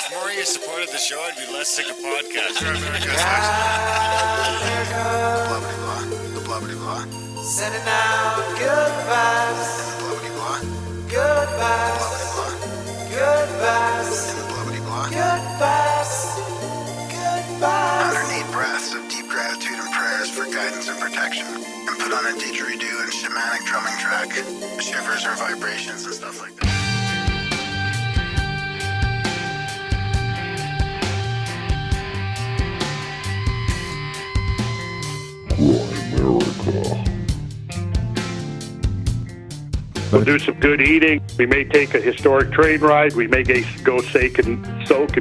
If more of you supported the show, I'd be less sick of podcasts. The blah blah. Sending out good vibes. The blah blah. Good vibes. Good vibes. The blah blah. Good vibes. Good vibes. 108 breaths of deep gratitude and prayers for guidance and protection. And put on a didgeridoo and shamanic drumming track. Shivers or vibrations and stuff like that. We'll do some good eating. We may take a historic train ride. We may go soak in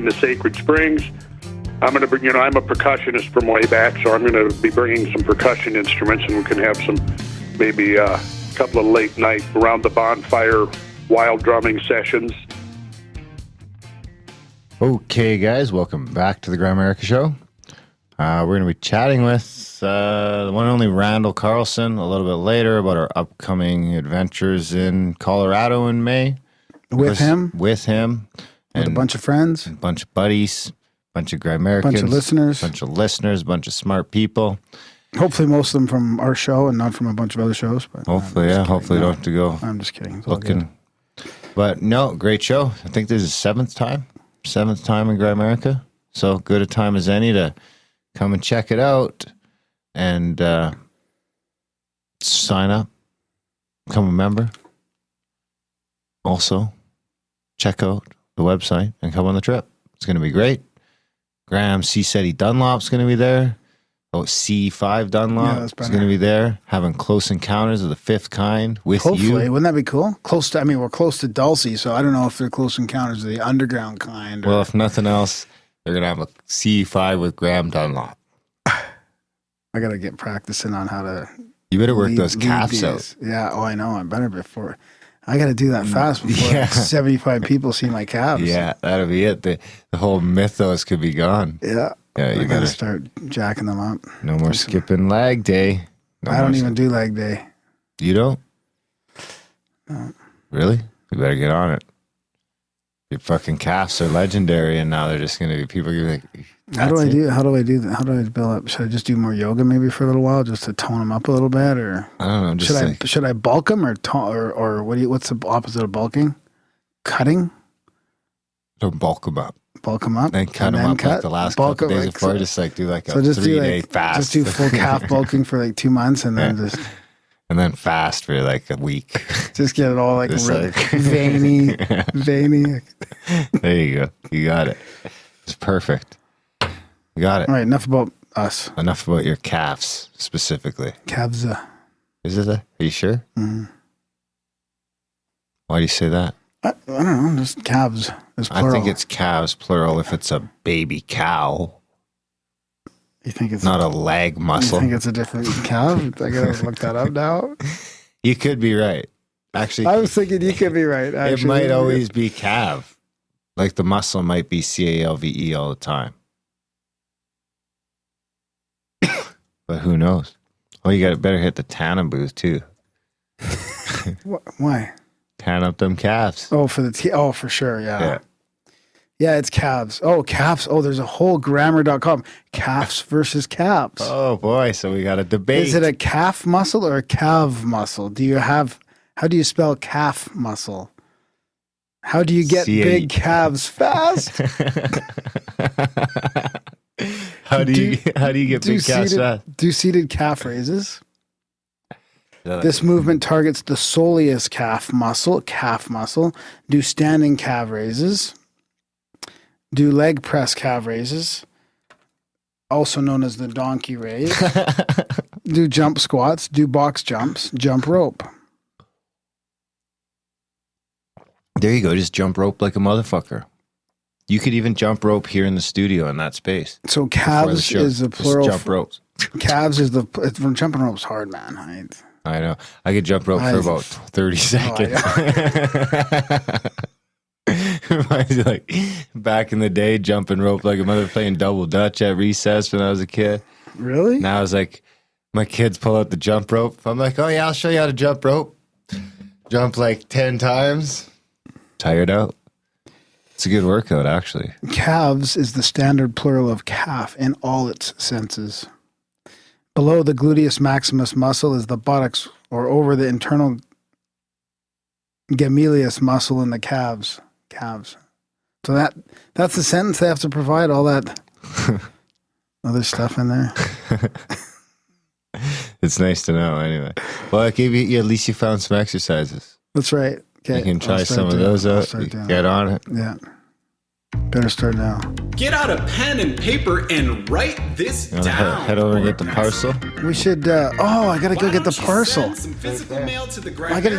the sacred springs. I'm going to bring, I'm a percussionist from way back, so I'm going to be bringing some percussion instruments, and we can have some, maybe a couple of late night around the bonfire wild drumming sessions. Okay, guys, welcome back to the Grand America Show. We're going to be chatting with the one and only Randall Carlson a little bit later about our upcoming adventures in Colorado in May. With him. With a bunch of friends. A bunch of buddies, a bunch of Grand Americans. Bunch of listeners. A bunch of smart people. Hopefully most of them from our show and not from a bunch of other shows. But hopefully, yeah. Hopefully don't have to go. I'm just kidding. It's looking. But no, great show. I think this is seventh time in Grand America. So good a time as any to come and check it out and sign up, become a member. Also, check out the website and come on the trip. It's going to be great. Graham C. Seti Dunlop's going to be there. Oh, C5 Dunlop is going to be there, having close encounters of the fifth kind with you. Hopefully, wouldn't that be cool? We're close to Dulce, so I don't know if they're close encounters of the underground kind. Well, if nothing else, they're going to have a C5 with Graham Dunlop. I got to get practicing on how to... You better work those calves out. Yeah, I know. I better before... I got to do that fast before 75 people see my calves. Yeah, that'll be it. The whole mythos could be gone. Yeah. Yeah, you got to start jacking them up. No more skipping leg day. I don't even do leg day. You don't? No. Really? You better get on it. Your fucking calves are legendary, and now they're just going to be people. You're like, how do I do that? How do I build up? Should I just do more yoga maybe for a little while, just to tone them up a little bit, or I don't know. Should I bulk them or what's the opposite of bulking? Cutting. Don't bulk them up. Bulk them up. Then cut them up like the last couple days before. Just like do like a 3-day fast. Just do full calf bulking for like 2 months, and then just. And then fast for like a week. Just get it all like veiny. There you go. You got it. It's perfect. You got it. All right, enough about us. Enough about your calves specifically. Calves. Is it that? Are you sure? Mm-hmm. Why do you say that? I don't know. Just calves is plural. I think it's calves plural if it's a baby cow. You think it's not a leg muscle? You think it's a different calf? I gotta look that up now. You could be right. Actually, I was thinking you could be right. Actually, it might always be calf. Like the muscle might be CALVE all the time. But who knows? Oh, you got better hit the tannin booth too. Why? Tan up them calves. Oh, for the for sure, yeah. Yeah, it's calves. Oh, calves. Oh, there's a whole grammar.com. Calves versus calves. Oh, boy. So we got a debate. Is it a calf muscle or a calf muscle? How do you spell calf muscle? How do you get big calves fast? How do you get big calves fast? Do seated calf raises. This movement targets the soleus calf muscle. Do standing calf raises. Do leg press calf raises, also known as the donkey raise. Do jump squats. Do box jumps. Jump rope. There you go. Just jump rope like a motherfucker. You could even jump rope here in the studio in that space. So calves is the plural. Just jump ropes. Calves is jumping rope's hard, man. I know. I could jump rope for about 30 seconds. Reminds me like back in the day, jumping rope like a mother playing double dutch at recess when I was a kid. Really? Now I was like, my kids pull out the jump rope. I'm like, oh yeah, I'll show you how to jump rope. Jump like 10 times. Tired out. It's a good workout, actually. Calves is the standard plural of calf in all its senses. Below the gluteus maximus muscle is the buttocks, or over the internal gemellus muscle in the calves. So that's the sentence. They have to provide all that other stuff in there. It's nice to know, anyway. Well, I gave you at least you found some exercises. That's right. Okay. You can try some of those out. Get on it. Yeah. Better start now. Get out a pen and paper and write this You want to down. head over and get the parcel? We should, I gotta go get the parcel.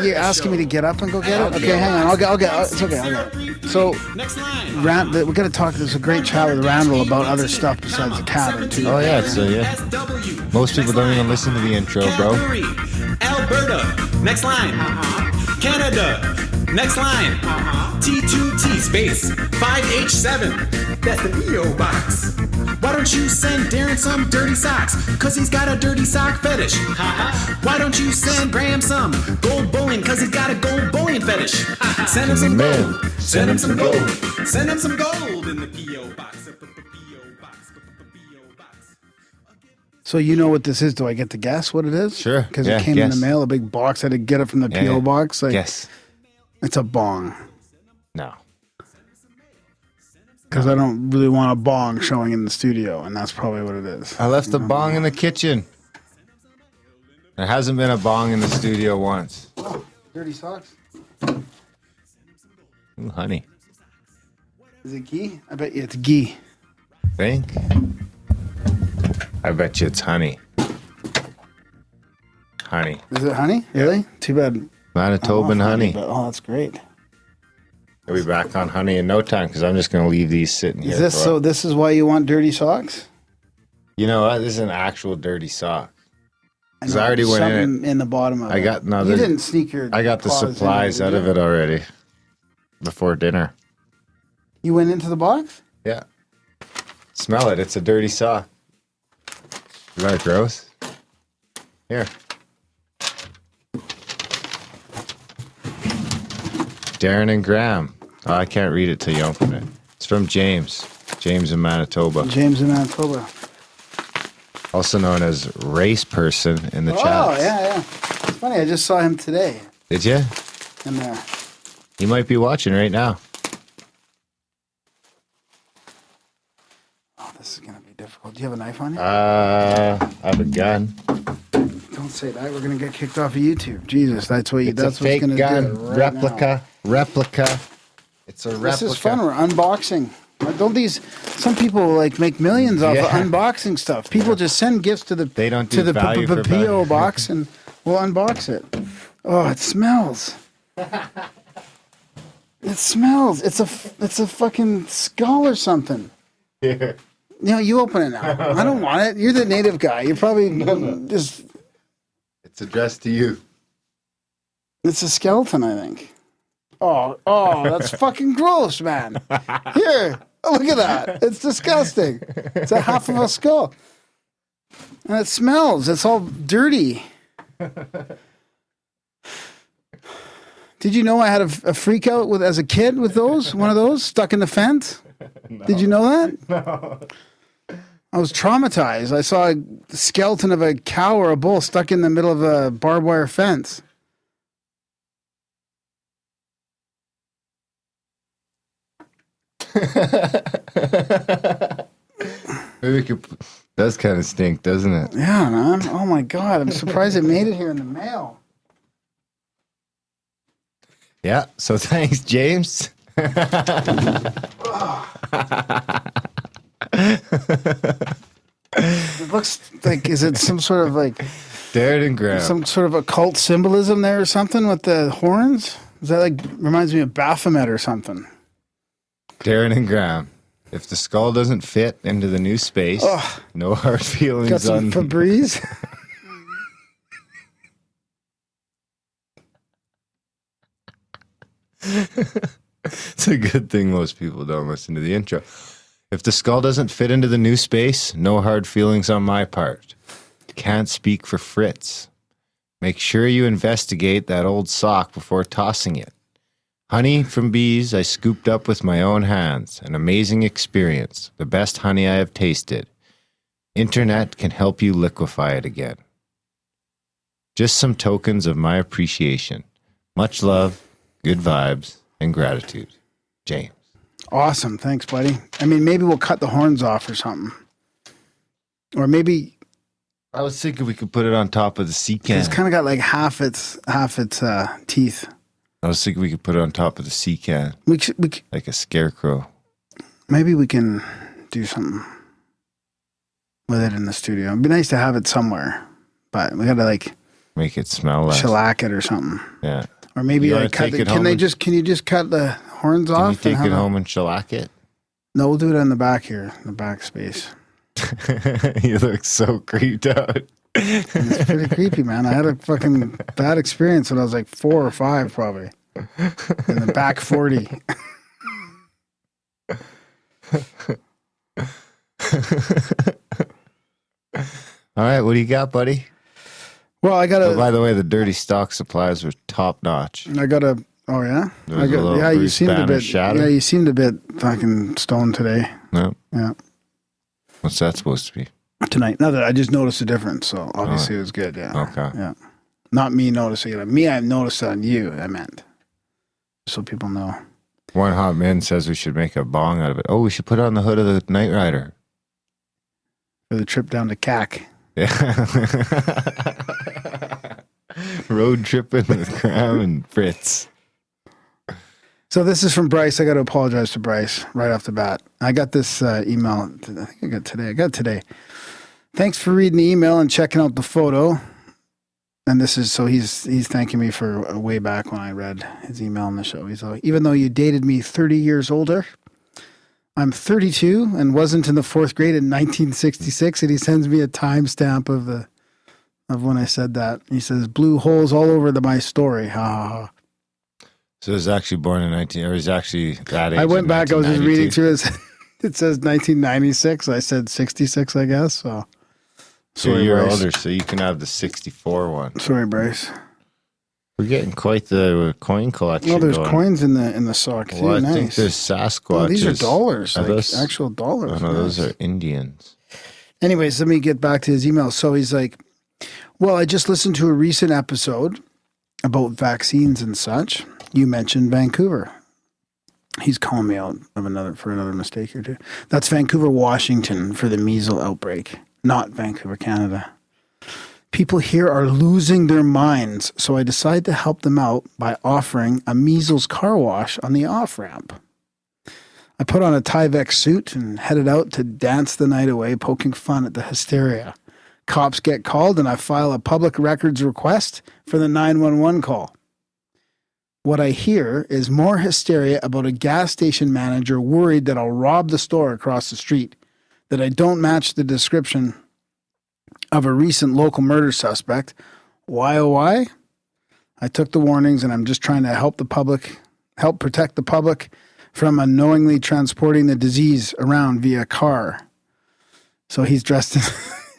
You're asking me to get up and go get it? Okay, hang on. I'll get it's okay. I'll get it. So, Next line. we're gonna talk, there's a great chat with Randall about other stuff besides the cabin, too. Oh, yeah. So, yeah. Most people don't even listen to the intro, bro. Calgary, Alberta. Next line. Canada. Next line. T2T space 5H7. That's the PO box. Why don't you send Darren some dirty socks? Cause he's got a dirty sock fetish. Why don't you send Graham some gold bullion? Cause he's got a gold bullion fetish. Send him some gold. Send him some gold. Send him some gold in the PO box. So you know what this is? Do I get to guess what it is? Sure. Because Yeah, it came in the guess. mail, a big box. I had to get it from the P.O. box. Yes. It's a bong. No. Because I don't really want a bong showing in the studio, and that's probably what it is. I left the bong in the kitchen. There hasn't been a bong in the studio once. Oh, dirty socks? Ooh, honey. Is it ghee? I bet you it's ghee. Think? I bet you it's honey. Honey. Is it honey? Really? Too bad. Manitoban honey. But, that's great. I'll be back on honey in no time because I'm just going to leave these sitting here. Is this so? This is why you want dirty socks? You know what? This is an actual dirty sock. Because I know, already went in something in the bottom of it. You didn't sneak your. I got the paws in supplies there, out did of you? it already. Before dinner. You went into the box? Yeah. Smell it. It's a dirty sock. Is that gross? Here. Darren and Graham. Oh, I can't read it till you open it. It's from James. James in Manitoba. James in Manitoba. Also known as Race Person in the chat. Oh, yeah. It's funny. I just saw him today. Did you? In there. He might be watching right now. Oh, this is going to be difficult. Do you have a knife on you? I have a gun. Don't say that. We're going to get kicked off of YouTube. Jesus, that's what you. It's That's a what's fake going to gun. do it right Replica. now. Replica. It's a replica. This is fun. We're unboxing. Don't these? Some people like make millions off of unboxing stuff. People just send gifts to the They don't do to the value for PO value. box and we'll unbox it. Oh, it smells. It smells. It's a fucking skull or something. Here. You open it now. I don't want it. You're the native guy. You're probably just. It's addressed to you. It's a skeleton, I think. Oh, that's fucking gross, man. Here, look at that. It's disgusting. It's a half of a skull. And it smells. It's all dirty. Did you know I had a freak out as a kid with those? One of those stuck in the fence? No. Did you know that? No. I was traumatized. I saw a skeleton of a cow or a bull stuck in the middle of a barbed wire fence. Maybe we could. Does kind of stink, doesn't it? Yeah, man. Oh my God. I'm surprised it made it here in the mail. Yeah. So thanks, James. It looks like, is it some sort of like Darren and Graham. some sort of occult symbolism there or something with the horns? Is that like, reminds me of Baphomet or something? Darren and Graham. If the skull doesn't fit into the new space, no hard feelings Got some on. Febreze? It's a good thing most people don't listen to the intro. If the skull doesn't fit into the new space, no hard feelings on my part. Can't speak for Fritz. Make sure you investigate that old sock before tossing it. Honey from bees I scooped up with my own hands. An amazing experience. The best honey I have tasted. Internet can help you liquefy it again. Just some tokens of my appreciation. Much love, good vibes, and gratitude. James. Awesome. Thanks, buddy. I mean, maybe we'll cut the horns off or something. Or maybe... I was thinking we could put it on top of the sea can. It's kind of got like half its teeth. I was thinking we could put it on top of the sea can. We could, like a scarecrow. maybe we can do something with it in the studio. It'd be nice to have it somewhere, but we gotta like make it smell less. Shellac it or something. Yeah. Or maybe like cut the, can you just cut the horns off? Can you take it home and shellac it? No, we'll do it in the back here, in the back space. You look so creeped out. It's pretty creepy, man. I had a fucking bad experience when I was like 4 or 5, probably. In the back 40. All right, what do you got, buddy? Well, I got to... by the way, the dirty stock supplies were top notch. I got to... Oh, yeah? Yeah, you seemed a bit... shadow. Yeah, you seemed a bit fucking stoned today. No. Yeah. What's that supposed to be? Tonight. Not that I just noticed a difference, so obviously it was good, yeah. Okay. Yeah. Not me noticing it. Me, I noticed it on you, I meant. So people know. One hot man says we should make a bong out of it. Oh, we should put it on the hood of the Knight Rider. For the trip down to CAC. Yeah. Road tripping with Graham and Fritz. So this is from Bryce. I got to apologize to Bryce right off the bat. I got this email. I think I got it today. Thanks for reading the email and checking out the photo. And this is, so he's thanking me for way back when I read his email on the show. He's like, even though you dated me 30 years older, I'm 32 and wasn't in the 4th grade in 1966. And he sends me a timestamp of when I said that. He says, blue holes all over my story. Ha ha ha. So he was actually born in or he's actually that age. I went back, I was just reading through it. It says 1996. I said 66, I guess. So sorry, you're Bryce. Older, so you can have the 64 one. Sorry, Bryce. We're getting quite the coin collection. Oh, there's going. Coins in the sock too. Well, I nice. think there's Sasquatch. Oh, these are dollars, like those, actual dollars. Oh no, those are Indians. Anyways, let me get back to his email. So he's like, well, I just listened to a recent episode about vaccines and such. You mentioned Vancouver. He's calling me out for another mistake here too. That's Vancouver, Washington for the measles outbreak, not Vancouver, Canada. People here are losing their minds, so I decided to help them out by offering a measles car wash on the off-ramp. I put on a Tyvek suit and headed out to dance the night away, poking fun at the hysteria. Cops get called and I file a public records request for the 911 call. What I hear is more hysteria about a gas station manager worried that I'll rob the store across the street, that I don't match the description of a recent local murder suspect. Why, oh why? I took the warnings and I'm just trying to help protect the public from unknowingly transporting the disease around via car. So he's dressed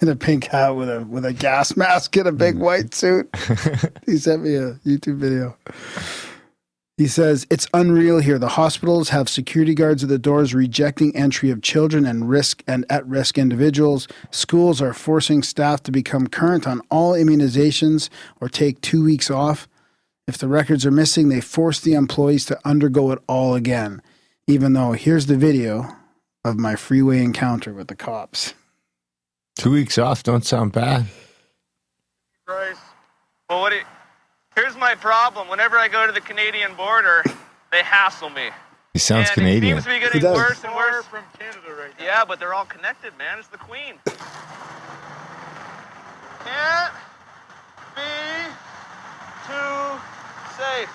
in a pink hat with a gas mask and a big white suit. He sent me a YouTube video. He says, it's unreal here. The hospitals have security guards at the doors rejecting entry of children and at-risk individuals. Schools are forcing staff to become current on all immunizations or take 2 weeks off. If the records are missing, they force the employees to undergo it all again. Even though, here's the video of my freeway encounter with the cops. 2 weeks off don't sound bad. Bryce, well, here's my problem. Whenever I go to the Canadian border, they hassle me. He sounds and Canadian. It seems to be getting worse and worse. From Canada right now. Yeah, but they're all connected, man. It's the Queen. Can't be too safe.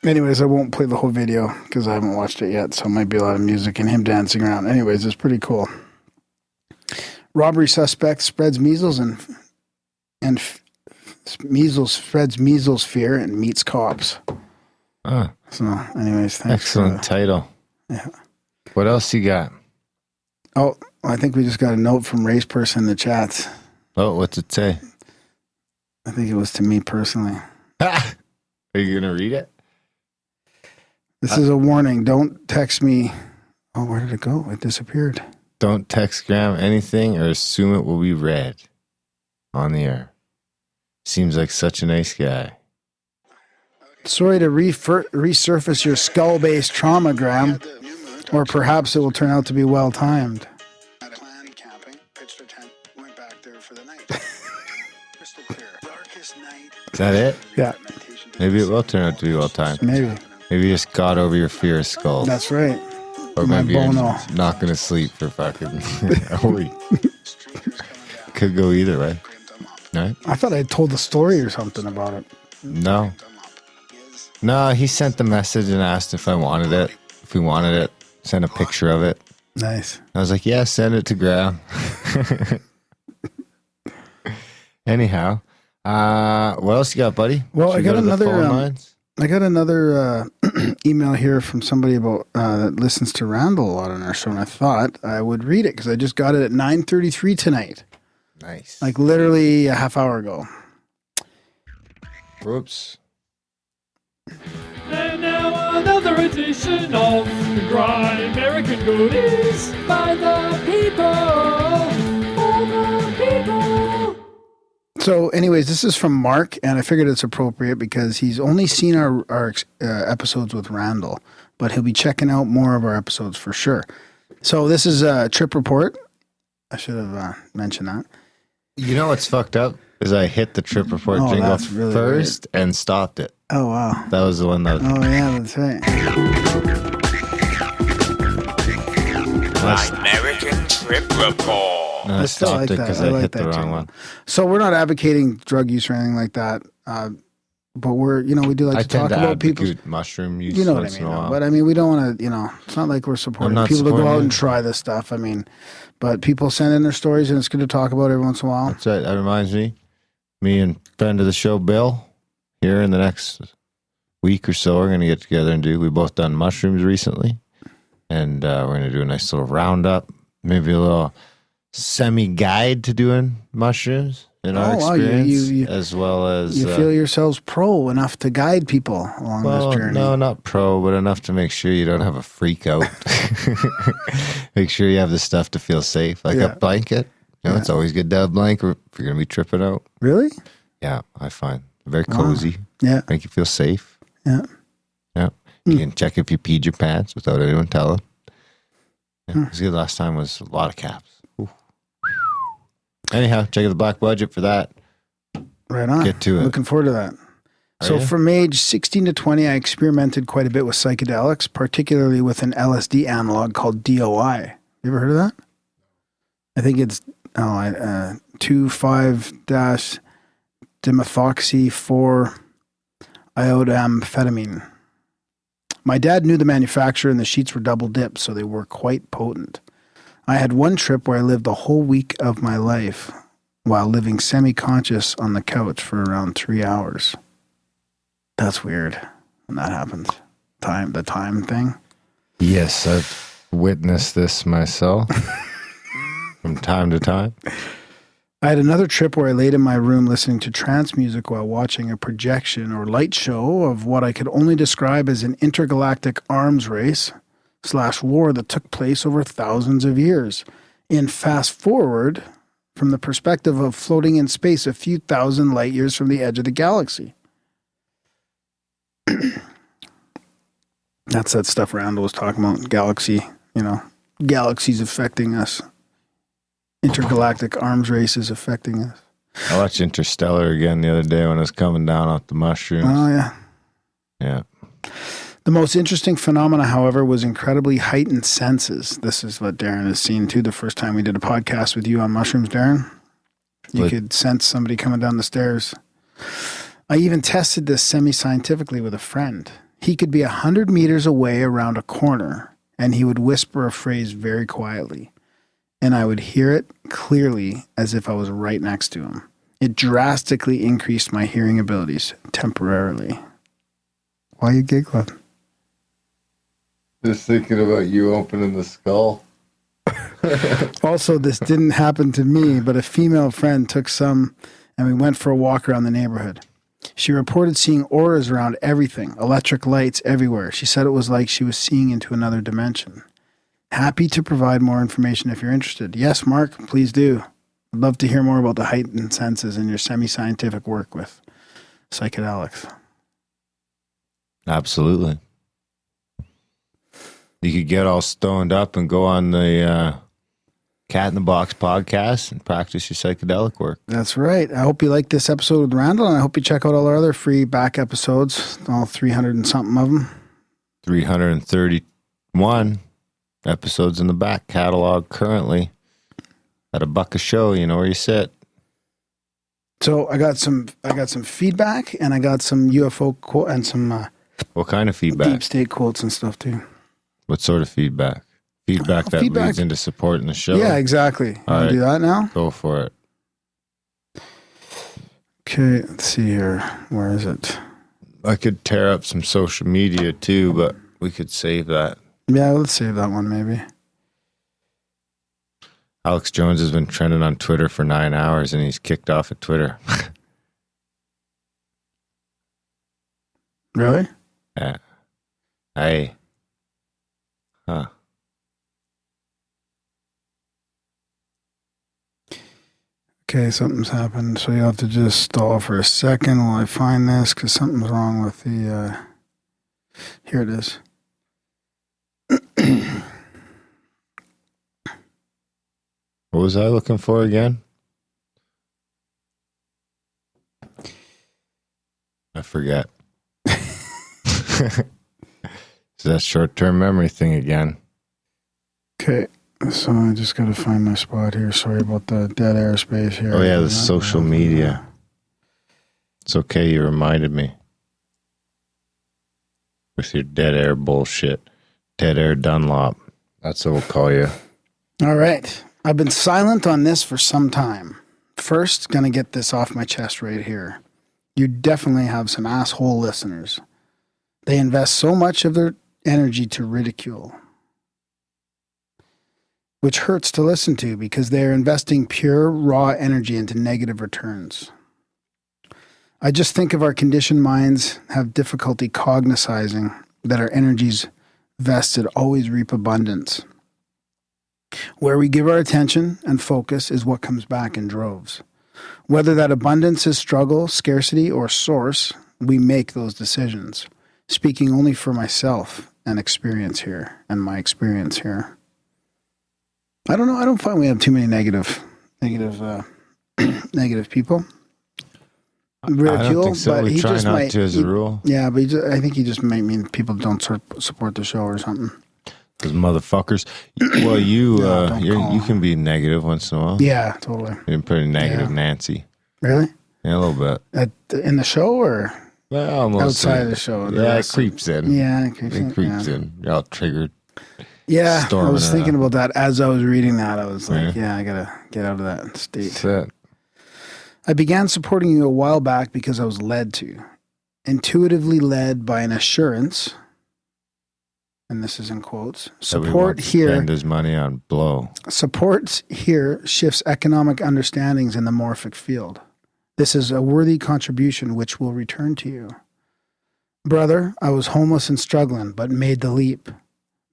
Anyways, I won't play the whole video because I haven't watched it yet, so it might be a lot of music and him dancing around. Anyways, it's pretty cool. Robbery suspect spreads measles and measles spreads measles fear and meets cops. Ah. So, anyways, thanks. Excellent title. Yeah. What else you got? Oh, I think we just got a note from Race Person in the chats. Oh, what's it say? I think it was to me personally. Are you going to read it? This is a warning. Don't text me. Oh, where did it go? It disappeared. Don't text Graham anything or assume it will be read on the air. Seems like such a nice guy. Sorry to resurface your skull-based trauma, Graham. Or perhaps it will turn out to be well-timed. Planned camping, pitched a tent, went back there for the night. Crystal clear. Darkest night. Is that it? Yeah. Maybe it will turn out to be well-timed. Maybe. Maybe you just got over your fear of skulls. That's right. Or My maybe you're bono. not going to sleep for fucking a week. Could go either way. Right? I thought I told the story or something about it. No. No, he sent the message and asked if I wanted it. If we wanted it, sent a picture of it. Nice. I was like, yeah, send it to Graham. Anyhow, what else you got, buddy? Well, Should we go to the phone lines? I got another email here from somebody about that listens to Randall a lot on our show, and I thought I would read it because I just got it at 9:33 tonight. Nice. Like literally a half hour ago. Whoops. And now another edition of the Grimerican Goodies by the people, for the people. So anyways, this is from Mark, and I figured it's appropriate because he's only seen our episodes with Randall, but he'll be checking out more of our episodes for sure. So this is a trip report. I should have mentioned that. You know what's fucked up? Is I hit the trip report jingle really first and stopped it. Oh, wow. That was the one that... Oh, yeah, that's right. American Trip Report. No, I still stopped like it that. because I I like hit the that wrong jingle. one. So we're not advocating drug use or anything like that, but we do like I to tend talk to about people. advocate mushroom use You know what I once in mean? a while. But I mean, we don't want to, it's not like we're supporting not people to go supporting out it. and try this stuff. I mean, but people send in their stories and it's good to talk about every once in a while. That's right. That reminds me and friend of the show, Bill, here in the next week or so, we're going to get together and we both done mushrooms recently. And we're going to do a nice little roundup, maybe a little semi-guide to doing mushrooms in our experience, you as well as... You feel yourselves pro enough to guide people along this journey. No, not pro, but enough to make sure you don't have a freak out. Make sure you have the stuff to feel safe, like a blanket. It's always good to have a blanket if you're going to be tripping out. Really? Yeah, I find very cozy. Yeah. Make you feel safe. Yeah. Yeah. You can check if you peed your pants without anyone telling. Yeah. It was good. Last time was a lot of caps. Ooh. Anyhow, check out the Black Budget for that. Right on. Get to it. Looking forward to that. So from age 16 to 20, I experimented quite a bit with psychedelics, particularly with an LSD analog called DOI. You ever heard of that? I think it's 2,5-dimethoxy-4-iodinamphetamine. My dad knew the manufacturer and the sheets were double dipped, so they were quite potent. I had one trip where I lived the whole week of my life while living semi-conscious on the couch for around 3 hours. That's weird when that happens. The time thing. Yes, I've witnessed this myself from time to time. I had another trip where I laid in my room listening to trance music while watching a projection or light show of what I could only describe as an intergalactic arms race / war that took place over thousands of years. In fast forward, from the perspective of floating in space a few thousand light years from the edge of the galaxy. That's that stuff Randall was talking about. Galaxies affecting us. Intergalactic arms races affecting us. I watched Interstellar again the other day when I was coming down off the mushrooms. Oh, yeah. Yeah. The most interesting phenomena, however, was incredibly heightened senses. This is what Darren has seen, too, the first time we did a podcast with you on mushrooms, Darren. You could sense somebody coming down the stairs. I even tested this semi-scientifically with a friend. He could be 100 meters away around a corner, and he would whisper a phrase very quietly. And I would hear it clearly as if I was right next to him. It drastically increased my hearing abilities temporarily. Why are you giggling? Just thinking about you opening the skull. Also, this didn't happen to me, but a female friend took some and we went for a walk around the neighborhood. She reported seeing auras around everything, electric lights everywhere. She said it was like she was seeing into another dimension. Happy to provide more information if you're interested. Yes, Mark, please do. I'd love to hear more about the heightened senses in your semi-scientific work with psychedelics. Absolutely. You could get all stoned up and go on the Cat in the Box podcast and practice your psychedelic work. That's right. I hope you like this episode with Randall, and I hope you check out all our other free back episodes, all 300 and something of them. 331 episodes in the back catalog currently. At $1 a show, you know where you sit. So I got some feedback, and I got some UFO quote and some what kind of feedback? Deep state quotes and stuff too. What sort of feedback? Feedback that leads into supporting the show. Yeah, exactly. All right. Do that now? Go for it. Okay, let's see here. Where is it? I could tear up some social media too, but we could save that. Yeah, let's save that one maybe. Alex Jones has been trending on Twitter for 9 hours and he's kicked off at Twitter. Really? Yeah. Hey. Huh. Okay, something's happened, so you'll have to just stall for a second while I find this, because something's wrong with the, here it is. What was I looking for again? I forget. It's that short-term memory thing again. Okay, so I just got to find my spot here. Sorry about the dead airspace here. Oh, yeah, the social media. It's okay, you reminded me. With your dead air bullshit. Dead air Dunlop. That's what we'll call you. All right. I've been silent on this for some time. First, gonna get this off my chest right here. You definitely have some asshole listeners. They invest so much of their energy to ridicule, which hurts to listen to because they are investing pure, raw energy into negative returns. I just think of our conditioned minds have difficulty cognizing that our energies vested always reap abundance. Where we give our attention and focus is what comes back in droves. Whether that abundance is struggle, scarcity, or source, we make those decisions. Speaking only for myself and experience here, and my experience here. I don't know. I don't find we have too many negative people. Ridicule, I don't think so. but We he try just not might. to as a rule. Yeah, but I think he just might mean people don't support the show or something. Those motherfuckers. Well, you No, you can be negative once in a while. Yeah, totally. You're pretty negative, Yeah. Nancy. Really? Yeah, a little bit. In the show or Well, almost outside of the show? Yeah, it creeps in. Yeah, it creeps in. In. You're all triggered. Yeah, I Storming was it thinking up. about that as I was reading that. I was like, Yeah. I gotta get out of that state. That's it. I began supporting you a while back because I was led to. Intuitively led by an assurance, and this is in quotes, That we support won't here. spend his money on blow. Support here shifts economic understandings in the morphic field. This is a worthy contribution which will return to you. Brother, I was homeless and struggling, but made the leap.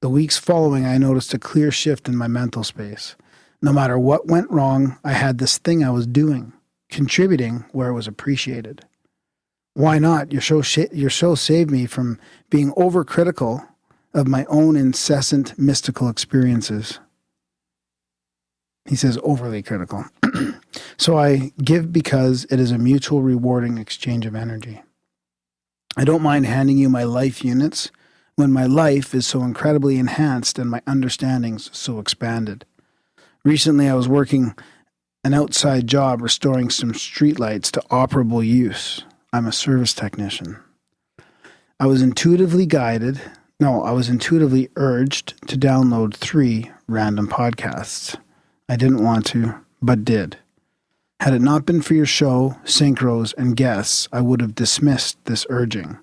The weeks following, I noticed a clear shift in my mental space. No matter what went wrong, I had this thing I was doing, contributing where it was appreciated. Why not? Your show saved me from being overcritical of my own incessant mystical experiences. He says overly critical. So I give because it is a mutual rewarding exchange of energy. I don't mind handing you my life units when my life is so incredibly enhanced and my understandings so expanded. Recently, I was working an outside job restoring some streetlights to operable use. I'm a service technician. I was intuitively urged to download 3 random podcasts. I didn't want to, but did. Had it not been for your show, synchros, and guests, I would have dismissed this urging.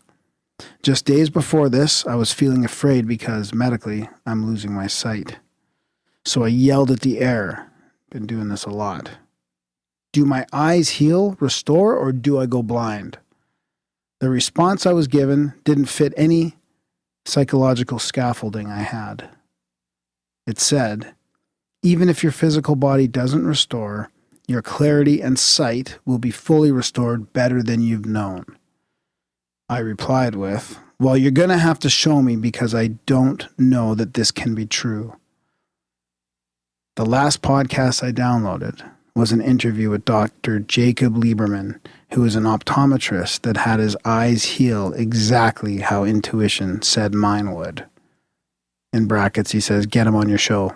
Just days before this, I was feeling afraid because, medically, I'm losing my sight. So I yelled at the air. Been doing this a lot. Do my eyes heal, restore, or do I go blind? The response I was given didn't fit any psychological scaffolding I had. It said, even if your physical body doesn't restore, your clarity and sight will be fully restored better than you've known. I replied with, well, you're going to have to show me because I don't know that this can be true. The last podcast I downloaded was an interview with Dr. Jacob Lieberman, who is an optometrist that had his eyes heal exactly how intuition said mine would. In brackets, he says, get him on your show.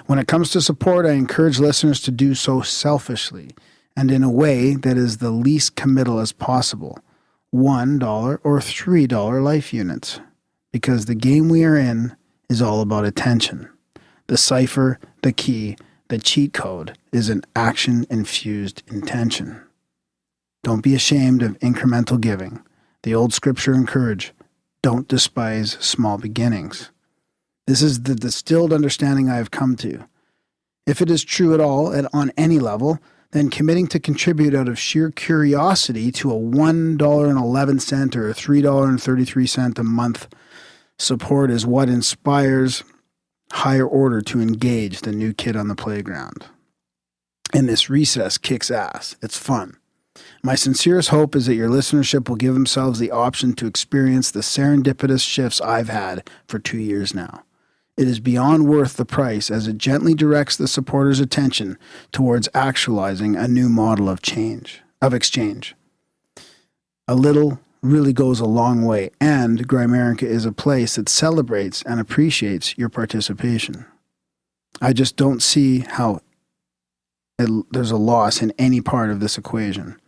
When it comes to support, I encourage listeners to do so selfishly and in a way that is the least committal as possible. $1 or $3 life units. Because the game we are in is all about attention. The cipher, the key, the cheat code is an action-infused intention. Don't be ashamed of incremental giving. The old scripture encourage, don't despise small beginnings. This is the distilled understanding I have come to. If it is true at all and on any level, then committing to contribute out of sheer curiosity to a $1.11 or $3.33 a month support is what inspires higher order to engage the new kid on the playground. And this recess kicks ass. It's fun. My sincerest hope is that your listenership will give themselves the option to experience the serendipitous shifts I've had for 2 years now. It is beyond worth the price as it gently directs the supporter's attention towards actualizing a new model of exchange. A little really goes a long way, and Grimerica is a place that celebrates and appreciates your participation. I just don't see how there's a loss in any part of this equation.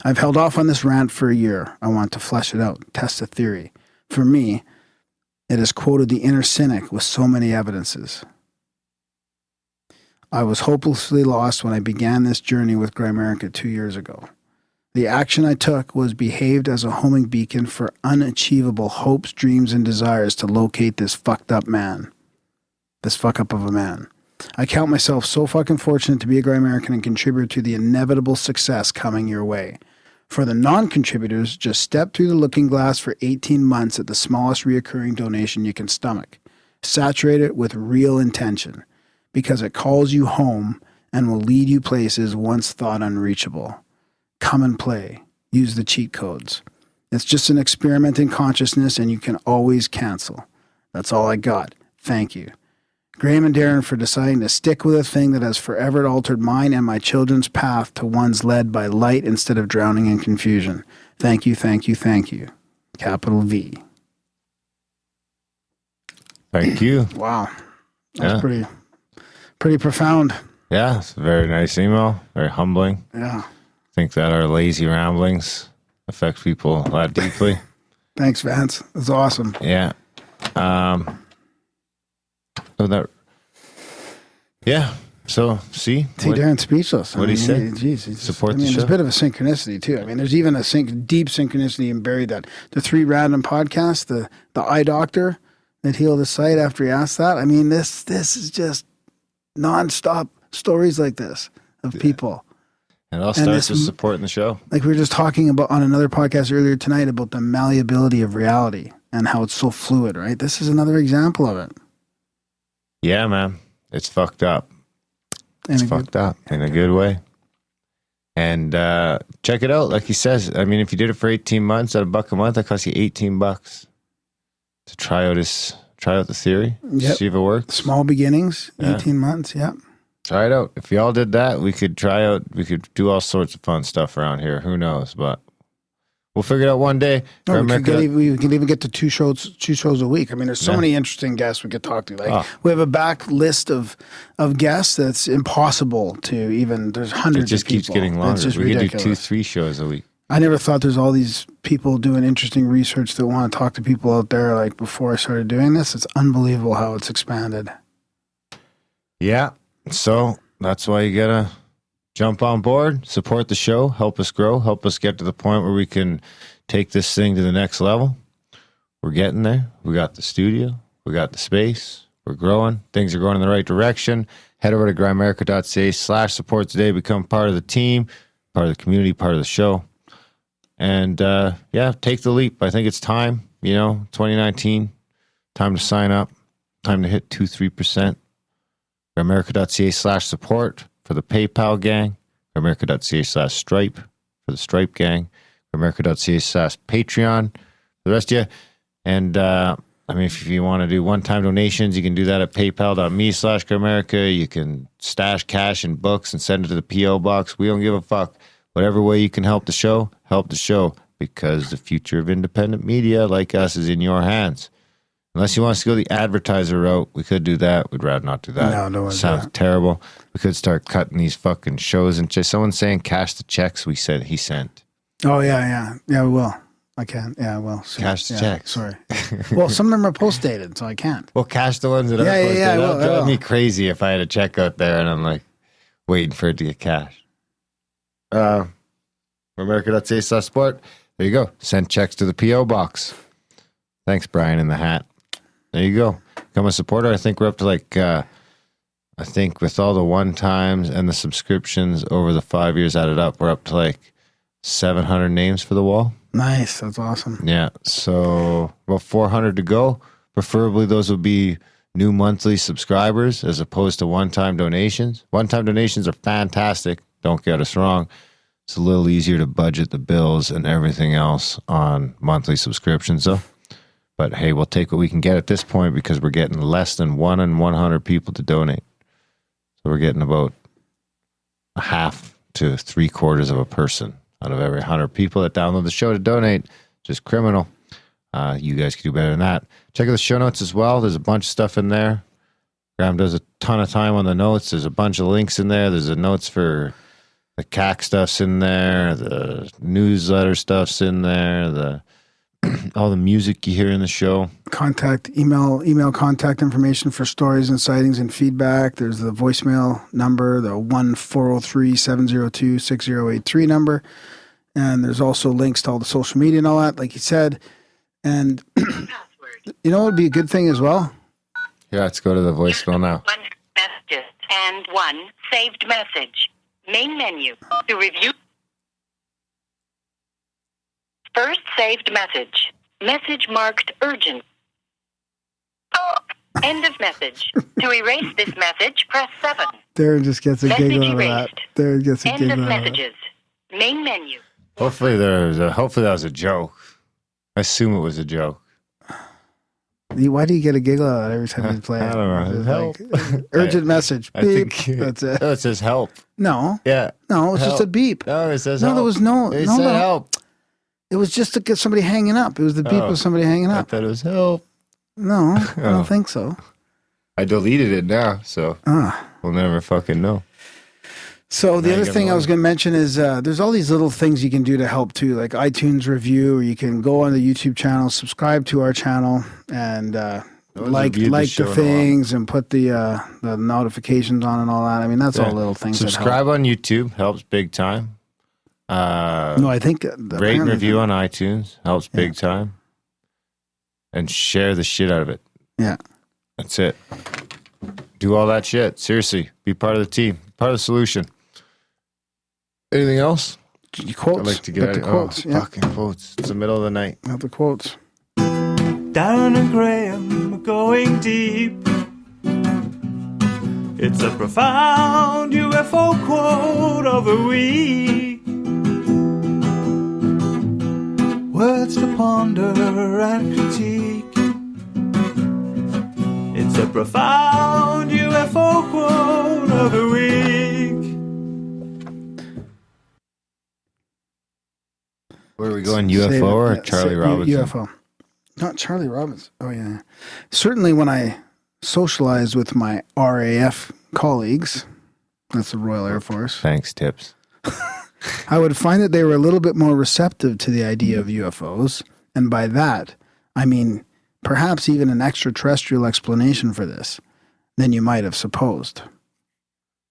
I've held off on this rant for a year. I want to flesh it out, test a theory. For me, it has quoted the inner cynic with so many evidences. I was hopelessly lost when I began this journey with Grimerica 2 years ago. The action I took was behaved as a homing beacon for unachievable hopes, dreams, and desires to locate this fucked up man. This fuck up of a man. I count myself so fucking fortunate to be a Grimerican and contribute to the inevitable success coming your way. For the non-contributors, just step through the looking glass for 18 months at the smallest reoccurring donation you can stomach. Saturate it with real intention, because it calls you home and will lead you places once thought unreachable. Come and play. Use the cheat codes. It's just an experiment in consciousness, and you can always cancel. That's all I got. Thank you. Graham and Darren for deciding to stick with a thing that has forever altered mine and my children's path to ones led by light instead of drowning in confusion. Thank you, thank you, thank you. Capital V. Thank you. Wow. That's pretty profound. Yeah, it's a very nice email. Very humbling. Yeah. I think that our lazy ramblings affect people that deeply. Thanks, Vance. That's awesome. Yeah. So see, Darren's speechless. What he said. Support the show. There's a bit of a synchronicity too. I mean, there's even a deep synchronicity in buried that the 3 random podcasts, the eye doctor that healed his sight after he asked that. I mean, this is just nonstop stories like this of people. And it all starts with supporting the show. Like we were just talking about on another podcast earlier tonight about the malleability of reality and how it's so fluid, right? This is another example of it. Yeah, man. It's fucked up. It's fucked up in a good way. And check it out. Like he says, I mean, if you did it for 18 months at $1 a month, that costs you $18 to try out the theory. Yep. See if it works. Small beginnings, 18 months. Yep. Try it out. If y'all did that, we could do all sorts of fun stuff around here. Who knows? But we'll figure it out one day. No, we can even get to two shows a week. I mean, there's so many interesting guests we could talk to. Like we have a back list of guests that's impossible to even. There's hundreds. It just of people. keeps getting longer. We ridiculous. could do 2-3 shows a week. I never thought there's all these people doing interesting research that want to talk to people out there. Like before I started doing this, it's unbelievable how it's expanded. Yeah. So that's why you gotta jump on board, support the show, help us grow, help us get to the point where we can take this thing to the next level. We're getting there. We got the studio. We got the space. We're growing. Things are going in the right direction. Head over to grimerica.ca/support today. Become part of the team, part of the community, part of the show. And take the leap. I think it's time, 2019, time to sign up, time to hit 2-3%. grimerica.ca/support for the PayPal gang, grimerica.ca/stripe for the Stripe gang, grimerica.ca/Patreon for the rest of you. And, if you want to do one-time donations, you can do that at paypal.me/grimerica. You can stash cash in books and send it to the P.O. box. We don't give a fuck. Whatever way you can help the show, because the future of independent media like us is in your hands. Unless you want us to go the advertiser route, we could do that. We'd rather not do that. No, sounds terrible. We could start cutting these fucking shows. And someone's saying cash the checks he sent. Oh, yeah. Yeah, we will. I can. Yeah, I will. So, cash the checks. Sorry. Well, some of them are post-dated, so I can't. Well, cash the ones that are post-dated. That'll drive me crazy if I had a check out there and I'm like waiting for it to get cashed. America.ca/support. There you go. Send checks to the P.O. box. Thanks, Brian in the hat. There you go. Become a supporter. I think we're up to with all the one-times and the subscriptions over the 5 years added up, we're up to 700 names for the wall. Nice. That's awesome. Yeah. So about 400 to go. Preferably those will be new monthly subscribers as opposed to one-time donations. One-time donations are fantastic. Don't get us wrong. It's a little easier to budget the bills and everything else on monthly subscriptions, though. But hey, we'll take what we can get at this point because we're getting less than 1 in 100 people to donate. So we're getting about a half to 3/4 of a person out of every 100 people that download the show to donate. Just criminal. You guys can do better than that. Check out the show notes as well. There's a bunch of stuff in there. Graham does a ton of time on the notes. There's a bunch of links in there. There's the notes for the CAC stuff's in there. The newsletter stuff's in there. All the music you hear in the show. Email contact information for stories and sightings and feedback. There's the voicemail number, the 1-403-702-6083 number. And there's also links to all the social media and all that, like you said. And you know what would be a good thing as well? Yeah, let's go to the voicemail now. 1 messages and 1 saved message. Main menu. To review. First saved message. Message marked urgent. End of message. To erase this message, press 7. Darren just gets a Message giggle out of that. erased. Darren gets a End giggle of out of that. messages. Main menu. Hopefully that was a joke. I assume it was a joke. Why do you get a giggle out of it every time you play it? I don't know. It's Help. Urgent message. I Beep. think That's it. No, it says help. No. Yeah. No, it's just a Help. beep. No, it says No, help. there was no. It no, said no. help. It was just to get somebody hanging up. It was the beep of somebody hanging I up. thought it was help. No, I Oh. don't think so. I deleted it now, so we'll never fucking know. So the Now other you thing gotta I was going to mention is there's all these little things you can do to help too, like iTunes review, or you can go on the YouTube channel, subscribe to our channel, and like the things and put the notifications on and all that. I mean, that's all little things. Subscribe on YouTube helps big time. No, I think rate and review on iTunes helps big time, and share the shit out of it. Yeah, that's it. Do all that shit. Seriously, be part of the team, part of the solution. Anything else? Quotes. I'd like to get out of quotes. fucking quotes. It's the middle of the night. Have the quotes. Darren and Graham are going deep. It's a profound UFO quote of the week. Words to ponder and critique. It's a profound UFO quote of the week. Where are we going, UFO or Charlie Robinson? UFO. Not Charlie Robinson. Oh, yeah. Certainly when I socialized with my RAF colleagues, that's the Royal Air Force. Thanks, Tips. I would find that they were a little bit more receptive to the idea of UFOs. And by that, I mean perhaps even an extraterrestrial explanation for this than you might have supposed.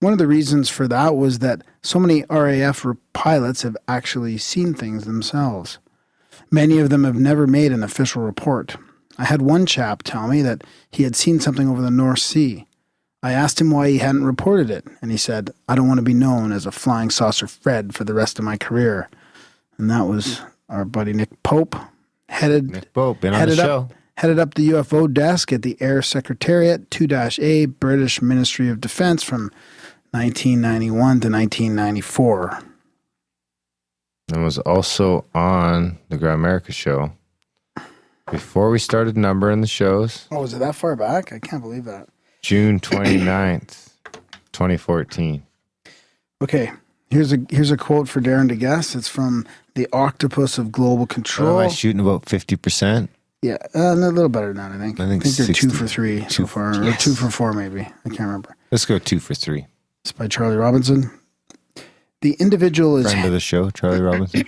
One of the reasons for that was that so many RAF pilots have actually seen things themselves. Many of them have never made an official report. I had one chap tell me that he had seen something over the North Sea. I asked him why he hadn't reported it, and he said, I don't want to be known as a flying saucer Fred for the rest of my career. And that was our buddy Nick Pope, Nick Pope, been on the show. Headed up the UFO desk at the Air Secretariat, 2-A, British Ministry of Defense from 1991 to 1994. And was also on the Grimerica show before we started numbering the shows. Oh, was it that far back? I can't believe that. June 29th, 2014. Okay, here's a quote for Darren to guess. It's from The Octopus of Global Control. Am I shooting about 50%? Yeah, a little better than that, I think. I think they're 60. 2 for 3 so far, or 2 for 4 maybe. I can't remember. Let's go 2 for 3. It's by Charlie Robinson. The individual is... Friend of the show, Charlie Robinson.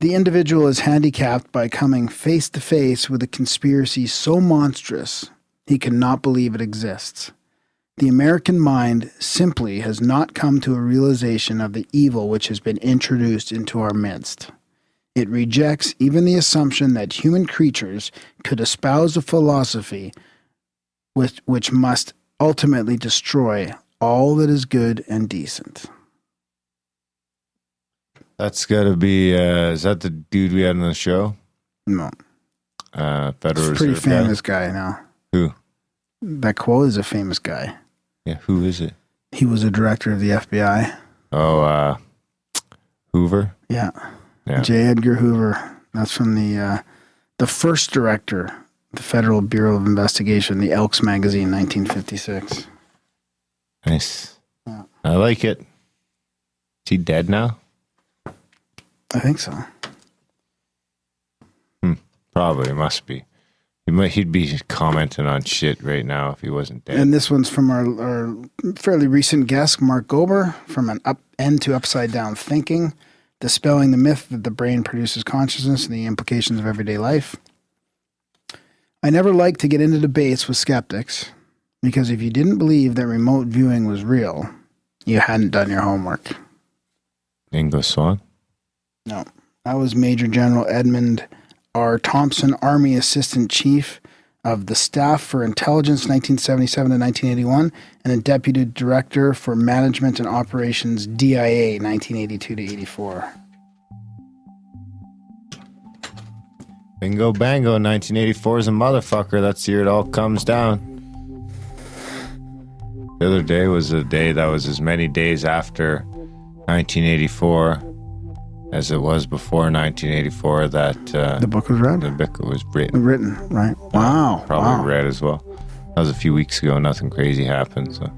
The individual is handicapped by coming face to face with a conspiracy so monstrous he cannot believe it exists. The American mind simply has not come to a realization of the evil which has been introduced into our midst. It rejects even the assumption that human creatures could espouse a philosophy which must ultimately destroy all that is good and decent. That's got to be, is that the dude we had on the show? No. Federal It's a pretty famous guy now. Who? That quote is a famous guy. Yeah, who is it? He was a director of the FBI. Oh, Hoover? Yeah. Yeah. J. Edgar Hoover. That's from the first director, the Federal Bureau of Investigation, the Elks magazine, 1956. Nice. Yeah. I like it. Is he dead now? I think so. Probably, must be. He'd be commenting on shit right now if he wasn't dead. And this one's from our fairly recent guest, Mark Gober, from an end to upside down thinking, dispelling the myth that the brain produces consciousness and the implications of everyday life. I never liked to get into debates with skeptics because if you didn't believe that remote viewing was real, you hadn't done your homework. Ingo Swan? No. That was Major General Edmund R. Thompson, Army Assistant Chief of the Staff for Intelligence, 1977 to 1981, and a Deputy Director for Management and Operations, DIA, 1982 to 84. Bingo bango, 1984 is a motherfucker. That's the year it all comes down. The other day was a day that was as many days after 1984 as it was before 1984 that... the book was read? The book was written. Written, right. Wow. Probably read as well. That was a few weeks ago. Nothing crazy happened. So,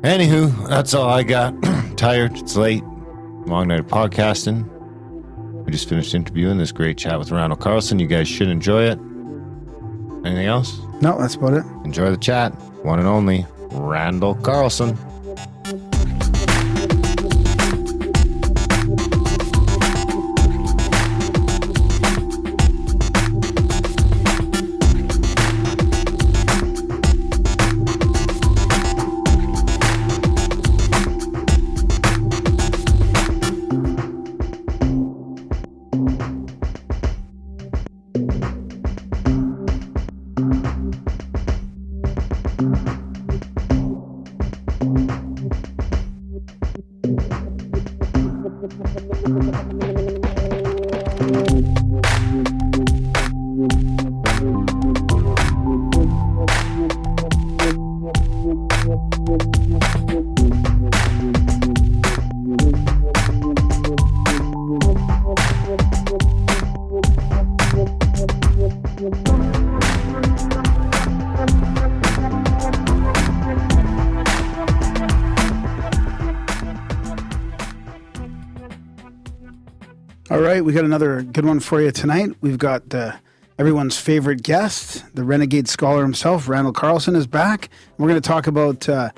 anywho, that's all I got. Tired. It's late. Long night of podcasting. We just finished interviewing this great chat with Randall Carlson. You guys should enjoy it. Anything else? No, that's about it. Enjoy the chat. One and only Randall Carlson. All right, we got another good one for you tonight. We've got everyone's favorite guest, the renegade scholar himself, Randall Carlson, is back. We're going to talk about our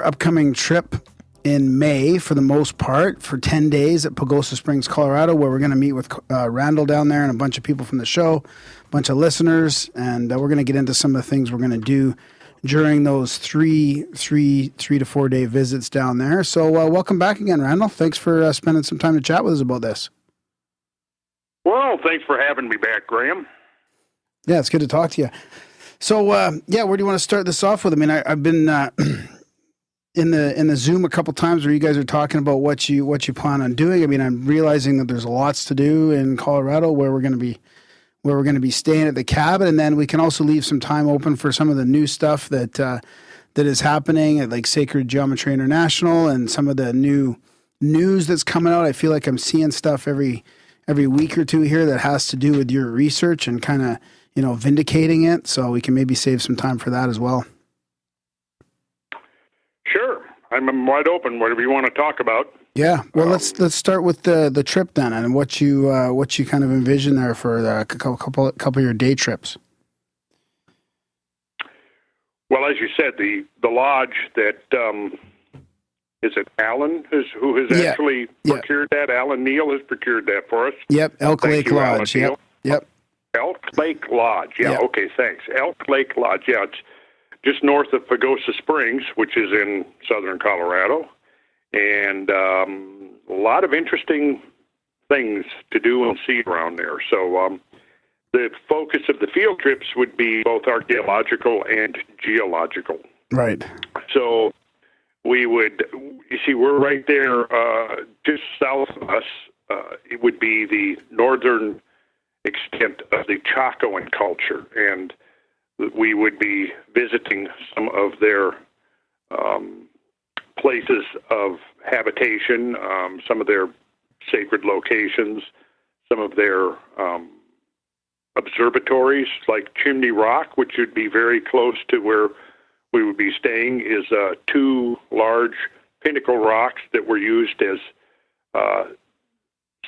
upcoming trip in May, for the most part, for 10 days at Pagosa Springs, Colorado, where we're going to meet with Randall down there and a bunch of people from the show, a bunch of listeners, and we're going to get into some of the things we're going to do during those three to 4 day visits down there. So welcome back again, Randall. Thanks for spending some time to chat with us about this. Well, thanks for having me back, Graham. Yeah, it's good to talk to you. So, where do you want to start this off with? I mean, I've been in the Zoom a couple times where you guys are talking about what you plan on doing. I mean, I'm realizing that there's lots to do in Colorado where we're going to be staying at the cabin, and then we can also leave some time open for some of the new stuff that is happening at like Sacred Geometry International and some of the new news that's coming out. I feel like I'm seeing stuff every week or two here that has to do with your research and kind of, vindicating it. So we can maybe save some time for that as well. Sure. I'm wide open. Whatever you want to talk about. Yeah. Well, let's start with the trip then, and what you kind of envision there for a couple of your day trips. Well, as you said, the lodge that is it Alan who has actually procured that? Alan Neal has procured that for us. Yep. Elk Lake Lodge. Yep. Elk Lake Lodge. Yeah. Yep. Okay. Thanks. Elk Lake Lodge. Yeah. It's just north of Pagosa Springs, which is in southern Colorado, and a lot of interesting things to do and see around there. So the focus of the field trips would be both archaeological and geological. Right. So we would, we're right there just south of us. It would be the northern extent of the Chacoan culture, and we would be visiting some of their places of habitation, some of their sacred locations, some of their observatories, like Chimney Rock, which would be very close to where we would be staying, is two large pinnacle rocks that were used as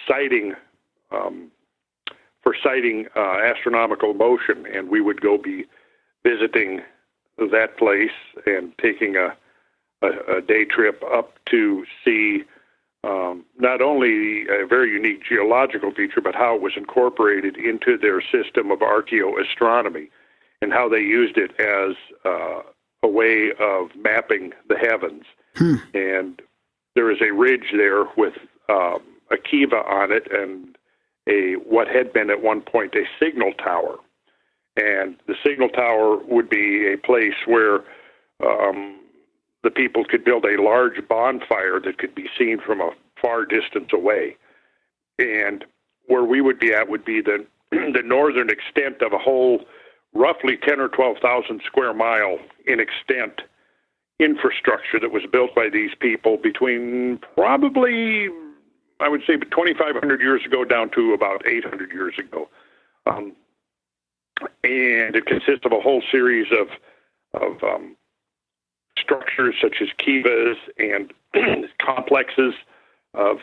sighting astronomical motion, and we would go be visiting that place and taking a day trip up to see not only a very unique geological feature, but how it was incorporated into their system of archaeoastronomy and how they used it as a way of mapping the heavens. And there is a ridge there with a kiva on it and what had been at one point a signal tower. And the signal tower would be a place where the people could build a large bonfire that could be seen from a far distance away. And where we would be at would be the northern extent of a whole roughly 10 or 12,000 square mile in extent infrastructure that was built by these people between probably, I would say, 2,500 years ago down to about 800 years ago. And it consists of a whole series of structures such as kivas and complexes of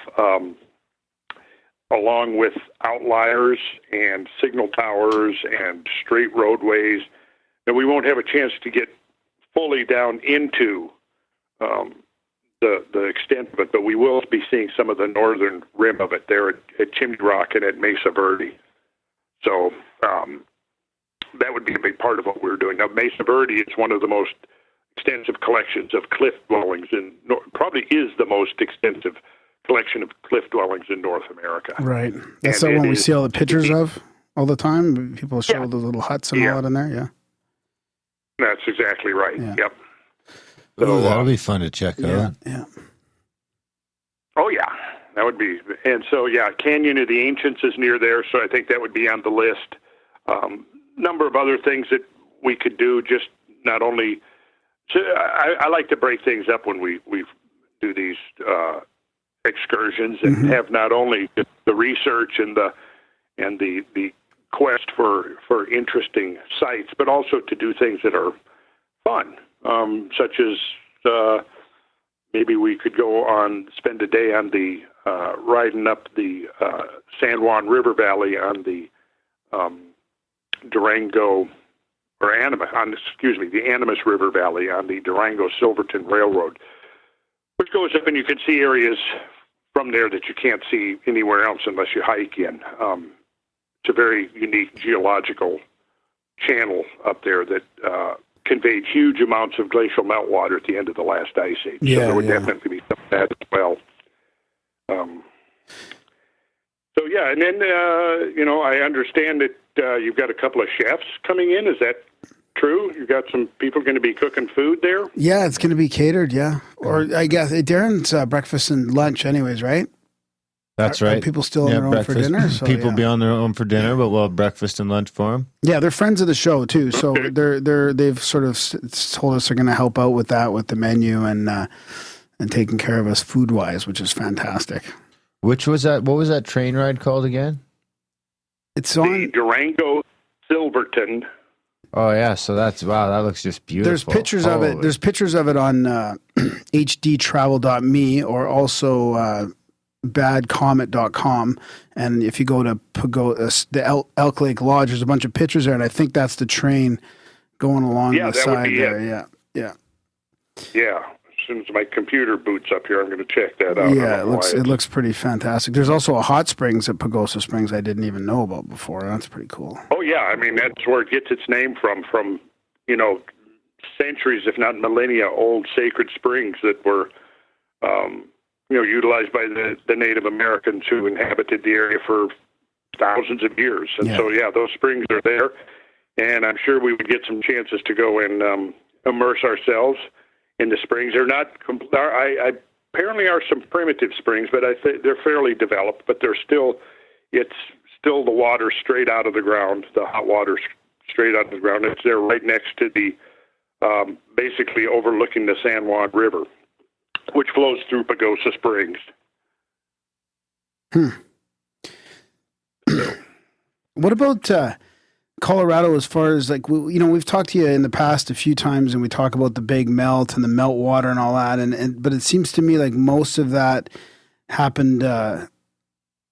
along with outliers and signal towers and straight roadways. And we won't have a chance to get fully down into the extent of it, but we will be seeing some of the northern rim of it there at Chimney Rock and at Mesa Verde. So that would be a big part of what we're doing. Now, Mesa Verde is one of the most extensive collections of cliff dwellings probably is the most extensive collection of cliff dwellings in North America. Right. That's the one we see all the pictures of all the time. People show those little huts and all that in there. Yeah. That's exactly right. Yeah. Yep. So that'll be fun to check out. Yeah. Oh, yeah. That would be. And so, Canyon of the Ancients is near there, so I think that would be on the list. Number of other things that we could do, just not only. So I like to break things up when we do these excursions and have not only the research and the quest for interesting sites, but also to do things that are fun, such as maybe we could spend a day on the riding up the San Juan River Valley on the Durango. Or the Animas River Valley on the Durango-Silverton Railroad, which goes up and you can see areas from there that you can't see anywhere else unless you hike in. It's a very unique geological channel up there that conveyed huge amounts of glacial meltwater at the end of the last ice age. So there would definitely be some of that as well. yeah, and then, I understand that you've got a couple of chefs coming in. Is that true? You've got some people going to be cooking food there? Yeah, it's going to be catered, yeah. Or I guess Darren's breakfast and lunch anyways, right? That's Are right. people still on their own for dinner? So, people be on their own for dinner, but we'll have breakfast and lunch for them. Yeah, they're friends of the show too. So they've sort of told us they're going to help out with that, with the menu and taking care of us food wise, which is fantastic. Which was that? What was that train ride called again? It's on the Durango Silverton. Oh yeah, so that looks just beautiful. There's pictures of it. There's pictures of it on hdtravel.me or also badcomet.com. And if you go to the Elk Lake Lodge, there's a bunch of pictures there, and I think that's the train going along the side there. Yeah. As soon as my computer boots up here, I'm going to check that out. Yeah, it looks pretty fantastic. There's also a hot springs at Pagosa Springs I didn't even know about before. That's pretty cool. Oh yeah, I mean that's where it gets its name from centuries, if not millennia, old sacred springs that were utilized by the Native Americans who inhabited the area for thousands of years. And so those springs are there, and I'm sure we would get some chances to go and immerse ourselves in the springs. They're not. I apparently are some primitive springs, but I think they're fairly developed. But it's still the water straight out of the ground, the hot water straight out of the ground. It's there right next to the, basically overlooking the San Juan River, which flows through Pagosa Springs. What about Colorado, as far as we've talked to you in the past a few times, and we talk about the big melt and the meltwater and all that, but it seems to me like most of that happened,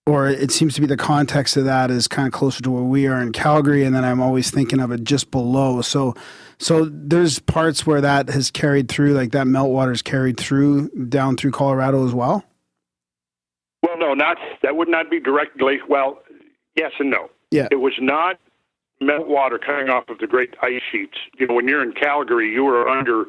or it seems to be the context of that is kind of closer to where we are in Calgary, and then I'm always thinking of it just below. So there's parts where that has carried through, like that meltwater is carried through down through Colorado as well. Well, no, that would not be direct glacier. Well, yes and no. Yeah, it was not meltwater coming off of the great ice sheets. When you're in Calgary, you are under.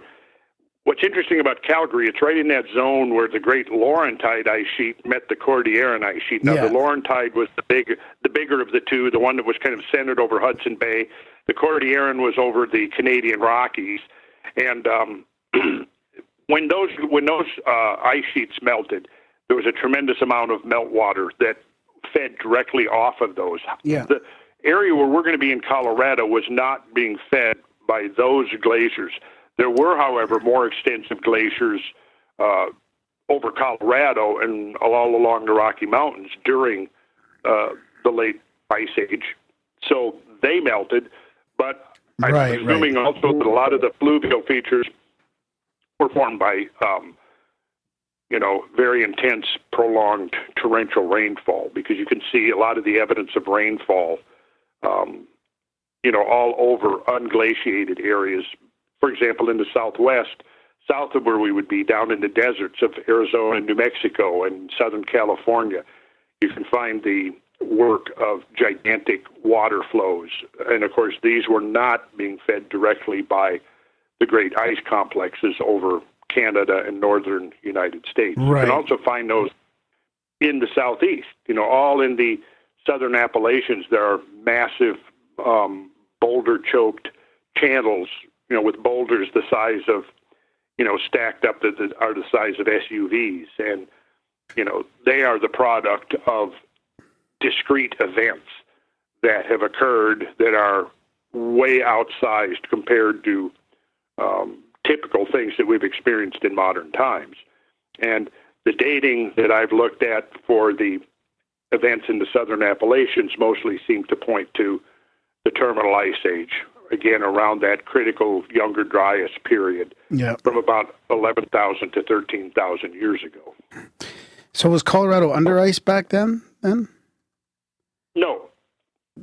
What's interesting about Calgary, it's right in that zone where the great Laurentide ice sheet met the Cordilleran ice sheet. Now, the Laurentide was the bigger of the two, the one that was kind of centered over Hudson Bay. The Cordilleran was over the Canadian Rockies, and when those ice sheets melted, there was a tremendous amount of meltwater that fed directly off of those. Yeah. The area where we're going to be in Colorado was not being fed by those glaciers. There were, however, more extensive glaciers over Colorado and all along the Rocky Mountains during the late Ice Age. So they melted, but I'm presuming also that a lot of the fluvial features were formed by, very intense, prolonged torrential rainfall, because you can see a lot of the evidence of rainfall, all over unglaciated areas. For example, in the Southwest, south of where we would be, down in the deserts of Arizona, New Mexico, and Southern California, you can find the work of gigantic water flows. And, of course, these were not being fed directly by the great ice complexes over Canada and northern United States. Right. You can also find those in the southeast. All in the southern Appalachians, there are massive boulder-choked channels, with boulders the size of, stacked up that are the size of SUVs. And, they are the product of discrete events that have occurred that are way outsized compared to typical things that we've experienced in modern times. And the dating that I've looked at for the events in the southern Appalachians mostly seem to point to the terminal ice age, again, around that critical Younger Dryas period, from about 11,000 to 13,000 years ago. So was Colorado under ice back then? No,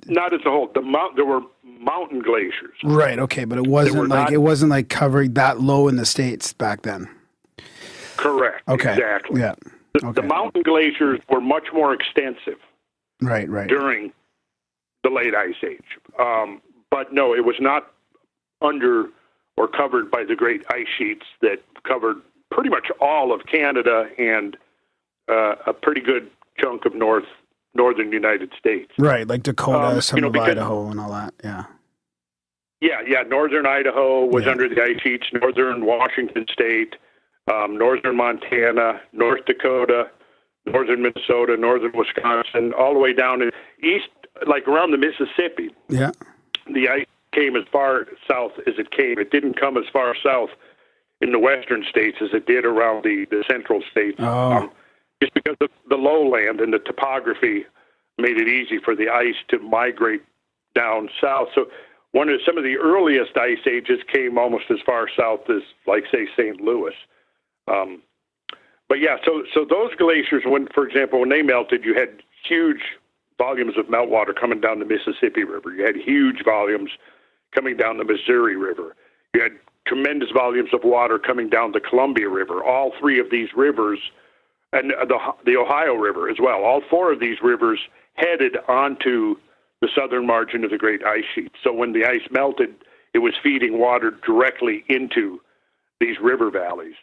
not as a whole. There were mountain glaciers. Right. Okay, but it wasn't like covering that low in the States back then. Correct. Okay. Exactly. Yeah. The mountain glaciers were much more extensive. Right. During the late Ice Age. But no, it was not under or covered by the great ice sheets that covered pretty much all of Canada and a pretty good chunk of North northern United States. Right, like Dakota, some of because, Idaho and all that. Yeah. Yeah. Northern Idaho was under the ice sheets. Northern Washington State, northern Montana, North Dakota, northern Minnesota, northern Wisconsin, all the way down to east, like around the Mississippi. Yeah. The ice came as far south as it came. It didn't come as far south in the western states as it did around the central states. Just because of the lowland and the topography made it easy for the ice to migrate down south. So some of the earliest ice ages came almost as far south as, like, say, St. Louis. But yeah, so those glaciers, for example, when they melted, you had huge volumes of meltwater coming down the Mississippi River. You had huge volumes coming down the Missouri River. You had tremendous volumes of water coming down the Columbia River. All three of these rivers, and the Ohio River as well, all four of these rivers headed onto the southern margin of the Great Ice Sheet. So when the ice melted, it was feeding water directly into these river valleys.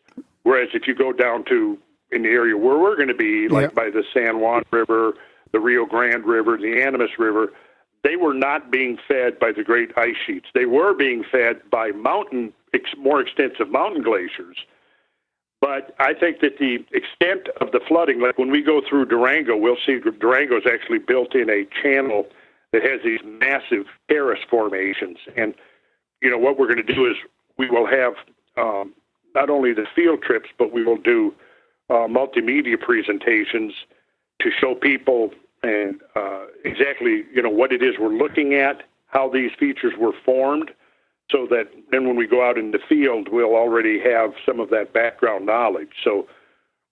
Whereas if you go down to in the area where we're going to be, like by the San Juan River, the Rio Grande River, the Animas River, they were not being fed by the Great Ice Sheets. They were being fed by more extensive mountain glaciers. But I think that the extent of the flooding, like when we go through Durango, we'll see Durango's actually built in a channel that has these massive terrace formations. And, what we're going to do is we will have not only the field trips, but we will do multimedia presentations to show people and exactly, what it is we're looking at, how these features were formed, so that then when we go out in the field, we'll already have some of that background knowledge. So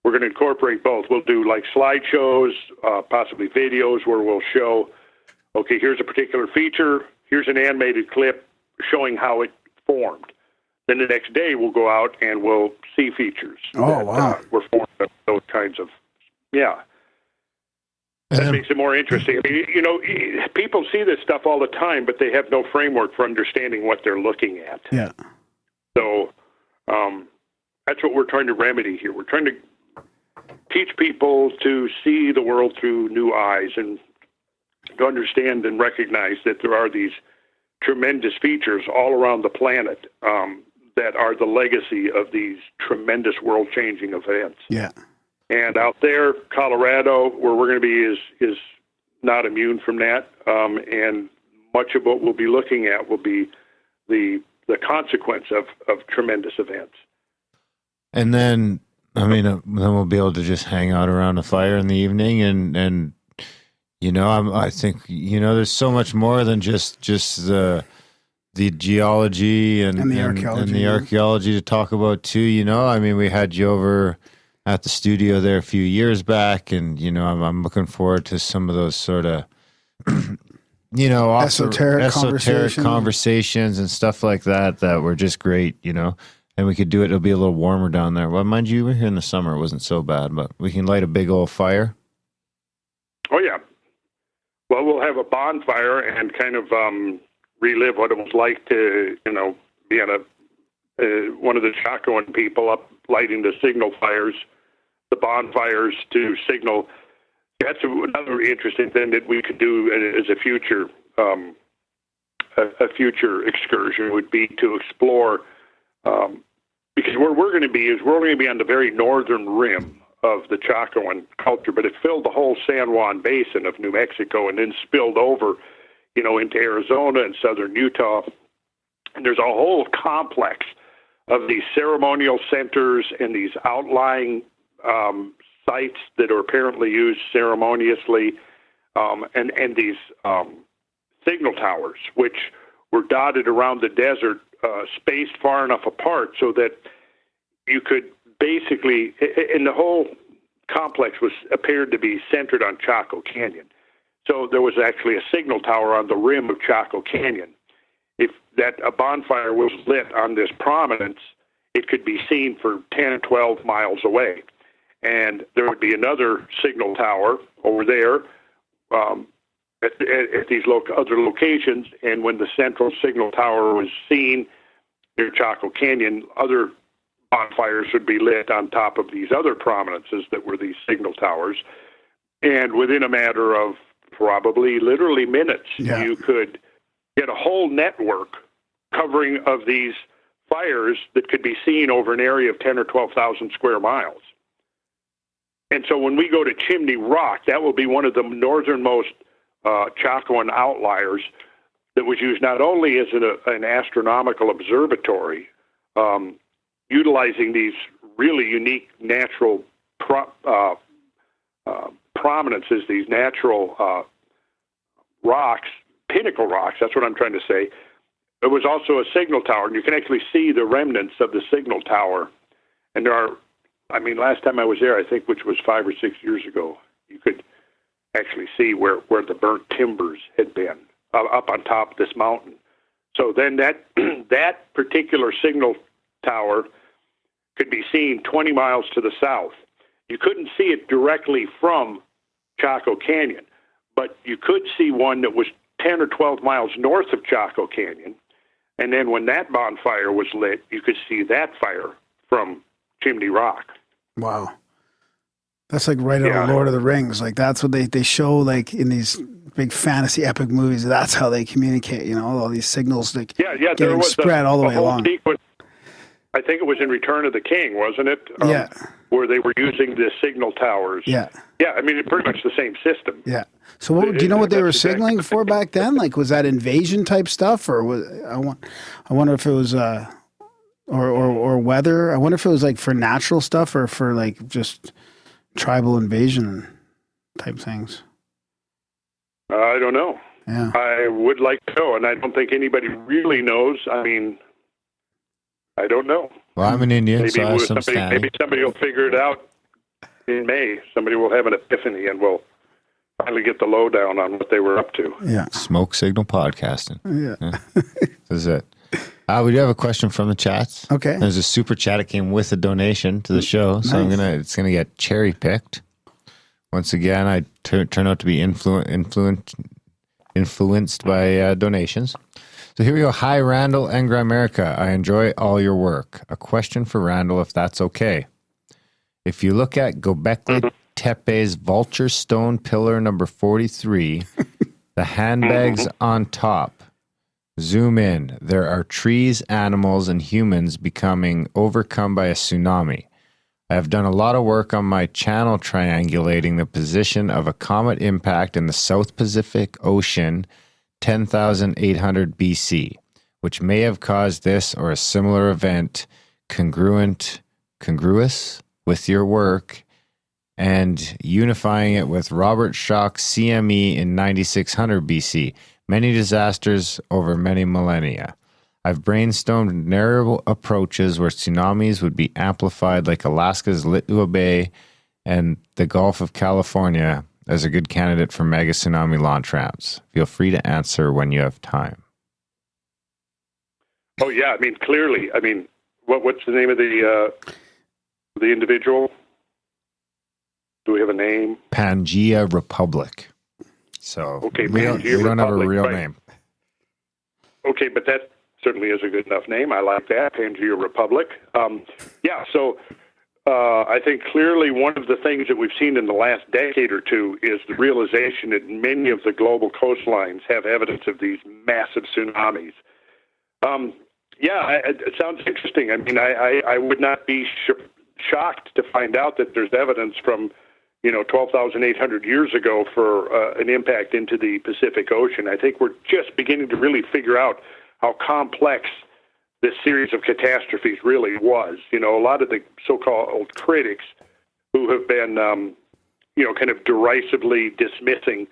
we're going to incorporate both. We'll do like slideshows, possibly videos where we'll show, okay, here's a particular feature, here's an animated clip showing how it formed. Then the next day we'll go out and we'll see features that were formed of those kinds of, That makes it more interesting. I mean, people see this stuff all the time, but they have no framework for understanding what they're looking at. Yeah. So that's what we're trying to remedy here. We're trying to teach people to see the world through new eyes and to understand and recognize that there are these tremendous features all around the planet that are the legacy of these tremendous world-changing events. Yeah. And out there, Colorado, where we're going to be, is not immune from that. And much of what we'll be looking at will be the consequence of tremendous events. And then, then we'll be able to just hang out around a fire in the evening, and I think there's so much more than just the geology and the archaeology to talk about too. We had you over at the studio there a few years back, and I'm looking forward to some of those sort of esoteric conversations and stuff like that were just great, and we could do it. It'll be a little warmer down there. Well, mind you, we're here in the summer. It wasn't so bad, but we can light a big old fire. Oh yeah. Well, we'll have a bonfire and kind of relive what it was like to be on one of the Chacoan people up lighting the signal fires, the bonfires to signal. That's another interesting thing that we could do as a future excursion would be to explore, because where we're going to be is we're going to be on the very northern rim of the Chacoan culture, but it filled the whole San Juan Basin of New Mexico and then spilled over, into Arizona and southern Utah. And there's a whole complex of these ceremonial centers and these outlying sites that are apparently used ceremoniously, and these signal towers, which were dotted around the desert, spaced far enough apart so that you could basically, and the whole complex appeared to be centered on Chaco Canyon. So there was actually a signal tower on the rim of Chaco Canyon. If a bonfire was lit on this prominence, it could be seen for 10, 12 miles away. And there would be another signal tower over there at these other locations. And when the central signal tower was seen near Chaco Canyon, other bonfires would be lit on top of these other prominences that were these signal towers. And within a matter of probably literally minutes, you could get a whole network covering of these fires that could be seen over an area of 10 or 12,000 square miles. And so when we go to Chimney Rock, that will be one of the northernmost Chacoan outliers that was used not only as an astronomical observatory, utilizing these really unique natural prominences, these natural rocks, pinnacle rocks, that's what I'm trying to say. It was also a signal tower, and you can actually see the remnants of the signal tower. And there are, I mean, last time I was there, I think, which was 5 or 6 years ago, you could actually see where the burnt timbers had been up on top of this mountain. So then that particular signal tower could be seen 20 miles to the south. You couldn't see it directly from Chaco Canyon, but you could see one that was 10 or 12 miles north of Chaco Canyon. And then when that bonfire was lit, you could see that fire from Chimney Rock. Wow. That's like right out of Lord of the Rings. Like that's what they show like in these big fantasy epic movies. That's how they communicate, you know, all these signals like getting spread all the way along. Sequence, I think it was in Return of the King, wasn't it? Where they were using the signal towers. Yeah, I mean, it's pretty much the same system. Yeah. So do you know what they were signaling for back then? Like, was that invasion type stuff, or was I wonder if it was or weather? I wonder if it was like for natural stuff or for like just tribal invasion type things. I don't know. Yeah. I would like to know, and I don't think anybody really knows. I mean, I don't know. Well, I'm an Indian, maybe so I have some standing. Maybe somebody will figure it out in May. Somebody will have an epiphany, and we'll finally get the lowdown on what they were up to. Yeah. Smoke signal podcasting. Yeah. This is it. We do have a question from the chats. Okay. There's a super chat. It came with a donation to the show, so it's gonna get cherry picked. Once again, I turn out to be influenced by donations. So here we go. Hi, Randall and Grimerica. I enjoy all your work. A question for Randall, if that's okay. If you look at Gobekli Tepe's vulture stone pillar number 43, the handbags on top, zoom in. There are trees, animals, and humans becoming overcome by a tsunami. I have done a lot of work on my channel triangulating the position of a comet impact in the South Pacific Ocean 10,800 BC, which may have caused this or a similar event congruous with your work, and unifying it with Robert Schoch's CME in 9600 BC. Many disasters over many millennia. I've brainstormed narrow approaches where tsunamis would be amplified like Alaska's Litwa Bay and the Gulf of California as a good candidate for mega tsunami launch ramps. Feel free to answer when you have time. Oh yeah, I mean clearly. I mean, what's the name of the individual? Do we have a name? Pangea Republic. So we don't have a real name. Okay, but that certainly is a good enough name. I like that, Pangea Republic. So I think clearly one of the things that we've seen in the last decade or two is the realization that many of the global coastlines have evidence of these massive tsunamis. It sounds interesting. I mean, I would not be shocked to find out that there's evidence from 12,800 years ago for an impact into the Pacific Ocean. I think we're just beginning to really figure out how complex this series of catastrophes really was. A lot of the so-called critics who have been, kind of derisively dismissing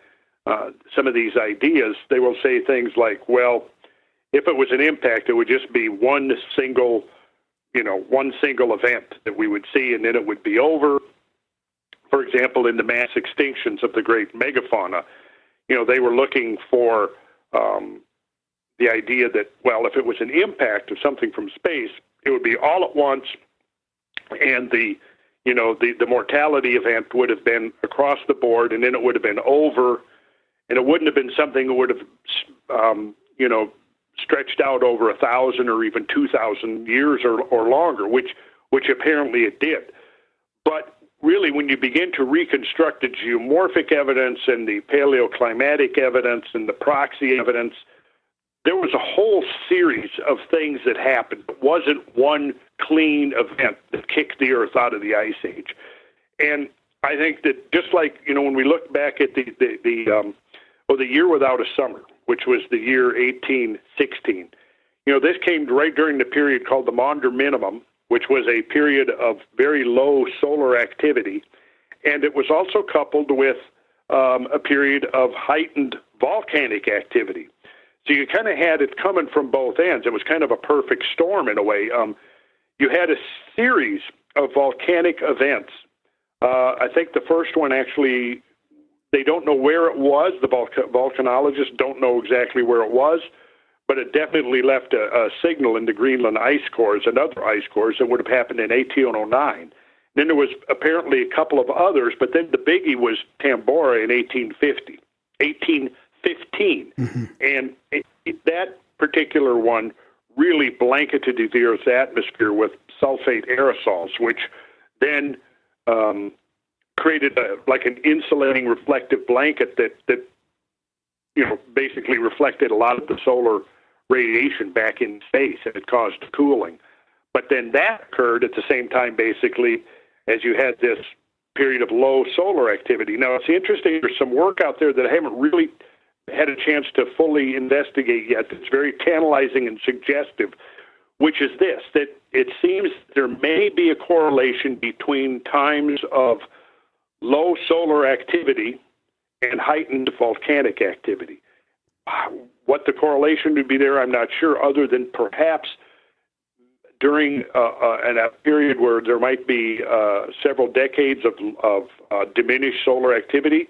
some of these ideas, they will say things like, well, if it was an impact, it would just be one single event that we would see, and then it would be over. For example, in the mass extinctions of the great megafauna, they were looking for the idea that, well, if it was an impact of something from space, it would be all at once, and the mortality event would have been across the board, and then it would have been over, and it wouldn't have been something that would have, stretched out over 1,000 or even 2,000 years or longer, which apparently it did. But really, when you begin to reconstruct the geomorphic evidence and the paleoclimatic evidence and the proxy evidence, there was a whole series of things that happened. It wasn't one clean event that kicked the Earth out of the Ice Age. And I think that just like, when we look back at the year without a summer, which was the year 1816, this came right during the period called the Maunder Minimum, which was a period of very low solar activity. And it was also coupled with a period of heightened volcanic activity. So you kind of had it coming from both ends. It was kind of a perfect storm in a way. You had a series of volcanic events. I think the first one actually, they don't know where it was. The volcanologists don't know exactly where it was, but it definitely left a signal in the Greenland ice cores and other ice cores that would have happened in 1809. Then there was apparently a couple of others, but then the biggie was Tambora in 1815. Mm-hmm. And that particular one really blanketed the Earth's atmosphere with sulfate aerosols, which then created like an insulating reflective blanket that basically reflected a lot of the solar radiation back in space, and it caused cooling. But then that occurred at the same time, basically, as you had this period of low solar activity. Now, it's interesting, there's some work out there that I haven't really had a chance to fully investigate yet. It's very tantalizing and suggestive, which is this, that it seems there may be a correlation between times of low solar activity and heightened volcanic activity. What the correlation would be there, I'm not sure, other than perhaps during a period where there might be several decades of diminished solar activity,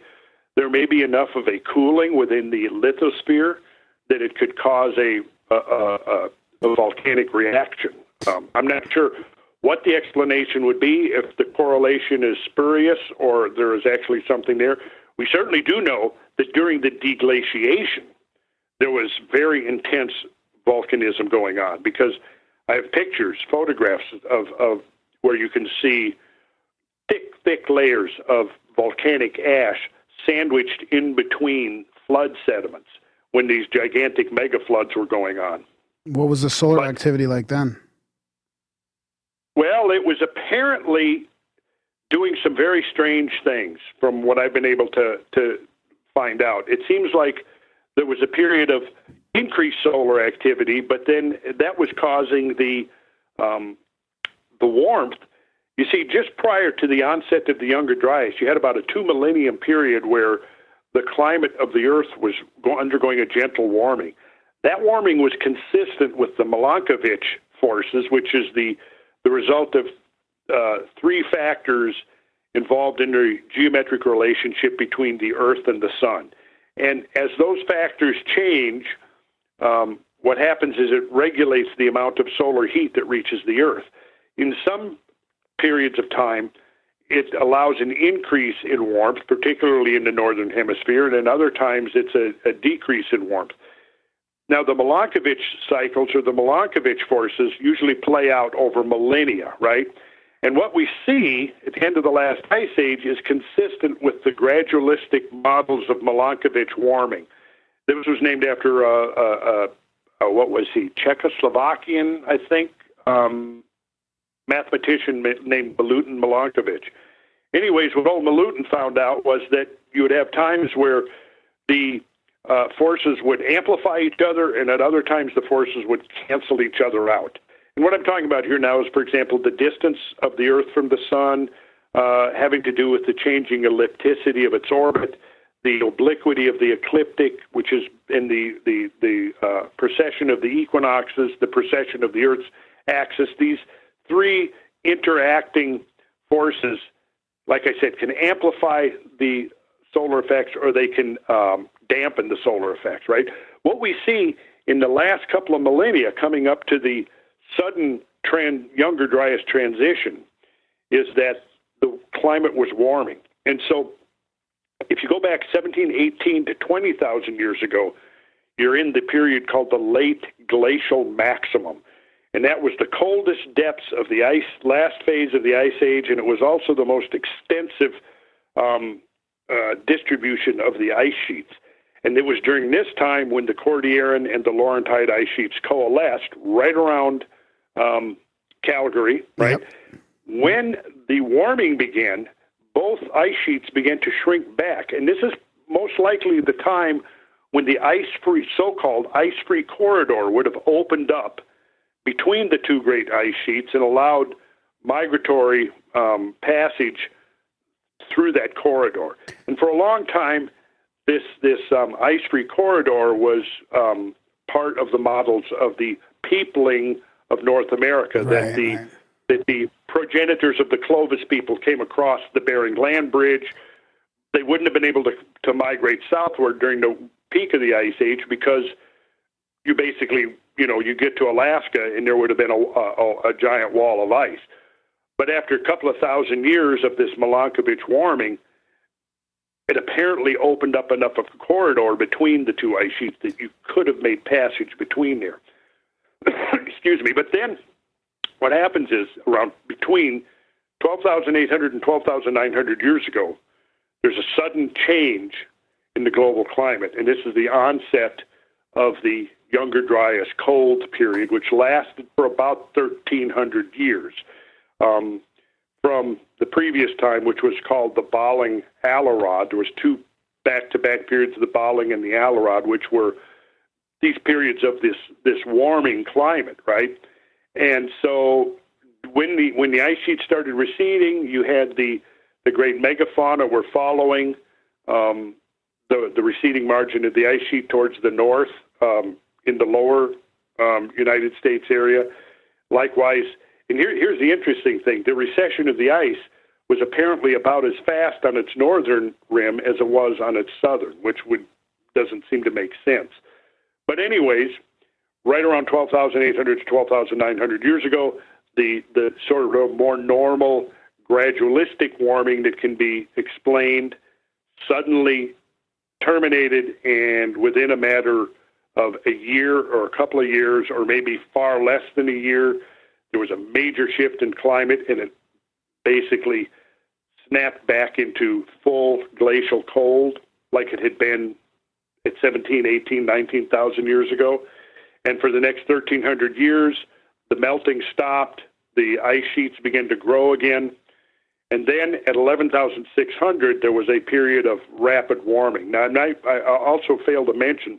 there may be enough of a cooling within the lithosphere that it could cause a volcanic reaction. I'm not sure what the explanation would be, if the correlation is spurious or there is actually something there. We certainly do know that during the deglaciation, there was very intense volcanism going on, because I have pictures, photographs of where you can see thick layers of volcanic ash sandwiched in between flood sediments when these gigantic mega floods were going on. What was the solar activity like then? Well, it was apparently doing some very strange things from what I've been able to find out. It seems like there was a period of increased solar activity, but then that was causing the warmth. You see, just prior to the onset of the Younger Dryas, you had about a 2 millennium period where the climate of the Earth was undergoing a gentle warming. That warming was consistent with the Milankovitch forces, which is the result of three factors involved in the geometric relationship between the Earth and the Sun. And as those factors change, what happens is it regulates the amount of solar heat that reaches the Earth. In some periods of time, it allows an increase in warmth, particularly in the northern hemisphere, and in other times it's a decrease in warmth. Now, the Milankovitch cycles or the Milankovitch forces usually play out over millennia, right? And what we see at the end of the last ice age is consistent with the gradualistic models of Milankovitch warming. This was named after, what was he, Czechoslovakian, I think, mathematician named Milutin Milankovitch. Anyways, what old Milutin found out was that you would have times where the forces would amplify each other, and at other times the forces would cancel each other out. And what I'm talking about here now is, for example, the distance of the Earth from the Sun, having to do with the changing ellipticity of its orbit, the obliquity of the ecliptic, which is in the precession of the equinoxes, the precession of the Earth's axis. These three interacting forces, like I said, can amplify the solar effects, or they can dampen the solar effects, right? What we see in the last couple of millennia coming up to the sudden Younger Dryas transition is that the climate was warming. And so if you go back 1718 to 20,000 years ago, you're in the period called the late glacial maximum. and that was the coldest depths of the last phase of the Ice Age, and it was also the most extensive distribution of the ice sheets. And it was during this time when the Cordilleran and the Laurentide ice sheets coalesced right around Calgary, right? Yep. When the warming began, both ice sheets began to shrink back. And this is most likely the time when the ice-free, so-called ice-free corridor would have opened up between the two great ice sheets and allowed migratory passage through that corridor. And for a long time, this ice-free corridor was part of the models of the peopling of North America, that the progenitors of the Clovis people came across the Bering Land Bridge. They wouldn't have been able to migrate southward during the peak of the Ice Age because you basically, you get to Alaska and there would have been a giant wall of ice. But after a couple of thousand years of this Milankovitch warming, it apparently opened up enough of a corridor between the two ice sheets that you could have made passage between there. Excuse me. But then what happens is around between 12,800 and 12,900 years ago, there's a sudden change in the global climate. And this is the onset of the Younger Dryas cold period, which lasted for about 1,300 years. From the previous time, which was called the Balling Alarod. There was two back-to-back periods of the Balling and the Alarod, which were these periods of this warming climate, right? And so when the ice sheet started receding, you had the great megafauna were following the receding margin of the ice sheet towards the north in the lower United States area. Likewise, and here's the interesting thing. The recession of the ice was apparently about as fast on its northern rim as it was on its southern, which doesn't seem to make sense. But anyways, right around 12,800 to 12,900 years ago, the sort of more normal gradualistic warming that can be explained suddenly terminated, and within a matter of a year or a couple of years, or maybe far less than a year, there was a major shift in climate, and it basically snapped back into full glacial cold like it had been at 17, 18, 19,000 years ago. And for the next 1,300 years, the melting stopped, the ice sheets began to grow again. And then at 11,600, there was a period of rapid warming. Now, I also failed to mention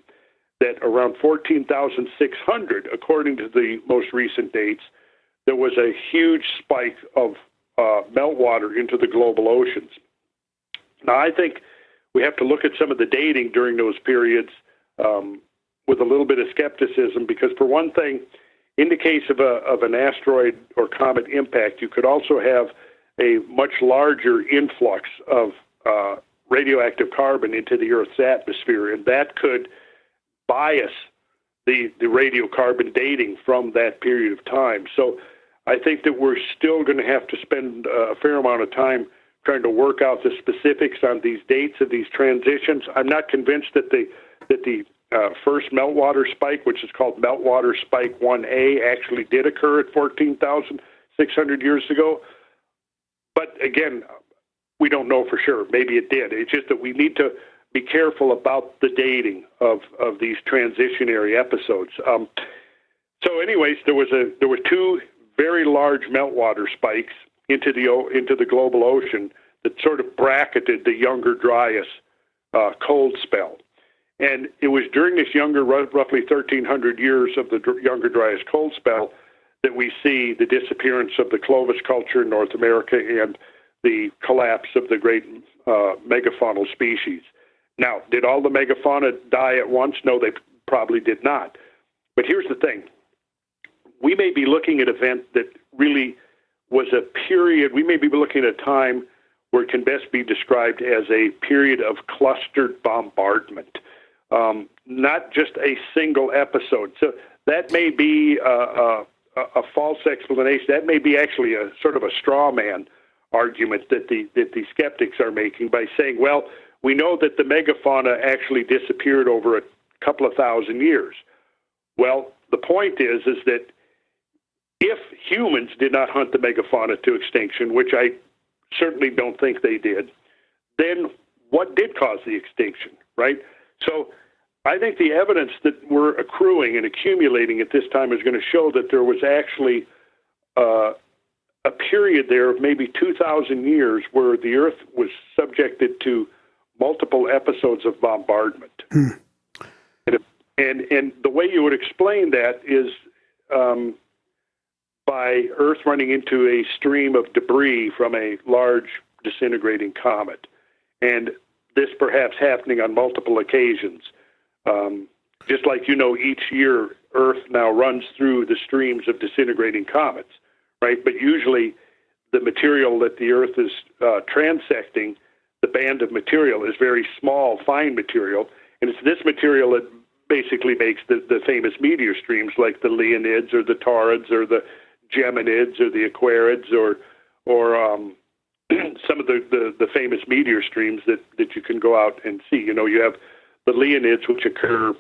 that around 14,600, according to the most recent dates, there was a huge spike of meltwater into the global oceans. Now, I think we have to look at some of the dating during those periods with a little bit of skepticism, because for one thing, in the case of an asteroid or comet impact, you could also have a much larger influx of radioactive carbon into the Earth's atmosphere, and that could bias the radiocarbon dating from that period of time. So I think that we're still going to have to spend a fair amount of time trying to work out the specifics on these dates of these transitions. I'm not convinced that the first meltwater spike, which is called meltwater spike 1A, actually did occur at 14,600 years ago. But again, we don't know for sure. Maybe it did. It's just that we need to be careful about the dating of these transitionary episodes. So anyways, there were two very large meltwater spikes into the global ocean that sort of bracketed the Younger Dryas cold spell. And it was during this roughly 1,300 years of the Younger Dryas cold spell that we see the disappearance of the Clovis culture in North America and the collapse of the great megafaunal species. Now, did all the megafauna die at once? No, they probably did not. But here's the thing. We may be looking at an event that really was a period, we may be looking at a time where it can best be described as a period of clustered bombardment, not just a single episode. So that may be a false explanation. That may be actually a sort of a straw man argument that the skeptics are making by saying, well, we know that the megafauna actually disappeared over a couple of thousand years. Well, the point is that if humans did not hunt the megafauna to extinction, which I certainly don't think they did, then what did cause the extinction, right? So I think the evidence that we're accruing and accumulating at this time is going to show that there was actually a period there of maybe 2,000 years where the Earth was subjected to multiple episodes of bombardment. And the way you would explain that is by Earth running into a stream of debris from a large disintegrating comet. And this perhaps happening on multiple occasions. Just like, each year Earth now runs through the streams of disintegrating comets, right? But usually the material that the Earth is transecting, the band of material, is very small, fine material. And it's this material that basically makes the famous meteor streams like the Leonids or the Taurids or the Geminids or the Aquarids or some of the famous meteor streams that you can go out and see. You have the Leonids, which occur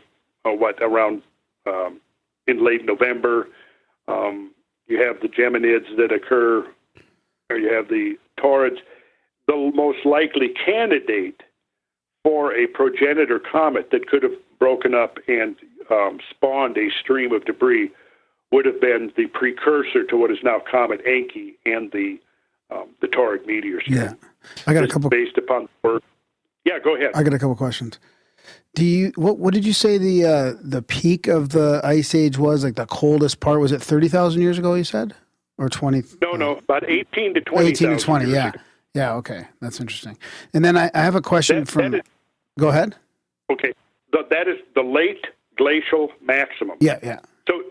around in late November. You have the Geminids that occur, or you have the Taurids. The most likely candidate for a progenitor comet that could have broken up and spawned a stream of debris would have been the precursor to what is now Comet Encke and the Taurid meteor stream. Yeah, I got a couple. Based upon the yeah, go ahead. I got a couple questions. What did you say the peak of the ice age was? Like the coldest part, was it 30,000 years ago? You said, or 20? No, about 18 to 20. 18 to 20. Yeah, yeah. Okay, that's interesting. And then I have a question go ahead. Okay, that is the late glacial maximum. Yeah, yeah. So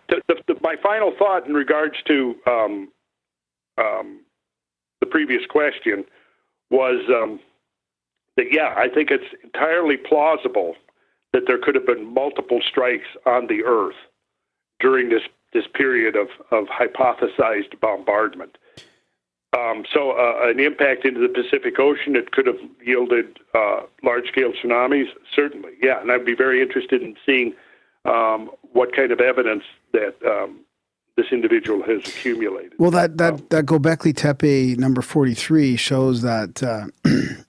my final thought in regards to the previous question was that, yeah, I think it's entirely plausible that there could have been multiple strikes on the Earth during this period of hypothesized bombardment. So an impact into the Pacific Ocean, it could have yielded large-scale tsunamis, certainly, yeah. And I'd be very interested in seeing what kind of evidence that this individual has accumulated. Well, that Gobekli Tepe number 43 shows that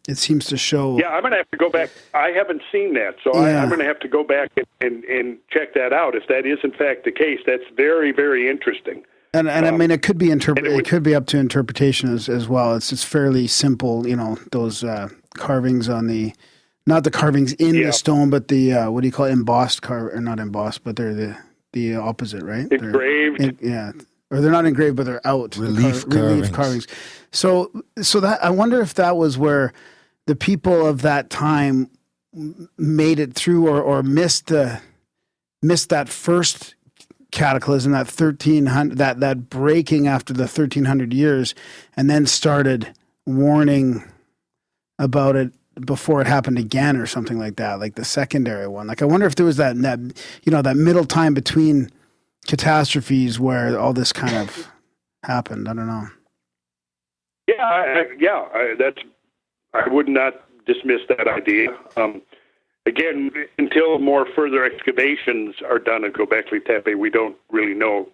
it seems to show. Yeah, I'm going to have to go back. I haven't seen that, so yeah. I'm going to have to go back and check that out. If that is in fact the case, that's very, very interesting. And I mean, it could be it could be up to interpretation as well. It's fairly simple, those carvings on the. Not the carvings in the stone, but the what do you call it? Embossed or not embossed, but they're the opposite, right? Engraved. Or they're not engraved, but they're out. Relief carvings. So that I wonder if that was where the people of that time made it through, or missed that first cataclysm, that 1300, that breaking after the 1300 years, and then started warning about it before it happened again or something like that, like the secondary one. Like I wonder if there was that middle time between catastrophes where all this kind of happened. I don't know. I would not dismiss that idea. Again, until more further excavations are done at Gobekli Tepe, we don't really know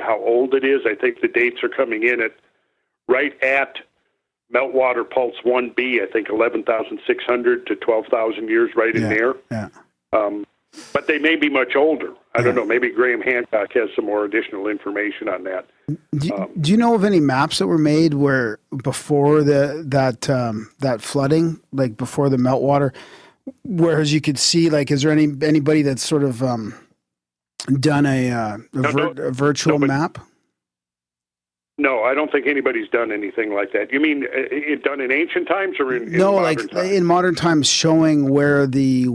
how old it is. I think the dates are coming in right at meltwater pulse 1B, I think 11,600 to 12,000 years, right in there. Yeah. But they may be much older. I don't know. Maybe Graham Hancock has some more additional information on that. Do you know of any maps that were made where before that flooding, like before the meltwater, whereas you could see, like, is there anybody that's sort of done a virtual map? No, I don't think anybody's done anything like that. You mean done in ancient times or in no, modern like times? In modern times, showing where the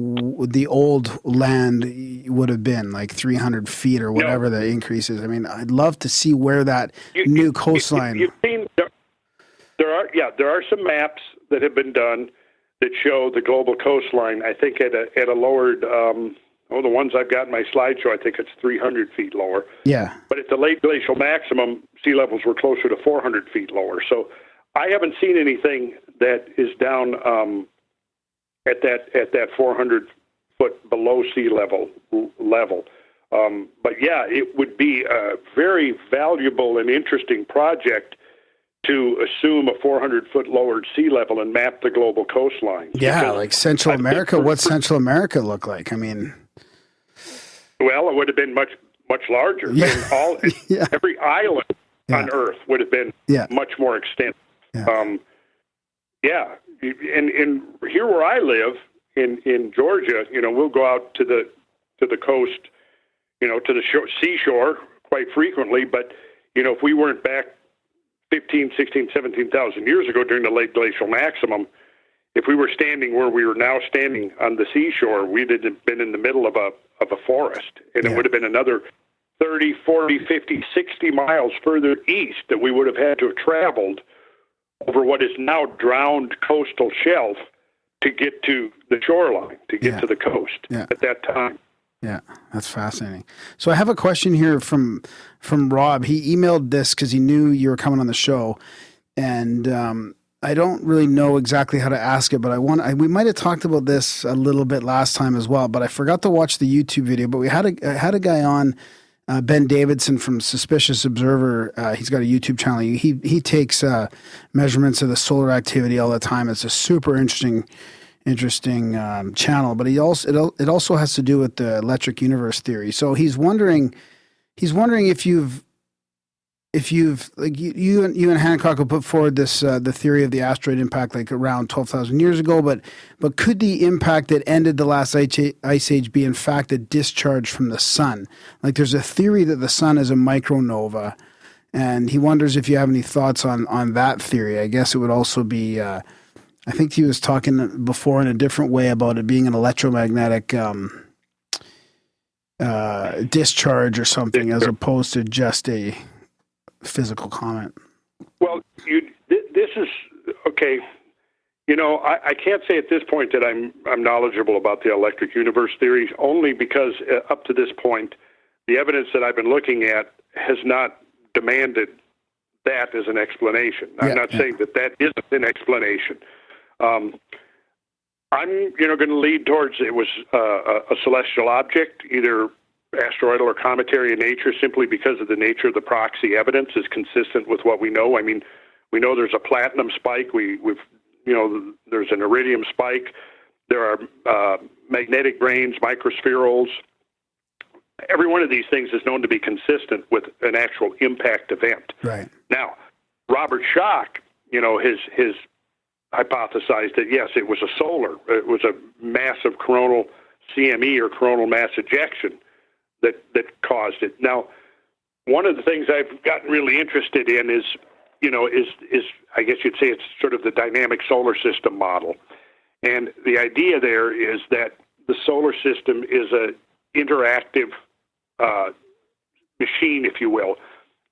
old land would have been, like 300 feet or whatever the increase is. I mean, I'd love to see where that new coastline. You've seen there are some maps that have been done that show the global coastline. I think at a lowered. The ones I've got in my slideshow, I think it's 300 feet lower. Yeah. But at the late glacial maximum, sea levels were closer to 400 feet lower. So I haven't seen anything that is down at that 400 foot below sea level. But yeah, it would be a very valuable and interesting project to assume a 400-foot lowered sea level and map the global coastline. Yeah, like Central America. What's Central America look like? I mean, well, it would have been much larger. Yeah. And every island on Earth would have been much more extensive. Yeah. And here where I live in Georgia, we'll go out to the coast, to the seashore quite frequently. But if we weren't back 15, 16, 17,000 years ago during the late glacial maximum, if we were standing where we were now standing on the seashore, we'd have been in the middle of a forest, and it would have been another 30, 40, 50, 60 miles further east that we would have had to have traveled over what is now drowned coastal shelf to get to the shoreline, to get to the coast at that time. Yeah, that's fascinating. So I have a question here from Rob. He emailed this because he knew you were coming on the show, and I don't really know exactly how to ask it, but we might have talked about this a little bit last time as well, but I forgot to watch the YouTube video. But we had a guy on, Ben Davidson from Suspicious Observer. He's got a YouTube channel. He takes measurements of the solar activity all the time. It's a super interesting channel, but it also has to do with the electric universe theory. So he's wondering if you've like you and Hancock will put forward this the theory of the asteroid impact like around 12,000 years ago, but could the impact that ended the last ice age be in fact a discharge from the sun? Like there's a theory that the sun is a micronova, and he wonders if you have any thoughts on that theory. I guess it would also be I think he was talking before in a different way about it being an electromagnetic discharge or something, as opposed to just a physical comment. Well, this is okay. I can't say at this point that I'm knowledgeable about the electric universe theory, only because up to this point, the evidence that I've been looking at has not demanded that as an explanation. I'm not saying that isn't an explanation. I'm going to lead towards it was a celestial object, either asteroidal or cometary in nature, simply because of the nature of the proxy evidence is consistent with what we know. I mean, we know there's a platinum spike. There's an iridium spike. There are magnetic brains, microspherules. Every one of these things is known to be consistent with an actual impact event. Right. Now, Robert Schoch, his hypothesized that, yes, it was it was a massive coronal CME or coronal mass ejection that caused it. Now, one of the things I've gotten really interested in is I guess you'd say it's sort of the dynamic solar system model. And the idea there is that the solar system is an interactive machine, if you will.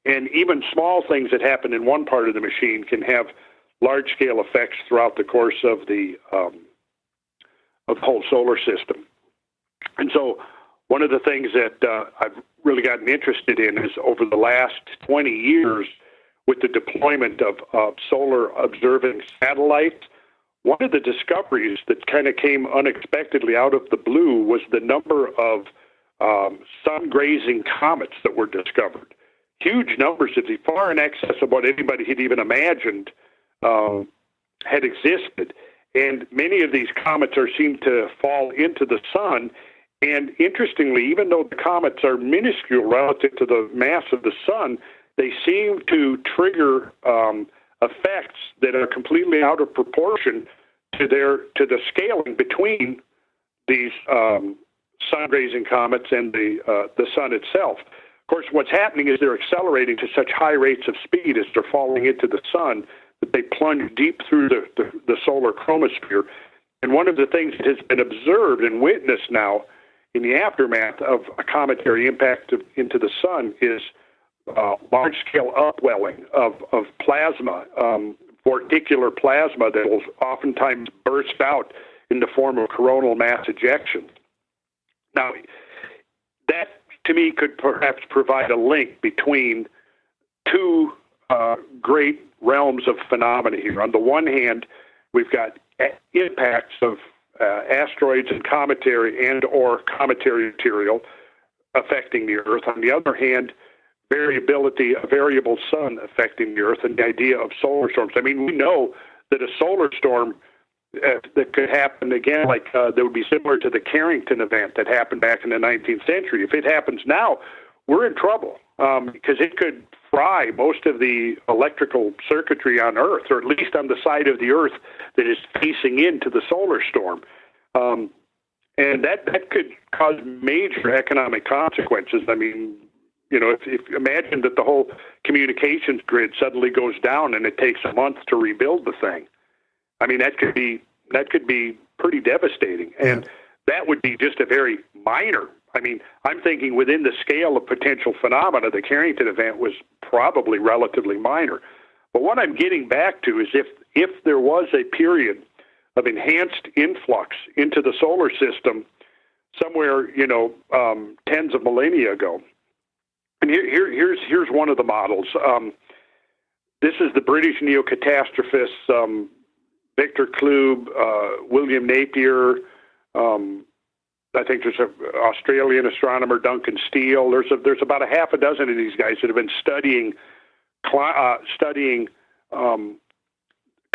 And even small things that happen in one part of the machine can have large-scale effects throughout the course of the whole solar system. And so one of the things that I've really gotten interested in is over the last 20 years with the deployment of solar observing satellites, one of the discoveries that kind of came unexpectedly out of the blue was the number of sun-grazing comets that were discovered. Huge numbers, far in excess of what anybody had even imagined had existed. And many of these comets seem to fall into the sun. And interestingly, even though the comets are minuscule relative to the mass of the sun, they seem to trigger effects that are completely out of proportion to the scaling between these sun-grazing comets and the sun itself. Of course, what's happening is they're accelerating to such high rates of speed as they're falling into the sun that they plunge deep through the solar chromosphere. And one of the things that has been observed and witnessed now in the aftermath of a cometary impact into the sun is large-scale upwelling of plasma, vorticular plasma that will oftentimes burst out in the form of coronal mass ejections. Now, that, to me, could perhaps provide a link between two great realms of phenomena here. On the one hand, we've got impacts of asteroids and cometary and/or cometary material affecting the Earth. On the other hand, variability, a variable sun affecting the Earth, and the idea of solar storms. I mean, we know that a solar storm that could happen again, like that would be similar to the Carrington event that happened back in the 19th century. If it happens now, we're in trouble because it could fry most of the electrical circuitry on Earth, or at least on the side of the Earth that is facing into the solar storm. And that could cause major economic consequences. I mean, you know, if imagine that the whole communications grid suddenly goes down and it takes a month to rebuild the thing. I mean, that could be pretty devastating, and that would be just a very minor. I mean, I'm thinking within the scale of potential phenomena, the Carrington event was probably relatively minor. But what I'm getting back to is if there was a period of enhanced influx into the solar system somewhere, you know, tens of millennia ago. And here's one of the models. This is the British neocatastrophists, Victor Klube, William Napier. I think there's an Australian astronomer, Duncan Steele. There's about a half a dozen of these guys that have been studying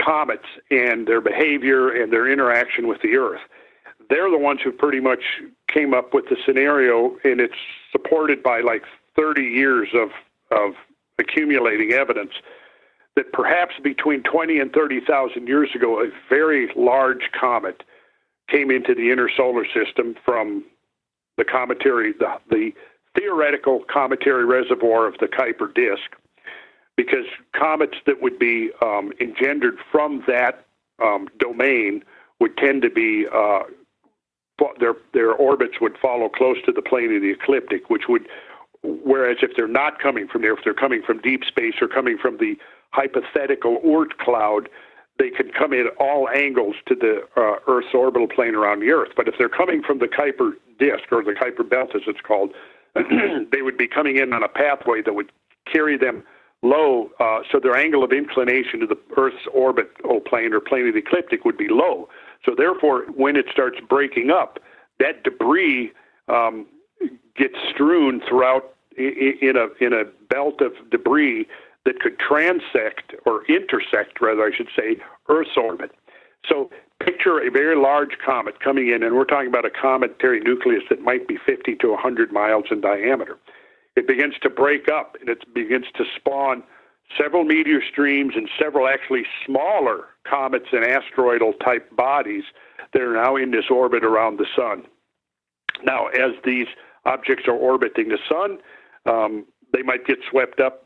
comets and their behavior and their interaction with the Earth. They're the ones who pretty much came up with the scenario, and it's supported by like 30 years of accumulating evidence that perhaps between 20 and 30,000 years ago, a very large comet came into the inner solar system from the cometary, the theoretical cometary reservoir of the Kuiper disk, because comets that would be engendered from that domain would tend to be their orbits would follow close to the plane of the ecliptic, whereas if they're not coming from there, if they're coming from deep space or coming from the hypothetical Oort cloud, they can come in all angles to the Earth's orbital plane around the Earth. But if they're coming from the Kuiper disk, or the Kuiper belt as it's called, they would be coming in on a pathway that would carry them low, so their angle of inclination to the Earth's orbital plane or plane of the ecliptic would be low. So therefore, when it starts breaking up, that debris gets strewn throughout in a belt of debris that could intersect, rather, I should say, Earth's orbit. So picture a very large comet coming in, and we're talking about a cometary nucleus that might be 50 to 100 miles in diameter. It begins to break up, and it begins to spawn several meteor streams and several actually smaller comets and asteroidal-type bodies that are now in this orbit around the sun. Now, as these objects are orbiting the sun, they might get swept up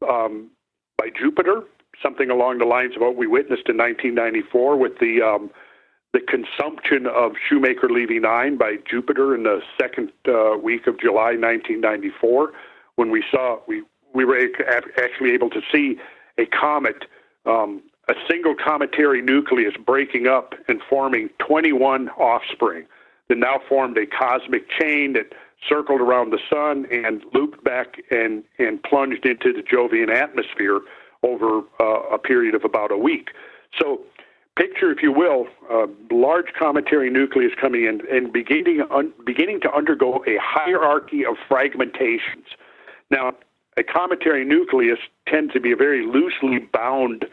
by Jupiter, something along the lines of what we witnessed in 1994 with the consumption of Shoemaker-Levy 9 by Jupiter in the second week of July 1994, when we were actually able to see a comet, a single cometary nucleus breaking up and forming 21 offspring that now formed a cosmic chain that circled around the sun and looped back and plunged into the Jovian atmosphere over a period of about a week. So picture, if you will, a large cometary nucleus coming in and beginning to undergo a hierarchy of fragmentations. Now, a cometary nucleus tends to be a very loosely bound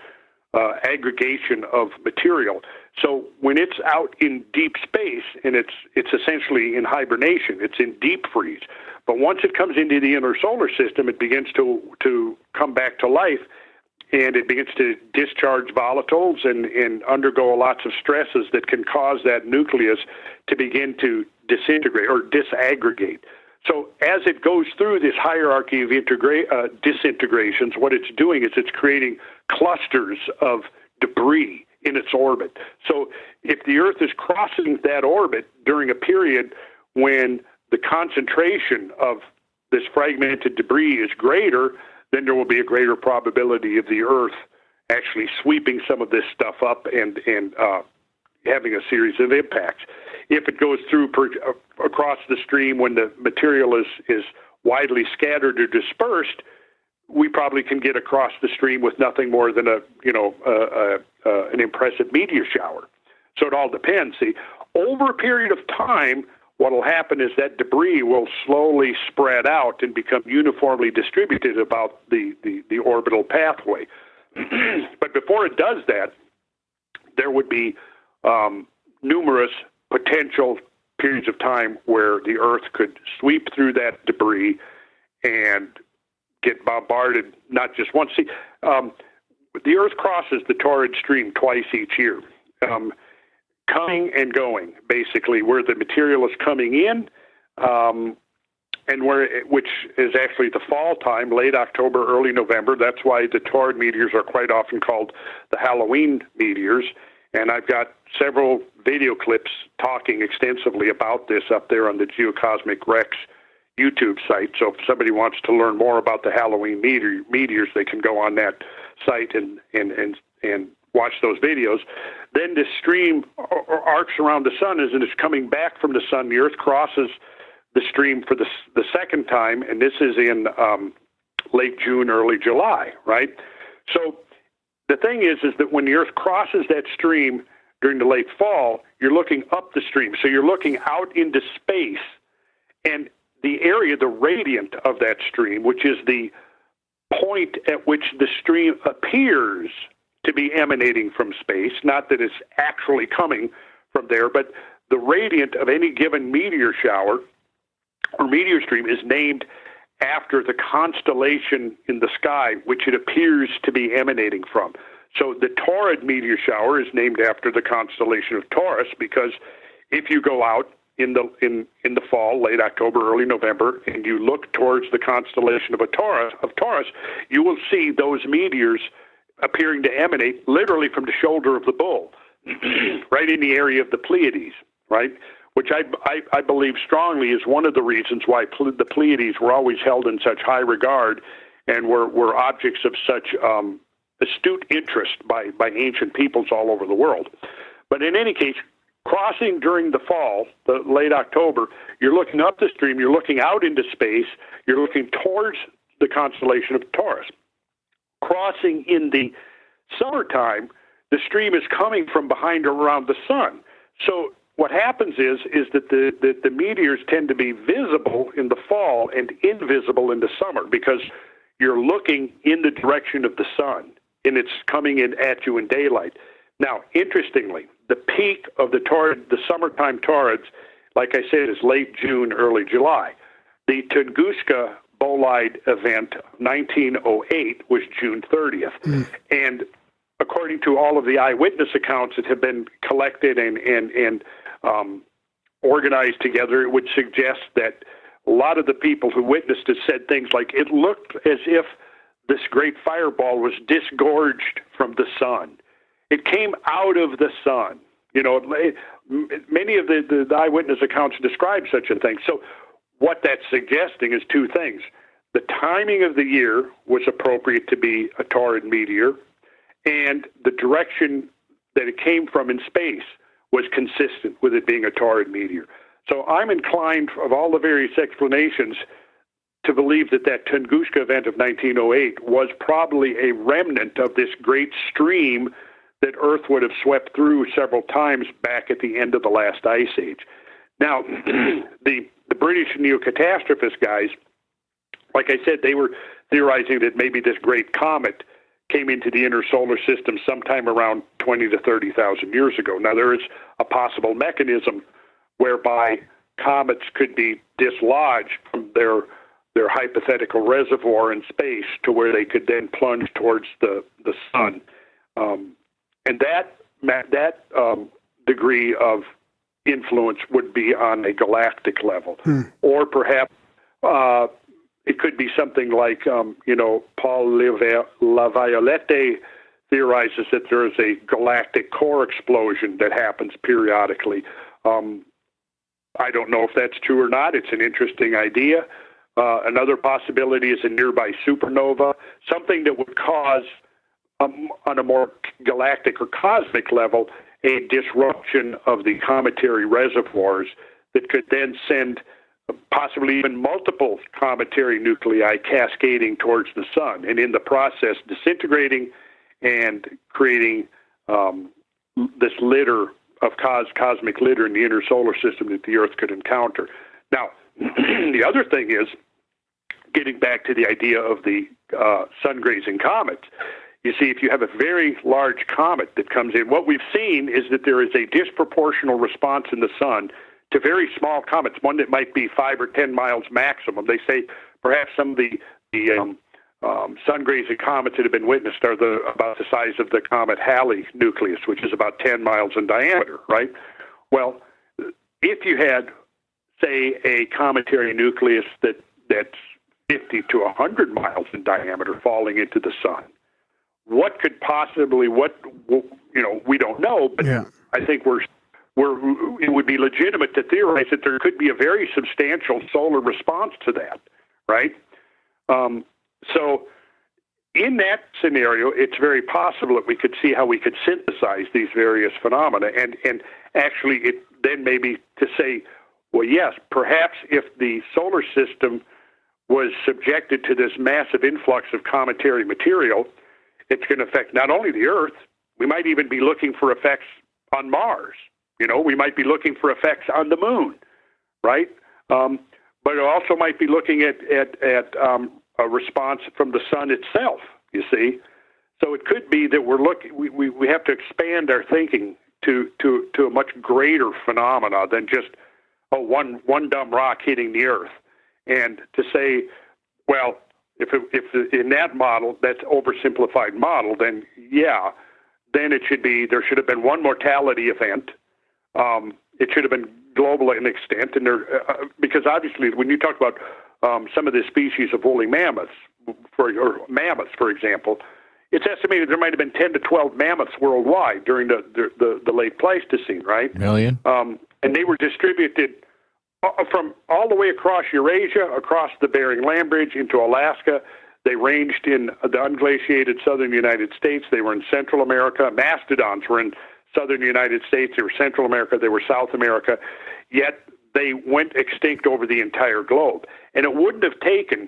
aggregation of material. So when it's out in deep space and it's essentially in hibernation, it's in deep freeze. But once it comes into the inner solar system, it begins to come back to life, and it begins to discharge volatiles and undergo lots of stresses that can cause that nucleus to begin to disintegrate or disaggregate. So as it goes through this hierarchy of disintegrations, what it's doing is it's creating clusters of debris in its orbit. So if the Earth is crossing that orbit during a period when the concentration of this fragmented debris is greater, then there will be a greater probability of the Earth actually sweeping some of this stuff up and having a series of impacts. If it goes through across the stream when the material is widely scattered or dispersed, we probably can get across the stream with nothing more than an impressive meteor shower. So it all depends. See, over a period of time, what will happen is that debris will slowly spread out and become uniformly distributed about the orbital pathway. But before it does that, there would be numerous potential periods of time where the Earth could sweep through that debris and get bombarded, not just once. See, the Earth crosses the torrid stream twice each year, coming and going, basically, where the material is coming in, and which is actually the fall time, late October, early November. That's why the torrid meteors are quite often called the Halloween meteors. And I've got several video clips talking extensively about this up there on the Geocosmic Rex YouTube site. So if somebody wants to learn more about the Halloween meteors, they can go on that site and watch those videos. Then the stream arcs around the sun as it's coming back from the sun. The Earth crosses the stream for the second time, and this is in late June, early July, right? So the thing is that when the Earth crosses that stream during the late fall, you're looking up the stream. So you're looking out into space, and the area, the radiant of that stream, which is the point at which the stream appears to be emanating from space, not that it's actually coming from there, but the radiant of any given meteor shower or meteor stream is named after the constellation in the sky which it appears to be emanating from. So the Taurid meteor shower is named after the constellation of Taurus, because if you go out in the fall, late October, early November, and you look towards the constellation of Taurus, you will see those meteors appearing to emanate literally from the shoulder of the bull, right in the area of the Pleiades, right? Which I believe strongly is one of the reasons why the Pleiades were always held in such high regard and were objects of such astute interest by ancient peoples all over the world. But in any case, crossing during the fall, the late October, you're looking up the stream, you're looking out into space, you're looking towards the constellation of Taurus. Crossing in the summertime, the stream is coming from behind or around the sun. So what happens is that the meteors tend to be visible in the fall and invisible in the summer, because you're looking in the direction of the sun and it's coming in at you in daylight. Now, interestingly, the peak of the summertime Taurids, like I said, is late June, early July. The Tunguska bolide event, 1908, was June 30th. And according to all of the eyewitness accounts that have been collected and organized together, it would suggest that a lot of the people who witnessed it said things like, it looked as if this great fireball was disgorged from the sun. It came out of the sun. You know, many of the eyewitness accounts describe such a thing. So what that's suggesting is two things. The timing of the year was appropriate to be a Taurid meteor, and the direction that it came from in space was consistent with it being a Taurid meteor. So I'm inclined, of all the various explanations, to believe that Tunguska event of 1908 was probably a remnant of this great stream that Earth would have swept through several times back at the end of the last ice age. Now, the British neocatastrophist guys, like I said, they were theorizing that maybe this great comet came into the inner solar system sometime around 20 to 30,000 years ago. Now, there is a possible mechanism whereby comets could be dislodged from their hypothetical reservoir in space to where they could then plunge towards the sun. And that degree of influence would be on a galactic level. Or perhaps it could be something like, Paul Laviolette theorizes that there is a galactic core explosion that happens periodically. I don't know if that's true or not. It's an interesting idea. Another possibility is a nearby supernova, something that would cause, on a more galactic or cosmic level, a disruption of the cometary reservoirs that could then send possibly even multiple cometary nuclei cascading towards the sun, and in the process disintegrating and creating this litter cosmic litter in the inner solar system that the Earth could encounter. Now, the other thing is, getting back to the idea of the sun-grazing comets, you see, if you have a very large comet that comes in, what we've seen is that there is a disproportional response in the sun to very small comets, one that might be 5 or 10 miles maximum. They say perhaps some of the sun-grazing comets that have been witnessed are about the size of the comet Halley nucleus, which is about 10 miles in diameter, right? Well, if you had, say, a cometary nucleus that's 50 to 100 miles in diameter falling into the sun, what could possibly, we don't know, but yeah. I think it would be legitimate to theorize that there could be a very substantial solar response to that, right? So in that scenario, it's very possible that we could see how we could synthesize these various phenomena, and actually it then maybe to say, well, yes, perhaps if the solar system was subjected to this massive influx of cometary material, it's going to affect not only the Earth, we might even be looking for effects on Mars. We might be looking for effects on the moon, right? But it also might be looking at a response from the sun itself, you see. So it could be that we have to expand our thinking to a much greater phenomena than just one dumb rock hitting the Earth. And to say, well, if in that model, that's oversimplified model, then yeah, then it should be, there should have been one mortality event. It should have been global in extent, and because obviously when you talk about some of the species of woolly mammoths, for example, it's estimated there might have been 10 to 12 mammoths worldwide during the late Pleistocene, right? Million. And they were distributed from all the way across Eurasia, across the Bering Land Bridge into Alaska. They ranged in the unglaciated southern United States. They were in Central America. Mastodons were in southern United States. They were Central America. They were South America. Yet they went extinct over the entire globe. And it wouldn't have taken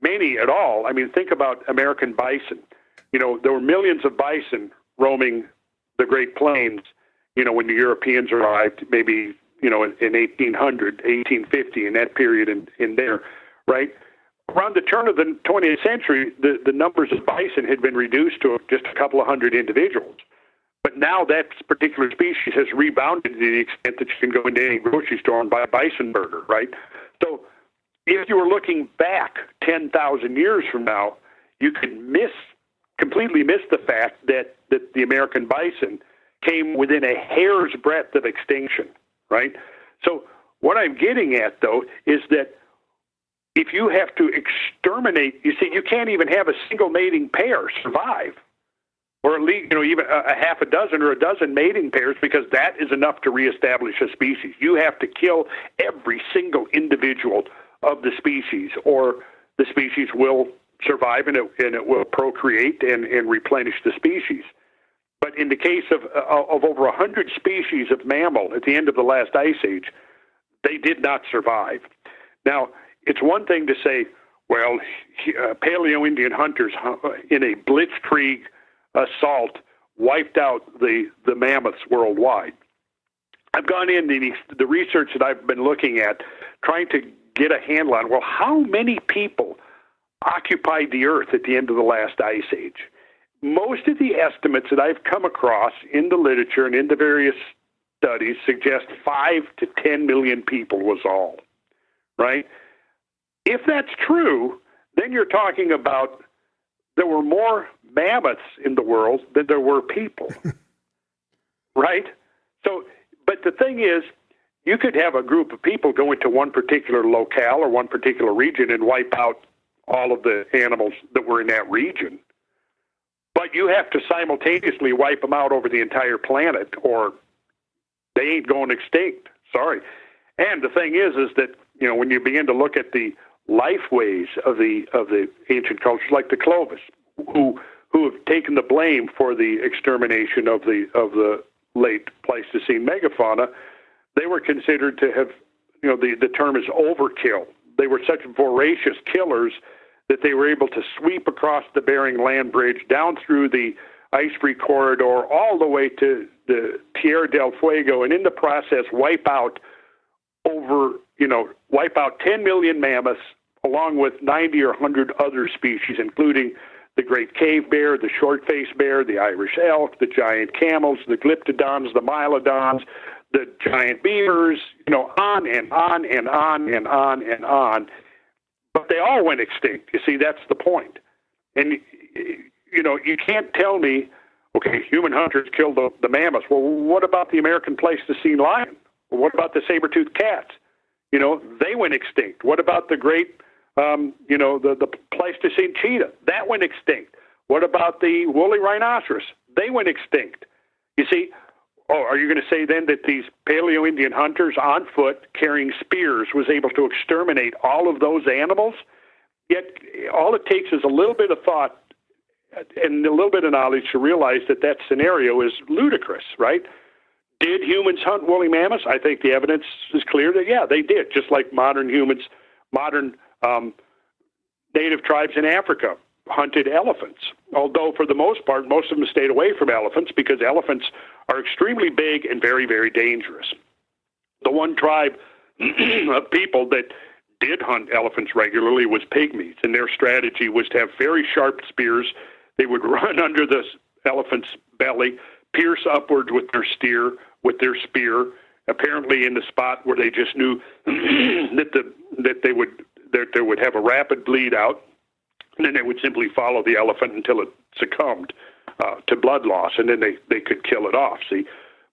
many at all. I mean, think about American bison. There were millions of bison roaming the Great Plains, when the Europeans arrived, maybe, in 1800, 1850, in that period in there, right? Around the turn of the 20th century, the numbers of bison had been reduced to just a couple of hundred individuals. But now that particular species has rebounded to the extent that you can go into any grocery store and buy a bison burger, right? So if you were looking back 10,000 years from now, you could completely miss the fact that the American bison came within a hair's breadth of extinction, right? So what I'm getting at, though, is that if you have to exterminate, you see, you can't even have a single mating pair survive, or at least, even a half a dozen or a dozen mating pairs, because that is enough to reestablish a species. You have to kill every single individual of the species, or the species will survive and it will procreate and replenish the species. But in the case of over 100 species of mammal at the end of the last ice age, they did not survive. Now, it's one thing to say, well, Paleo-Indian hunters in a blitzkrieg assault wiped out the mammoths worldwide. I've gone into the research that I've been looking at, trying to get a handle on, well, how many people occupied the Earth at the end of the last ice age? Most of the estimates that I've come across in the literature and in the various studies suggest 5 to 10 million people was all, right? If that's true, then you're talking about there were more mammoths in the world than there were people, right? So, but the thing is, you could have a group of people go into one particular locale or one particular region and wipe out all of the animals that were in that region. But you have to simultaneously wipe them out over the entire planet, or they ain't going extinct. Sorry. And the thing is that, when you begin to look at the lifeways of the ancient cultures, like the Clovis, who have taken the blame for the extermination of the late Pleistocene megafauna, they were considered to have, the term is overkill. They were such voracious killers that they were able to sweep across the Bering Land Bridge, down through the ice-free corridor all the way to the Tierra del Fuego, and in the process wipe out 10 million mammoths, along with 90 or 100 other species, including the great cave bear, the short-faced bear, the Irish elk, the giant camels, the glyptodons, the mylodons, the giant beavers, on and on and on and on and on. But they all went extinct. You see, that's the point. And, you can't tell me, okay, human hunters killed the mammoths. Well, what about the American Pleistocene lion? Well, what about the saber-toothed cats? They went extinct. What about the great, the Pleistocene cheetah? That went extinct. What about the woolly rhinoceros? They went extinct. You see, are you going to say then that these Paleo-Indian hunters on foot carrying spears was able to exterminate all of those animals? Yet all it takes is a little bit of thought and a little bit of knowledge to realize that scenario is ludicrous, right? Did humans hunt woolly mammoths? I think the evidence is clear that, yeah, they did, just like modern humans, modern native tribes in Africa hunted elephants. Although, for the most part, most of them stayed away from elephants because elephants are extremely big and very, very dangerous. The one tribe of people that did hunt elephants regularly was pygmies, and their strategy was to have very sharp spears. They would run under the elephant's belly, pierce upwards with their spear, apparently in the spot where they just knew that they would have a rapid bleed out, and then they would simply follow the elephant until it succumbed to blood loss, and then they could kill it off. See,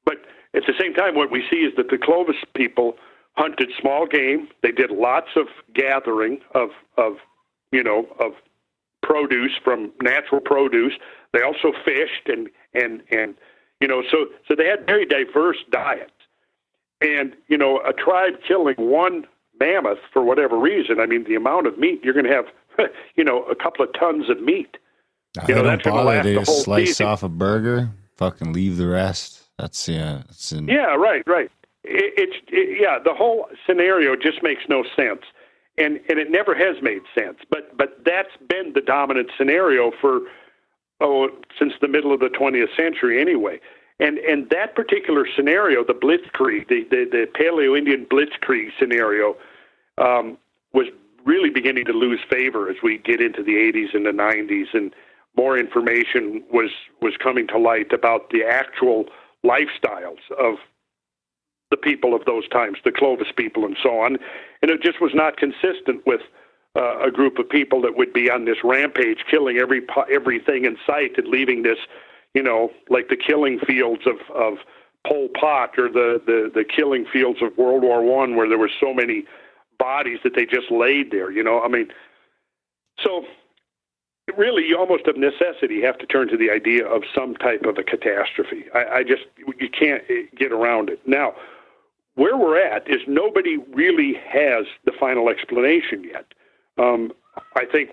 but at the same time, what we see is that the Clovis people hunted small game. They did lots of gathering of produce from natural produce. They also fished and so they had very diverse diets. And a tribe killing one mammoth for whatever reason, I mean, the amount of meat you're going to have, a couple of tons of meat. They don't bother. They just slice off a burger, fucking leave the rest. That's right. The whole scenario just makes no sense, and it never has made sense. But that's been the dominant scenario since the middle of the 20th century, anyway. And that particular scenario, the Blitzkrieg, the Paleo-Indian Blitzkrieg scenario, was really beginning to lose favor as we get into the 80s and the 90s, and more information was coming to light about the actual lifestyles of the people of those times, the Clovis people and so on. And it just was not consistent with a group of people that would be on this rampage, killing everything in sight and leaving this, like the killing fields of Pol Pot, or the killing fields of World War I, where there were so many bodies that they just laid there, So really, you almost of necessity have to turn to the idea of some type of a catastrophe. You can't get around it. Now, where we're at is nobody really has the final explanation yet. I think,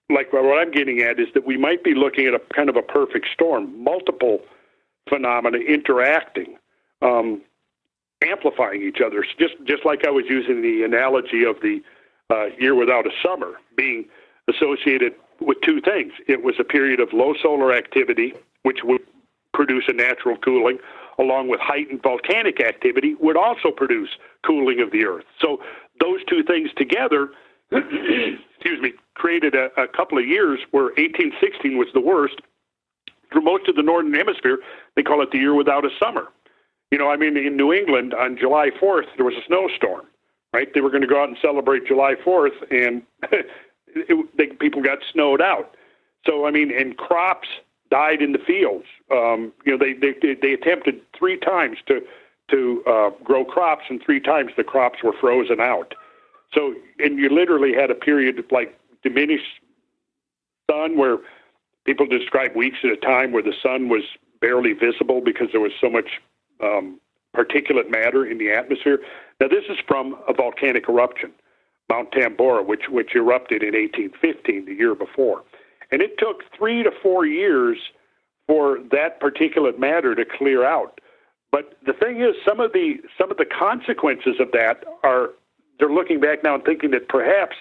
like what I'm getting at, is that we might be looking at a kind of a perfect storm, multiple phenomena interacting, amplifying each other. Just like I was using the analogy of the year without a summer being associated with two things. It was a period of low solar activity, which would produce a natural cooling, along with heightened volcanic activity, would also produce cooling of the Earth. So those two things together, created a couple of years where 1816 was the worst. For most of the Northern Hemisphere, they call it the year without a summer. In New England, on July 4th, there was a snowstorm, right? They were going to go out and celebrate July 4th, and people got snowed out. So, and crops died in the fields. They attempted 3 times to grow crops, and 3 times the crops were frozen out. So, and you literally had a period of diminished sun, where people describe weeks at a time where the sun was barely visible because there was so much particulate matter in the atmosphere. Now, this is from a volcanic eruption, Mount Tambora, which erupted in 1815, the year before. And it took 3 to 4 years for that particulate matter to clear out. But the thing is, some of the consequences of that they're looking back now and thinking that perhaps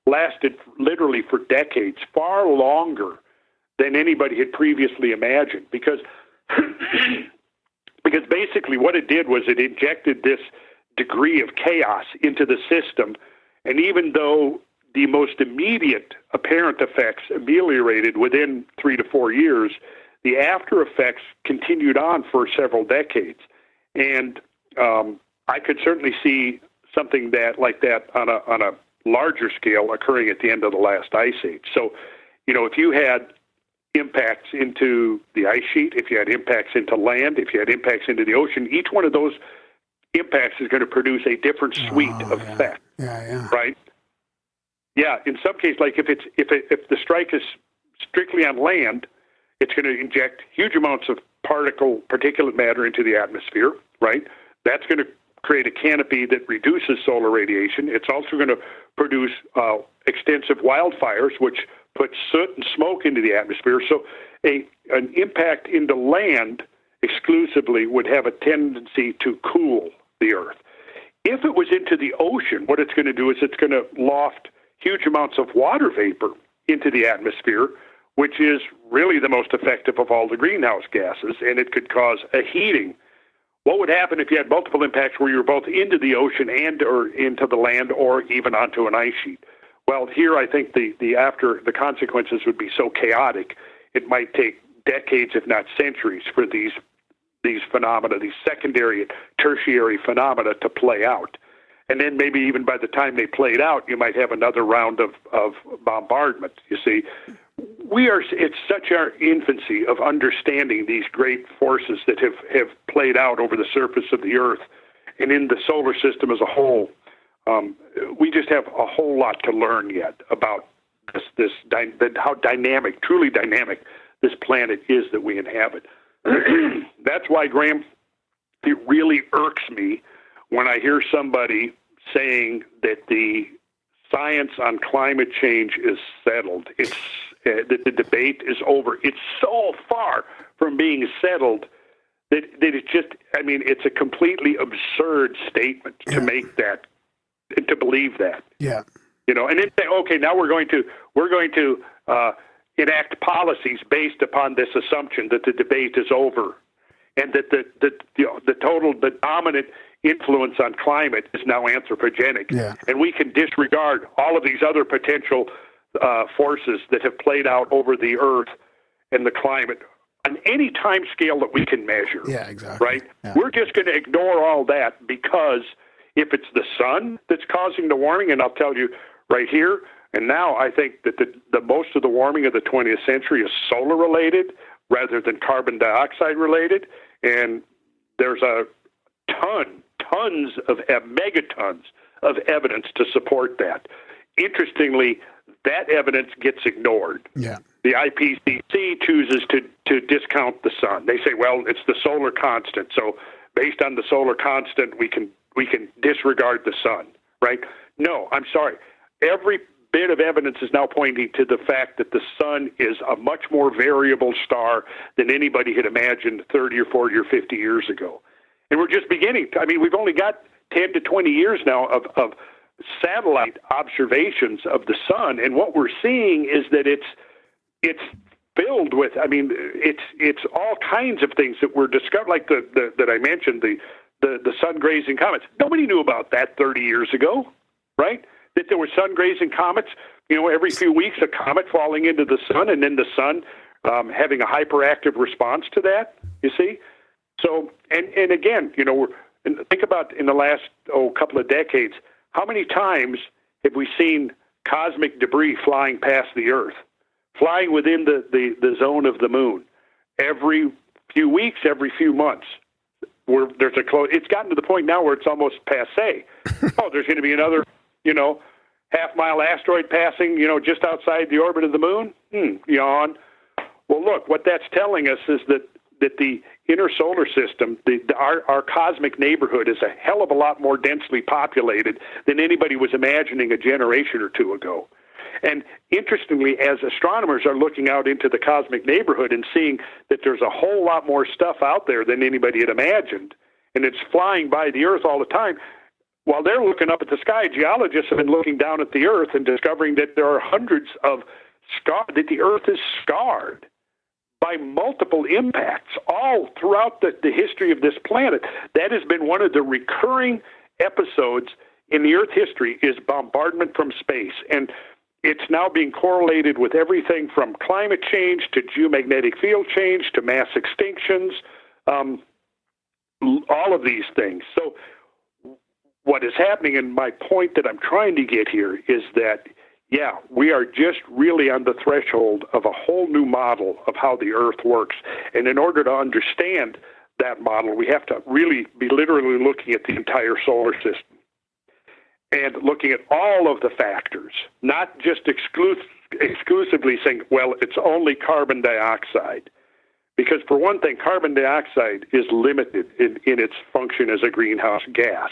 lasted literally for decades, far longer than anybody had previously imagined, because basically what it did was it injected this degree of chaos into the system, and even though the most immediate apparent effects ameliorated within 3 to 4 years, the after effects continued on for several decades. And I could certainly see something like that on a larger scale occurring at the end of the last ice age. So, if you had impacts into the ice sheet, if you had impacts into land, if you had impacts into the ocean, each one of those impacts is going to produce a different suite of effects. Yeah. Right? Yeah. In some cases, like if the strike is strictly on land, it's going to inject huge amounts of particulate matter into the atmosphere. Right? That's going to create a canopy that reduces solar radiation. It's also going to produce extensive wildfires, which put soot and smoke into the atmosphere. So an impact into land exclusively would have a tendency to cool the Earth. If it was into the ocean, what it's going to do is it's going to loft huge amounts of water vapor into the atmosphere, which is really the most effective of all the greenhouse gases, and it could cause a heating. What would happen if you had multiple impacts where you were both into the ocean and or into the land or even onto an ice sheet? Well, here I think the consequences would be so chaotic, it might take decades, if not centuries, for these phenomena, these secondary and tertiary phenomena to play out. And then maybe even by the time they played out, you might have another round of bombardment. You see, it's such our infancy of understanding these great forces that have played out over the surface of the Earth and in the solar system as a whole. We just have a whole lot to learn yet about how dynamic, truly dynamic, this planet is that we inhabit. That's why, Graham, it really irks me when I hear somebody saying that the science on climate change is settled. That the debate is over. It's so far from being settled that it's just, it's a completely absurd statement to make that, and to believe that. Yeah. And then say, okay, now we're going to enact policies based upon this assumption that the debate is over, and that the dominant influence on climate is now anthropogenic, and we can disregard all of these other potential forces that have played out over the Earth and the climate on any time scale that we can measure. Yeah, exactly. Right? Yeah. We're just going to ignore all that because if it's the sun that's causing the warming, and I'll tell you right here and now, I think that the most of the warming of the 20th century is solar related rather than carbon dioxide related, and there's tons of megatons of evidence to support that. Interestingly, that evidence gets ignored. Yeah. The IPCC chooses to discount the sun. They say, well, it's the solar constant. So based on the solar constant, we can disregard the sun, right? No, I'm sorry. Every bit of evidence is now pointing to the fact that the sun is a much more variable star than anybody had imagined 30 or 40 or 50 years ago. And we're just beginning. We've only got 10 to 20 years now of satellite observations of the sun, and what we're seeing is that it's filled with. It's all kinds of things that were discovered, like that I mentioned, the sun grazing comets. Nobody knew about that 30 years ago, right? That there were sun grazing comets. Every few weeks a comet falling into the sun, and then the sun having a hyperactive response to that. You see. So, and again, think about in the last couple of decades, how many times have we seen cosmic debris flying past the Earth, flying within the zone of the moon? Every few weeks, every few months, it's gotten to the point now where it's almost passé. There's going to be another, half-mile asteroid passing, just outside the orbit of the moon? Yawn. Well, look, what that's telling us is that the inner solar system, our cosmic neighborhood, is a hell of a lot more densely populated than anybody was imagining a generation or two ago. And interestingly, as astronomers are looking out into the cosmic neighborhood and seeing that there's a whole lot more stuff out there than anybody had imagined, and it's flying by the Earth all the time, while they're looking up at the sky, geologists have been looking down at the Earth and discovering that there are hundreds of that the Earth is scarred by multiple impacts all throughout the history of this planet. That has been one of the recurring episodes in the Earth history, is bombardment from space. And it's now being correlated with everything from climate change to geomagnetic field change to mass extinctions, all of these things. So what is happening, and my point that I'm trying to get here, is that, yeah, we are just really on the threshold of a whole new model of how the Earth works. And in order to understand that model, we have to really be literally looking at the entire solar system and looking at all of the factors, not just exclusively saying, well, it's only carbon dioxide. Because for one thing, carbon dioxide is limited in its function as a greenhouse gas.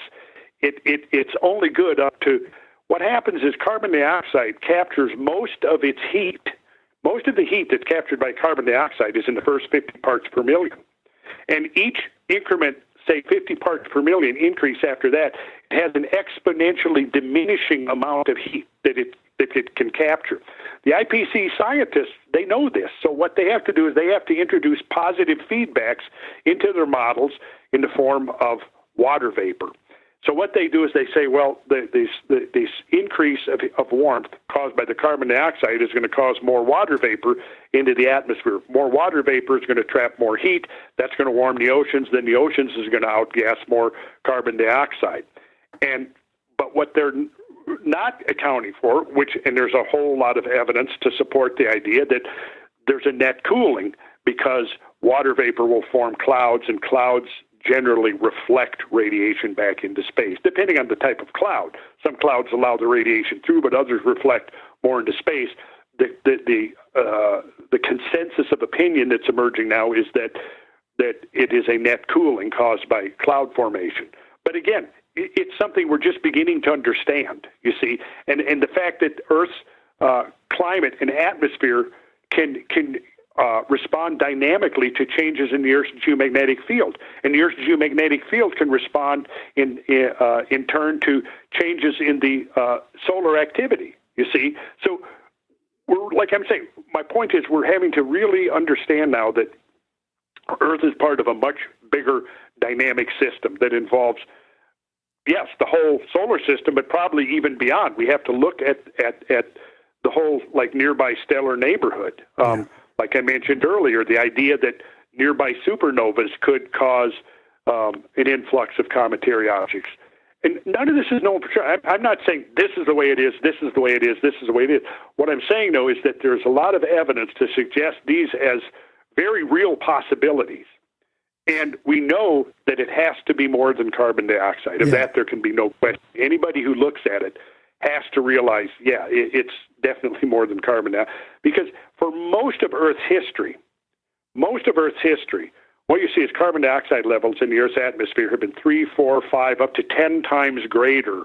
It's only good up to, what happens is carbon dioxide captures most of its heat. Most of the heat that's captured by carbon dioxide is in the first 50 parts per million. And each increment, say 50 parts per million increase after that, has an exponentially diminishing amount of heat that it can capture. The IPCC scientists, they know this. So what they have to do is they have to introduce positive feedbacks into their models in the form of water vapor. So what they do is they say, well, this increase of warmth caused by the carbon dioxide is going to cause more water vapor into the atmosphere. More water vapor is going to trap more heat. That's going to warm the oceans. Then the oceans is going to outgas more carbon dioxide. But what they're not accounting for, and there's a whole lot of evidence to support the idea that there's a net cooling, because water vapor will form clouds, and clouds generally reflect radiation back into space, depending on the type of cloud. Some clouds allow the radiation through, but others reflect more into space. The consensus of opinion that's emerging now is that it is a net cooling caused by cloud formation. But again, it's something we're just beginning to understand, you see, and the fact that Earth's climate and atmosphere can respond dynamically to changes in the Earth's geomagnetic field, and the Earth's geomagnetic field can respond in turn to changes in the solar activity. You see, so like I'm saying, my point is we're having to really understand now that Earth is part of a much bigger dynamic system that involves, yes, the whole solar system, but probably even beyond. We have to look at the whole, like, nearby stellar neighborhood. Like I mentioned earlier, the idea that nearby supernovas could cause an influx of cometary objects. And none of this is known for sure. I'm not saying this is the way it is, this is the way it is, this is the way it is. What I'm saying, though, is that there's a lot of evidence to suggest these as very real possibilities. And we know that it has to be more than carbon dioxide. Of that, there can be no question. Anybody who looks at it has to realize, it's definitely more than carbon dioxide. Because for most of Earth's history, what you see is carbon dioxide levels in the Earth's atmosphere have been 3, 4, 5, up to 10 times greater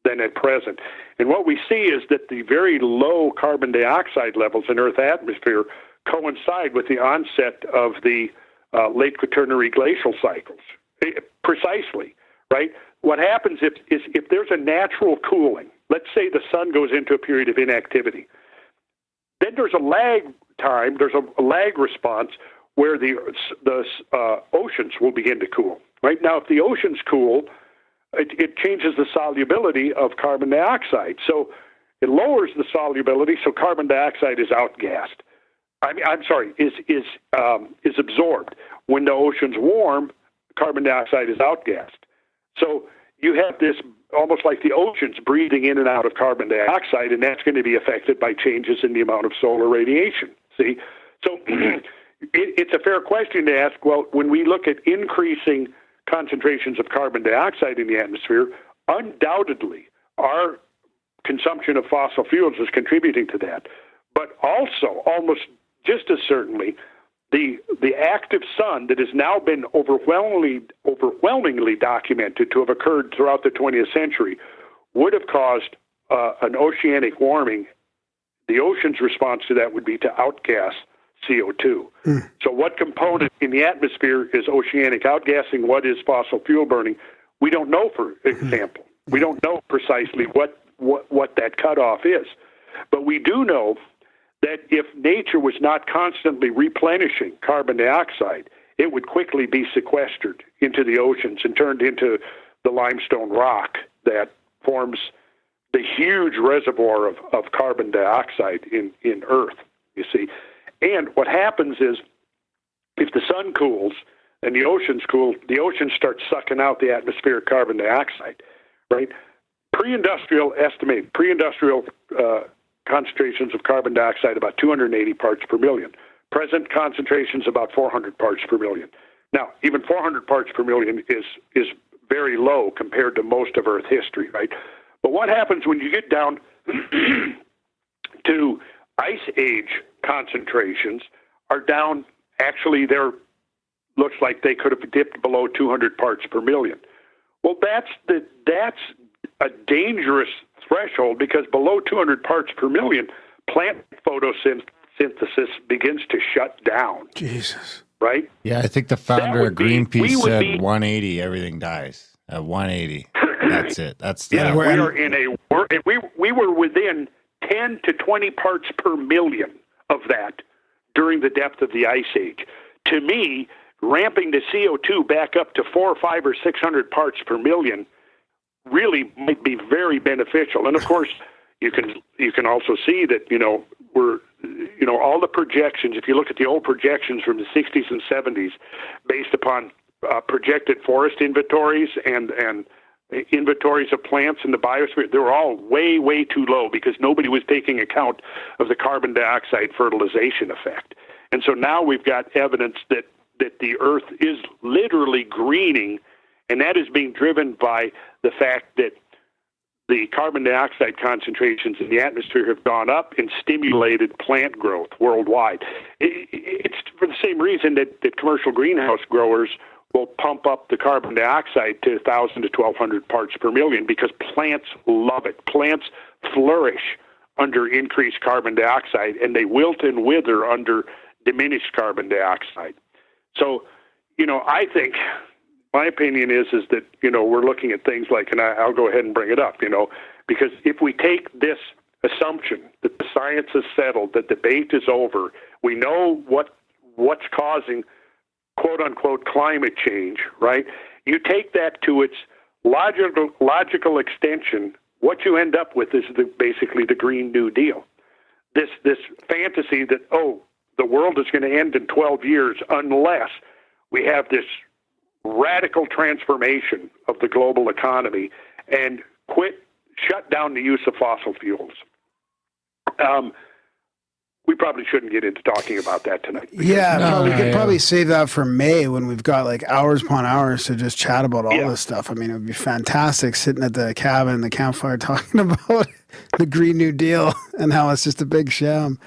than at present. And what we see is that the very low carbon dioxide levels in Earth's atmosphere coincide with the onset of the late Quaternary glacial cycles. Precisely, right? What happens if there's a natural cooling, let's say the sun goes into a period of inactivity, then there's a lag time, there's a lag response where the oceans will begin to cool. Right now, if the oceans cool, it changes the solubility of carbon dioxide. So it lowers the solubility, so carbon dioxide is outgassed. Is absorbed. When the oceans warm, carbon dioxide is outgassed. So you have this almost like the oceans breathing in and out of carbon dioxide, and that's going to be affected by changes in the amount of solar radiation. See? So it's a fair question to ask, well, when we look at increasing concentrations of carbon dioxide in the atmosphere, undoubtedly our consumption of fossil fuels is contributing to that. But also, almost just as certainly, the active sun that has now been overwhelmingly documented to have occurred throughout the 20th century would have caused an oceanic warming. The ocean's response to that would be to outgas CO2. So what component in the atmosphere is oceanic outgassing? What is fossil fuel burning? We don't know, for example. We don't know precisely what that cutoff is. But we do know that if nature was not constantly replenishing carbon dioxide, it would quickly be sequestered into the oceans and turned into the limestone rock that forms the huge reservoir of carbon dioxide in Earth, you see. And what happens is, if the sun cools and the oceans cool, the oceans start sucking out the atmospheric carbon dioxide, right? Pre-industrial concentrations of carbon dioxide about 280 parts per million. Present concentrations about 400 parts per million. Now, even 400 parts per million is very low compared to most of Earth history, right? But what happens when you get down to ice age concentrations are down, actually they're looks like they could have dipped below 200 parts per million. Well, that's a dangerous threshold, because below 200 parts per million, plant photosynthesis begins to shut down. Jesus. Right? Yeah, I think the founder of Greenpeace said 180, everything dies. At 180, that's it. That's yeah. We were within 10 to 20 parts per million of that during the depth of the ice age. To me, ramping the CO2 back up to 400, 500, or 600 parts per million really might be very beneficial. And of course, you can also see that all the projections. If you look at the old projections from the 60s and 70s, based upon projected forest inventories and inventories of plants in the biosphere, they were all way, way too low, because nobody was taking account of the carbon dioxide fertilization effect. And so now we've got evidence that the Earth is literally greening, and that is being driven by the fact that the carbon dioxide concentrations in the atmosphere have gone up and stimulated plant growth worldwide. It's for the same reason that commercial greenhouse growers will pump up the carbon dioxide to 1,000 to 1,200 parts per million, because plants love it. Plants flourish under increased carbon dioxide, and they wilt and wither under diminished carbon dioxide. So, I think my opinion is that, we're looking at things like, and I'll go ahead and bring it up, because if we take this assumption that the science is settled, that debate is over, we know what's causing quote-unquote climate change, right? You take that to its logical extension, what you end up with is basically the Green New Deal. This fantasy that, the world is going to end in 12 years unless we have this radical transformation of the global economy and shut down the use of fossil fuels. We probably shouldn't get into talking about that tonight. Yeah, we could probably save that for May, when we've got like hours upon hours to just chat about all this stuff. I mean, it would be fantastic sitting at the cabin, the campfire, talking about the Green New Deal and how it's just a big sham.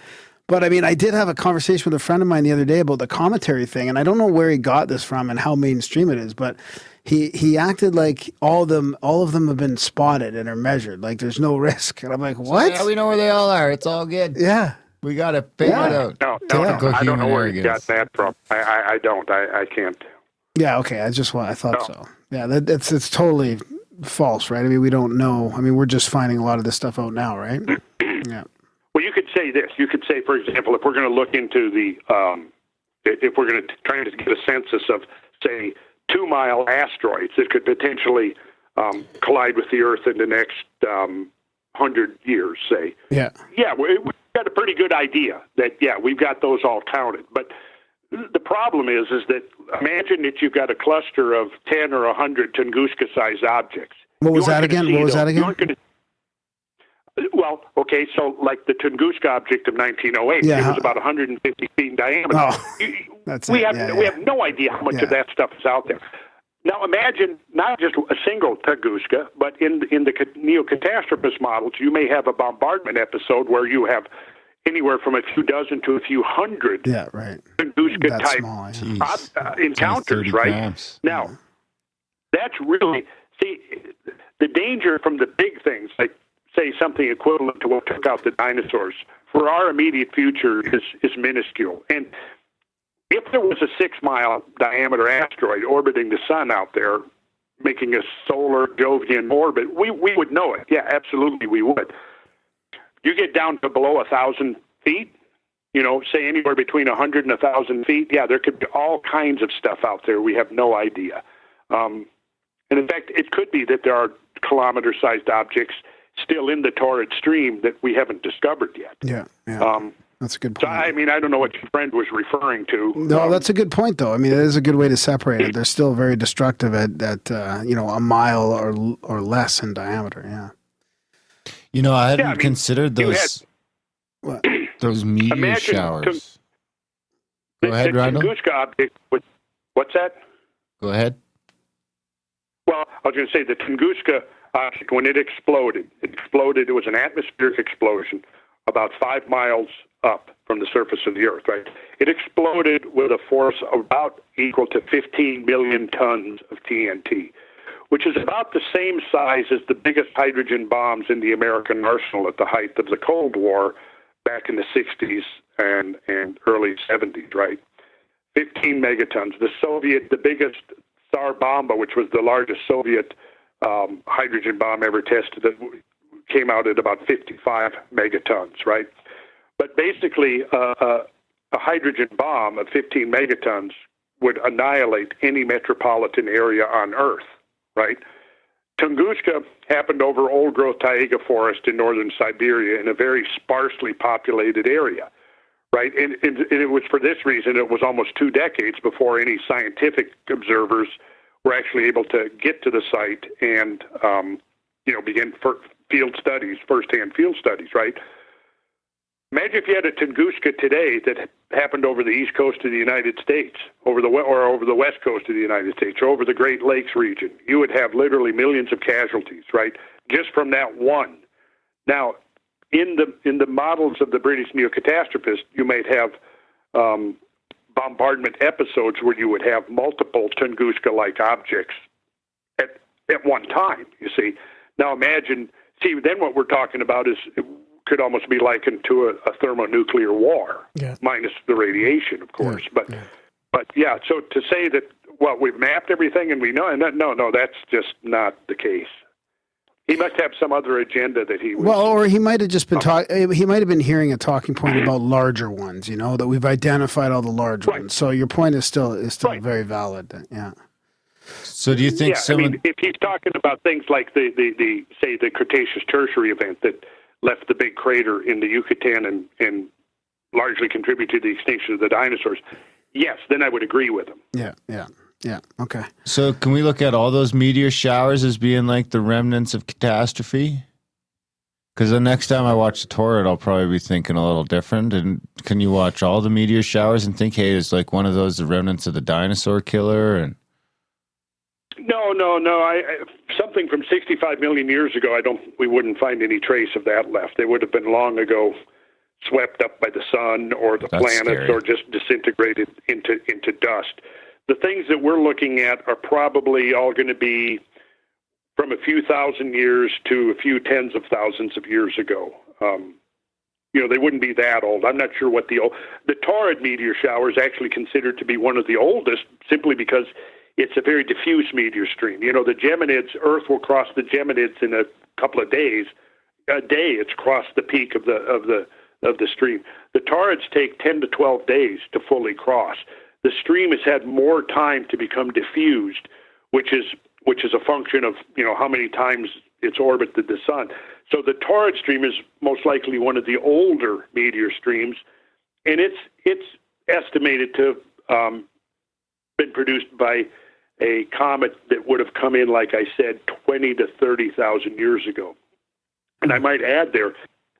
But I mean, I did have a conversation with a friend of mine the other day about the cometary thing, and I don't know where he got this from and how mainstream it is, but he acted like all of them have been spotted and are measured, like there's no risk. And I'm like, what? Yeah, we know where they all are. It's all good. Yeah. We got to figure it out. No, I don't know where he got that from. I don't. I can't. Yeah, okay. I thought so. Yeah, it's totally false, right? I mean, we don't know. I mean, we're just finding a lot of this stuff out now, right? Yeah. Well, you could say this. You could say, for example, if we're going to look into if we're going to try to get a census of, say, 2-mile asteroids that could potentially collide with the Earth in the next 100 years, say. Yeah. Yeah, we've got a pretty good idea that, we've got those all counted. But the problem is that imagine that you've got a cluster of 10 or 100 Tunguska-sized objects. What was that again? Well, okay, so like the Tunguska object of 1908, it was about 150 feet in diameter. Oh, we have no idea how much of that stuff is out there. Now imagine not just a single Tunguska, but in the neocatastrophist models, you may have a bombardment episode where you have anywhere from a few dozen to a few hundred Tunguska-type encounters, right? Grams. Now, that's really, the danger from the big things, like, say, something equivalent to what took out the dinosaurs, for our immediate future is minuscule. And if there was a 6-mile diameter asteroid orbiting the sun out there, making a solar Jovian orbit, we would know it. Yeah, absolutely we would. You get down to below 1,000 feet, say anywhere between 100 and 1,000 feet. Yeah, there could be all kinds of stuff out there. We have no idea. And in fact, it could be that there are kilometer-sized objects still in the torrid stream that we haven't discovered yet. Yeah. That's a good point. So, I don't know what your friend was referring to. No, that's a good point, though. I mean, it is a good way to separate it. They're still very destructive at a mile or less in diameter. Yeah. I hadn't considered those those meteor showers. Go ahead, Randall. Tunguska object. What's that? Go ahead. Well, I was going to say the Tunguska object, when it exploded. It was an atmospheric explosion about 5 miles up from the surface of the Earth, right? It exploded with a force about equal to 15 million tons of TNT, which is about the same size as the biggest hydrogen bombs in the American arsenal at the height of the Cold War back in the 60s and early 70s, right? 15 megatons. The biggest Tsar Bomba, which was the largest Soviet hydrogen bomb ever tested, that came out at about 55 megatons, right? But basically, a hydrogen bomb of 15 megatons would annihilate any metropolitan area on Earth, right? Tunguska happened over old-growth taiga forest in northern Siberia in a very sparsely populated area, right? And it was for this reason it was almost 2 decades before any scientific observers were actually able to get to the site and, begin first-hand field studies, right? Imagine if you had a Tunguska today that happened over the east coast of the United States, over the west coast of the United States, or over the Great Lakes region. You would have literally millions of casualties, right, just from that one. Now, in the models of the British neocatastrophist, you might have bombardment episodes where you would have multiple Tunguska-like objects at one time, you see. Now imagine, then what we're talking about could almost be likened to a thermonuclear war, minus the radiation, of course. But so to say that, we've mapped everything and we know, and no, that's just not the case. He must have some other agenda that he was... Well, or he might have just been he might have been hearing a talking point about larger ones, that we've identified all the large ones. So your point is still very valid. Yeah. So do you think if he's talking about things like the Cretaceous Tertiary event that left the big crater in the Yucatan and largely contributed to the extinction of the dinosaurs, yes, then I would agree with him. Yeah. Okay. So can we look at all those meteor showers as being like the remnants of catastrophe? Because the next time I watch the torrid, I'll probably be thinking a little different. And can you watch all the meteor showers and think, hey, is like one of those the remnants of the dinosaur killer? And No. Something from 65 million years ago, we wouldn't find any trace of that left. They would have been long ago swept up by the sun or the planets, or just disintegrated into dust. The things that we're looking at are probably all going to be from a few thousand years to a few tens of thousands of years ago. They wouldn't be that old. I'm not sure what the torrid meteor shower is actually considered to be one of the oldest, simply because it's a very diffuse meteor stream. The Geminids, Earth will cross the Geminids in a couple of days. A day, it's crossed the peak of the stream. The torrids take 10 to 12 days to fully cross. The stream has had more time to become diffused, which is a function of how many times it's orbited the sun. So the torrid stream is most likely one of the older meteor streams, and it's estimated to have been produced by a comet that would have come in, like I said, 20 to 30,000 years ago. And I might add there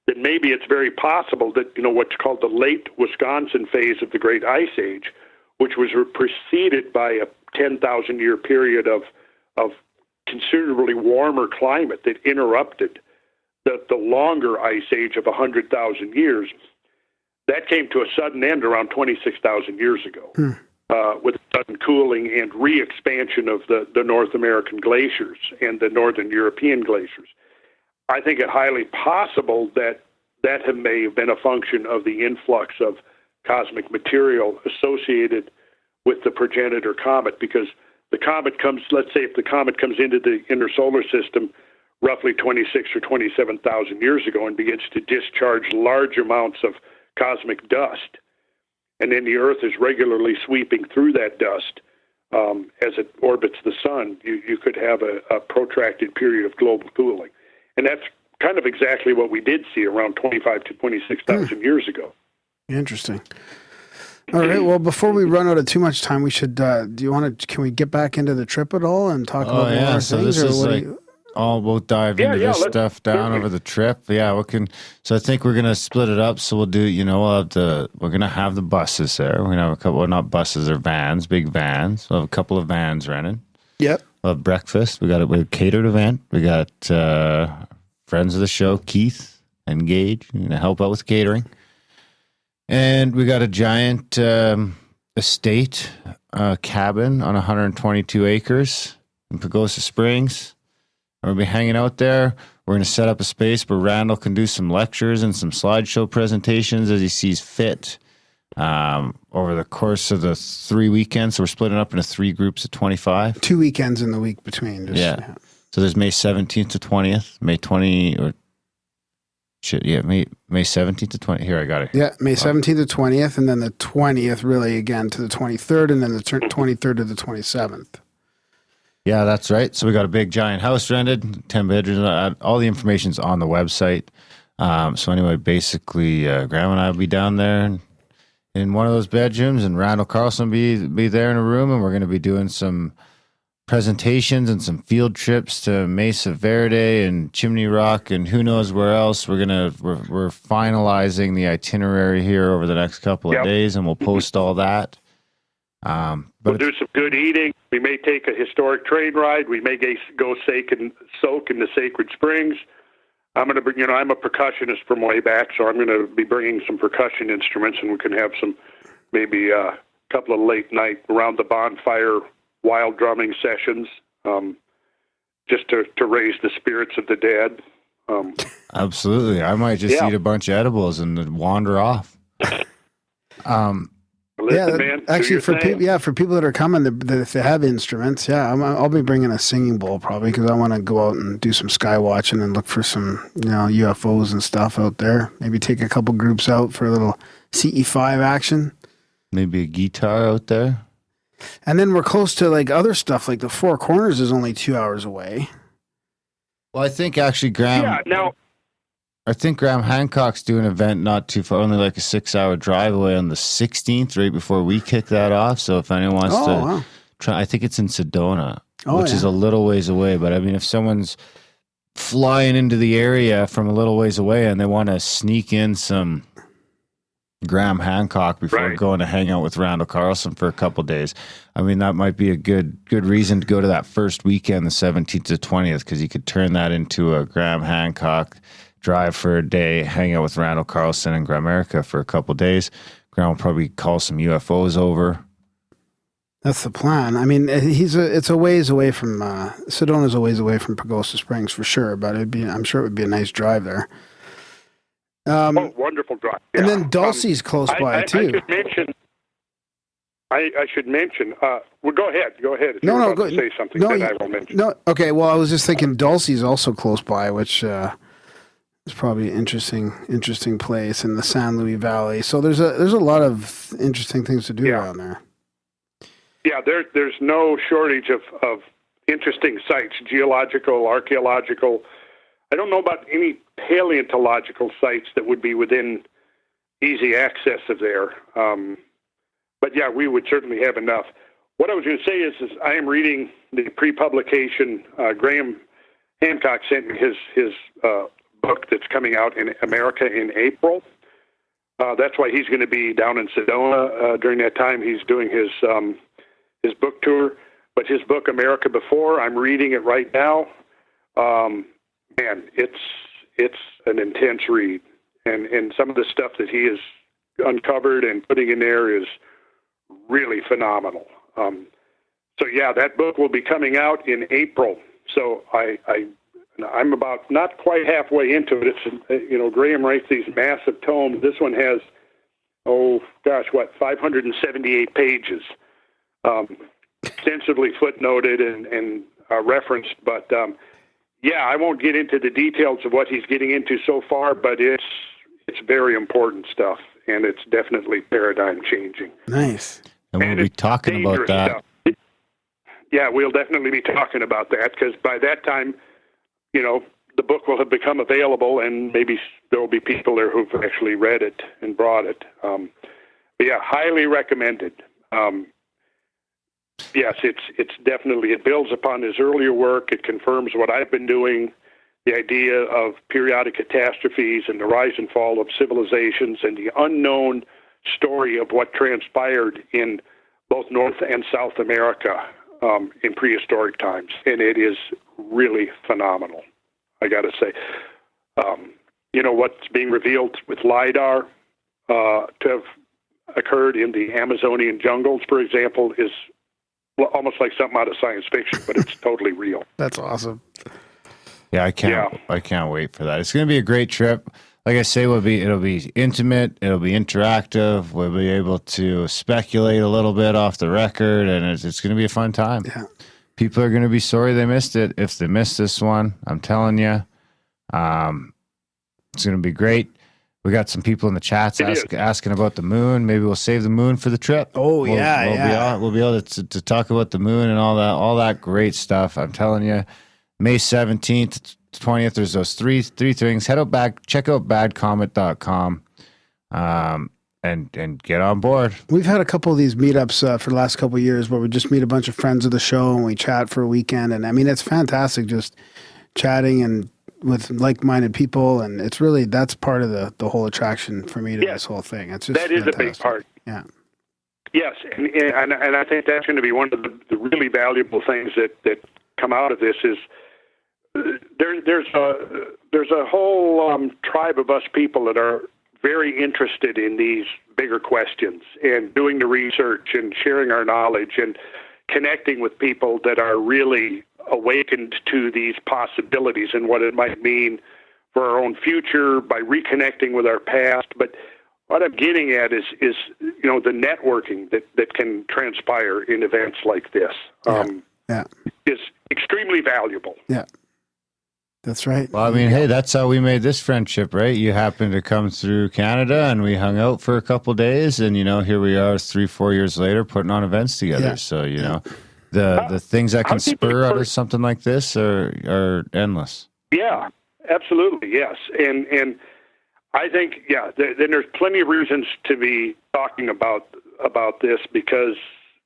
that maybe it's very possible that what's called the late Wisconsin phase of the Great Ice Age, which was preceded by a 10,000-year period of considerably warmer climate that interrupted the longer ice age of 100,000 years, that came to a sudden end around 26,000 years ago, with sudden cooling and re-expansion of the North American glaciers and the Northern European glaciers. I think it highly possible that may have been a function of the influx of cosmic material associated with the progenitor comet, because the comet comes, let's say if the comet comes into the inner solar system roughly 26 or 27,000 years ago and begins to discharge large amounts of cosmic dust. And then the Earth is regularly sweeping through that dust as it orbits the sun. You could have a protracted period of global cooling. And that's kind of exactly what we did see around 25 to 26,000 years ago. Interesting. All right. Well, before we run out of too much time, we should. Do you want to? Can we get back into the trip at all and talk about more so things? this is like we'll dive into this stuff down over the trip. Yeah, we can. So I think we're gonna split it up. So we'll do. We're gonna have the buses there. We're gonna have a couple. Well, not buses, they're vans, big vans. We'll have a couple of vans rented. Yep. We'll have breakfast. We a catered event. We got friends of the show, Keith and Gage, gonna help out with catering. And we got a giant estate cabin on 122 acres in Pagosa Springs. We'll be hanging out there. We're going to set up a space where Randall can do some lectures and some slideshow presentations as he sees fit over the course of the 3 weekends. So we're splitting up into 3 groups of 25. 2 weekends in the week between. Yeah. So there's May 17th to 20th, May 17th to 20th. Here, I got it. Yeah, May 17th to 20th, and then the 20th really again to the 23rd, and then the 23rd to the 27th. Yeah, that's right. So we got a big giant house rented, 10 bedrooms. All the information's on the website. So anyway, basically, Graham and I will be down there in one of those bedrooms, and Randall Carlson will be there in a room, and we're going to be doing some presentations and some field trips to Mesa Verde and Chimney Rock and who knows where else. We're finalizing the itinerary here over the next couple of days, and we'll post all that. We'll do some good eating. We may take a historic train ride. We may go soak in the sacred springs. I'm going to, I'm a percussionist from way back, so I'm going to be bringing some percussion instruments, and we can have maybe a couple of late night around the bonfire wild drumming sessions, just to raise the spirits of the dead. Absolutely. I might just eat a bunch of edibles and wander off. Man, actually, for people that are coming, if they have instruments, I'll be bringing a singing bowl probably because I want to go out and do some sky watching and look for some UFOs and stuff out there. Maybe take a couple groups out for a little CE5 action. Maybe a guitar out there. And then we're close to like other stuff, like the Four Corners is only 2 hours away. Well, I think actually I think Graham Hancock's doing an event not too far, only like a 6-hour drive away on the 16th, right before we kick that off. So if anyone wants to try, I think it's in Sedona, which is a little ways away. But I mean, if someone's flying into the area from a little ways away and they want to sneak in some Graham Hancock before going to hang out with Randall Carlson for a couple days, I mean, that might be a good reason to go to that first weekend, the 17th to 20th, because you could turn that into a Graham Hancock drive for a day, hang out with Randall Carlson and Gramerica for a couple days. Graham will probably call some UFOs over. That's the plan. I mean, it's a ways away from Sedona's a ways away from Pagosa Springs for sure, but I'm sure it would be a nice drive there. Wonderful drive. Yeah. And then Dulcie's close by too. I should mention. Well, go ahead. If no, you're about to say something that I will mention. No, okay. Well, I was just thinking Dulcie's also close by, which is probably an interesting place in the San Luis Valley. So there's a lot of interesting things to do around there. Yeah, there's no shortage of interesting sites, geological, archaeological. I don't know about any paleontological sites that would be within easy access of there. But yeah, we would certainly have enough. What I was going to say is I am reading the pre-publication. Graham Hancock sent me his book that's coming out in America in April. That's why he's going to be down in Sedona during that time. He's doing his book tour. But his book, America Before, I'm reading it right now. Man, it's an intense read. And some of the stuff that he has uncovered and putting in there is really phenomenal. So yeah, that book will be coming out in April. So I'm about not quite halfway into it. It's, Graham writes these massive tomes. This one has, 578 pages, extensively footnoted and referenced. But yeah, I won't get into the details of what he's getting into so far, but it's very important stuff. and it's definitely paradigm changing. Nice. And we'll be talking about that. Stuff. Yeah, we'll definitely be talking about that, because by that time, the book will have become available, and maybe there will be people there who've actually read it and brought it. But yeah, highly recommended. Yes, it's definitely, it builds upon his earlier work. It confirms what I've been doing, the idea of periodic catastrophes and the rise and fall of civilizations and the unknown story of what transpired in both North and South America in prehistoric times. And it is really phenomenal, I got to say. What's being revealed with LIDAR to have occurred in the Amazonian jungles, for example, is almost like something out of science fiction, but it's totally real. That's awesome. Yeah, I can't wait for that. It's going to be a great trip. Like I say, it'll be intimate, it'll be interactive. We'll be able to speculate a little bit off the record, and it's going to be a fun time. Yeah. People are going to be sorry they missed it if they missed this one. I'm telling you, it's going to be great. We got some people in the chats asking about the moon. Maybe we'll save the moon for the trip. Oh, We'll be able to talk about the moon and all that great stuff. I'm telling you, May 17th, 20th, there's those three things. Check out badcomet.com and get on board. We've had a couple of these meetups for the last couple of years where we just meet a bunch of friends of the show and we chat for a weekend. And I mean, it's fantastic just chatting and with like-minded people, and it's really, that's part of the whole attraction for me to this whole thing. It's just that is a big part. Yeah. Yes, and I think that's going to be one of the really valuable things that come out of this is there's a whole tribe of us people that are very interested in these bigger questions and doing the research and sharing our knowledge and connecting with people that are really awakened to these possibilities and what it might mean for our own future by reconnecting with our past. But what I'm getting at is the networking that can transpire in events like this is extremely valuable. Yeah. That's right. Well, I mean, hey, that's how we made this friendship, right? You happened to come through Canada and we hung out for a couple of days, and here we are 3-4 years later putting on events together. Yeah. So, the things that can spur out of something like this are endless. Yeah, absolutely. Yes. And I think, then there's plenty of reasons to be talking about this because,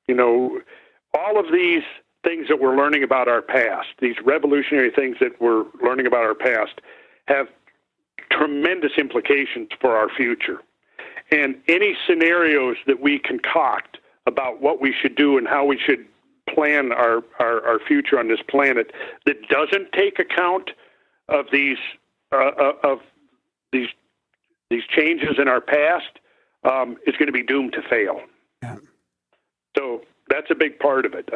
all of these things that we're learning about our past, these revolutionary things that we're learning about our past, have tremendous implications for our future. And any scenarios that we concoct about what we should do and how we should plan our future on this planet that doesn't take account of these changes in our past is going to be doomed to fail. Yeah. So that's a big part of it.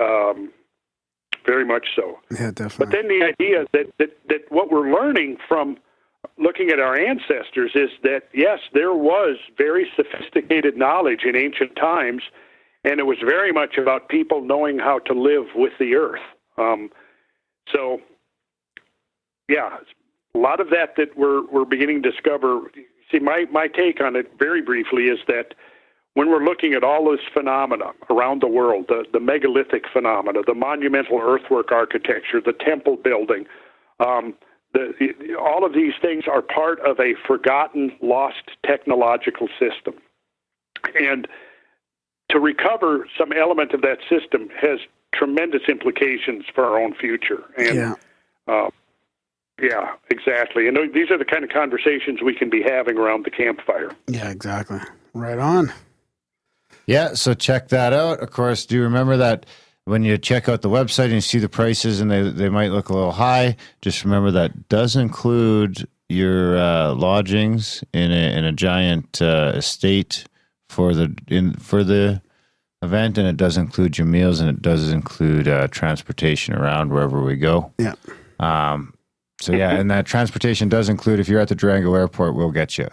Very much so. Yeah, definitely. But then the idea that what we're learning from looking at our ancestors is that, yes, there was very sophisticated knowledge in ancient times, and it was very much about people knowing how to live with the earth. So, yeah, a lot of that we're beginning to discover. See, my take on it very briefly is that when we're looking at all this phenomena around the world, the megalithic phenomena, the monumental earthwork architecture, the temple building, all of these things are part of a forgotten, lost technological system. And to recover some element of that system has tremendous implications for our own future. And yeah, exactly. And these are the kind of conversations we can be having around the campfire. Yeah, exactly. Right on. Yeah, so check that out. Of course, do remember that when you check out the website and you see the prices and they might look a little high, just remember that does include your lodgings in a giant estate for the event, and it does include your meals, and it does include transportation around wherever we go. Yeah. So yeah, and that transportation does include, if you're at the Durango airport, we'll get you.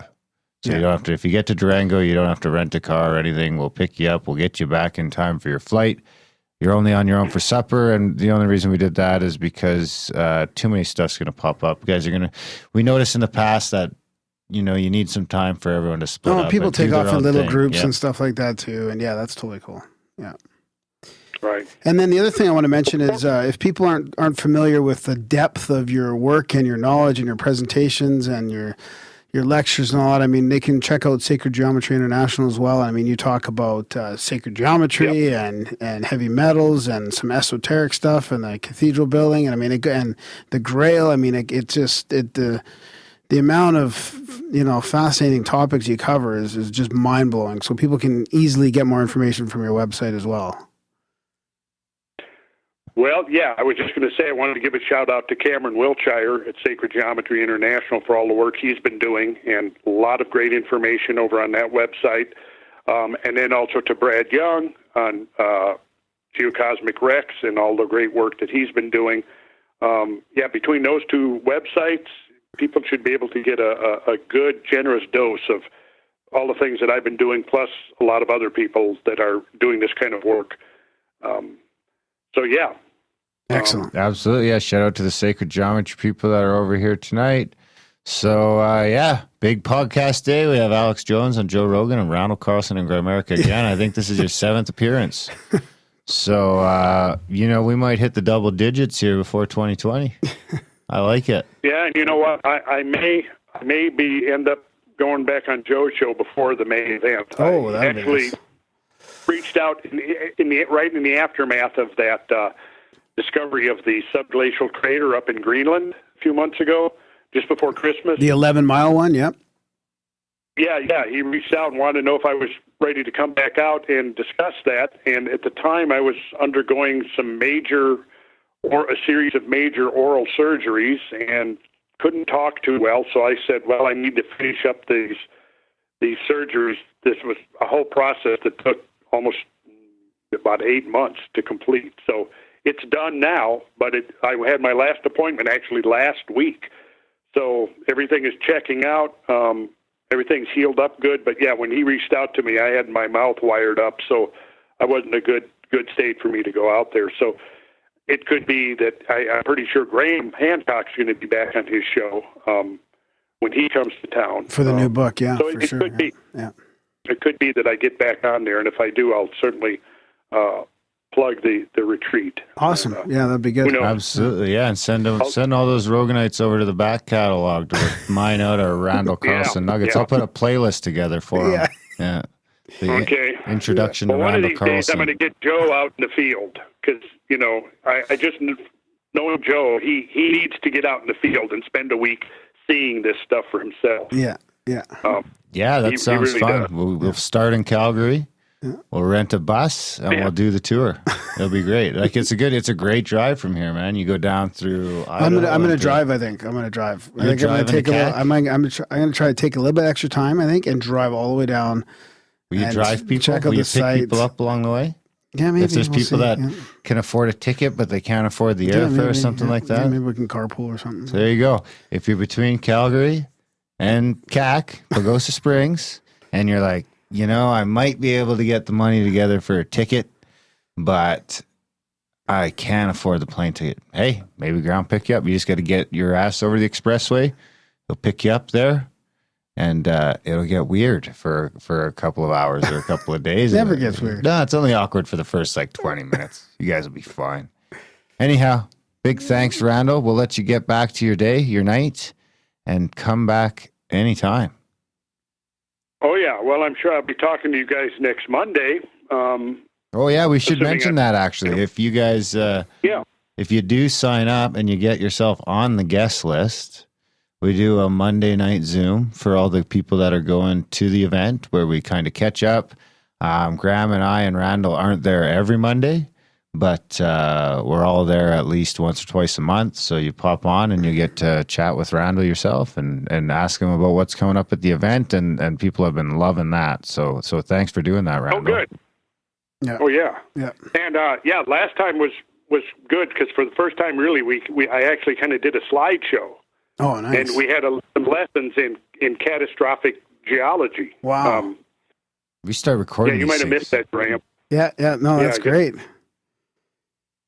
So you don't have to, if you get to Durango, you don't have to rent a car or anything. We'll pick you up. We'll get you back in time for your flight. You're only on your own for supper. And the only reason we did that is because too many stuff's going to pop up. You guys are we noticed in the past that you need some time for everyone to split up. People and take do their off in own little thing. groups Yep. and stuff like that too. And yeah, that's totally cool. Yeah. Right. And then the other thing I want to mention is if people aren't familiar with the depth of your work and your knowledge and your presentations and your lectures and all that, I mean, they can check out Sacred Geometry International as well. I mean, you talk about sacred geometry and heavy metals and some esoteric stuff and the cathedral building. And I mean, and the Grail. I mean, the amount of fascinating topics you cover is just mind blowing. So people can easily get more information from your website as well. Well, yeah, I was just going to say I wanted to give a shout out to Cameron Wiltshire at Sacred Geometry International for all the work he's been doing, and a lot of great information over on that website. And then also to Brad Young on Geocosmic Rex and all the great work that he's been doing. Between those two websites, people should be able to get a good, generous dose of all the things that I've been doing, plus a lot of other people that are doing this kind of work. Yeah. Excellent. Absolutely. Yeah. Shout out to the Sacred Geometry people that are over here tonight. So, big podcast day. We have Alex Jones and Joe Rogan and Randall Carlson and Grimerica again. I think this is your 7th appearance. So, we might hit the double digits here before 2020. I like it. Yeah. And you know what? I may end up going back on Joe's show before the May event. Oh, I actually reached out in the aftermath of that discovery of the subglacial crater up in Greenland a few months ago, just before Christmas. The 11-mile one, yep. Yeah. He reached out and wanted to know if I was ready to come back out and discuss that. And at the time, I was undergoing a series of major oral surgeries and couldn't talk too well. So I said, well, I need to finish up these surgeries. This was a whole process that took almost about 8 months to complete. So it's done now, but I had my last appointment actually last week. So everything is checking out. Everything's healed up good. But yeah, when he reached out to me, I had my mouth wired up, so I wasn't a good state for me to go out there. So it could be that I'm pretty sure Graham Hancock's going to be back on his show when he comes to town. For the new book, yeah, so for it sure. Could be. Yeah. It could be that I get back on there, and if I do, I'll certainly plug the retreat. Awesome. That'd be good. Absolutely. Yeah. And send all those Roganites over to the back catalog to mine out our Randall Carlson nuggets. Yeah. I'll put a playlist together for them. Yeah. Okay. Introduction to one Randall of these Carlson. days, I'm going to get Joe out in the field because, I just knowing Joe, he needs to get out in the field and spend a week seeing this stuff for himself. Yeah. That sounds really fun. We'll start in Calgary. Yeah. We'll rent a bus and we'll do the tour. It'll be great. It's a great drive from here, man. You go down through. I'm gonna drive. I think I'm gonna drive. I'm gonna try to take a little bit extra time. I think and drive all the way down. Will you drive people? Check out Will you the pick site. people up along the way? Yeah, maybe. If there's people that can afford a ticket but they can't afford the airfare or something like that. Yeah, maybe we can carpool or something. So there you go. If you're between Calgary and Pagosa Springs, and you're like, I might be able to get the money together for a ticket, but I can't afford the plane ticket. Hey, maybe Ground pick you up. You just got to get your ass over the expressway. They'll pick you up there, and it'll get weird for a couple of hours or a couple of days. Never gets weird. No, it's only awkward for the first 20 minutes. You guys will be fine. Anyhow, big thanks, Randall. We'll let you get back to your day, your night, and come back anytime. Oh, yeah. Well, I'm sure I'll be talking to you guys next Monday. We should mention that, actually. If you guys, if you do sign up and you get yourself on the guest list, we do a Monday night Zoom for all the people that are going to the event where we kind of catch up. Graham and I and Randall aren't there every Monday, but we're all there at least once or twice a month. So you pop on and you get to chat with Randall yourself and ask him about what's coming up at the event. And people have been loving that. So thanks for doing that, Randall. Oh, good. Yeah. Oh, yeah. Yeah. And last time was good because for the first time, really, I actually kind of did a slideshow. Oh, nice. And we had some lessons in catastrophic geology. Wow. We start recording. Yeah, you might have missed that, Graham. Yeah. No, that's great.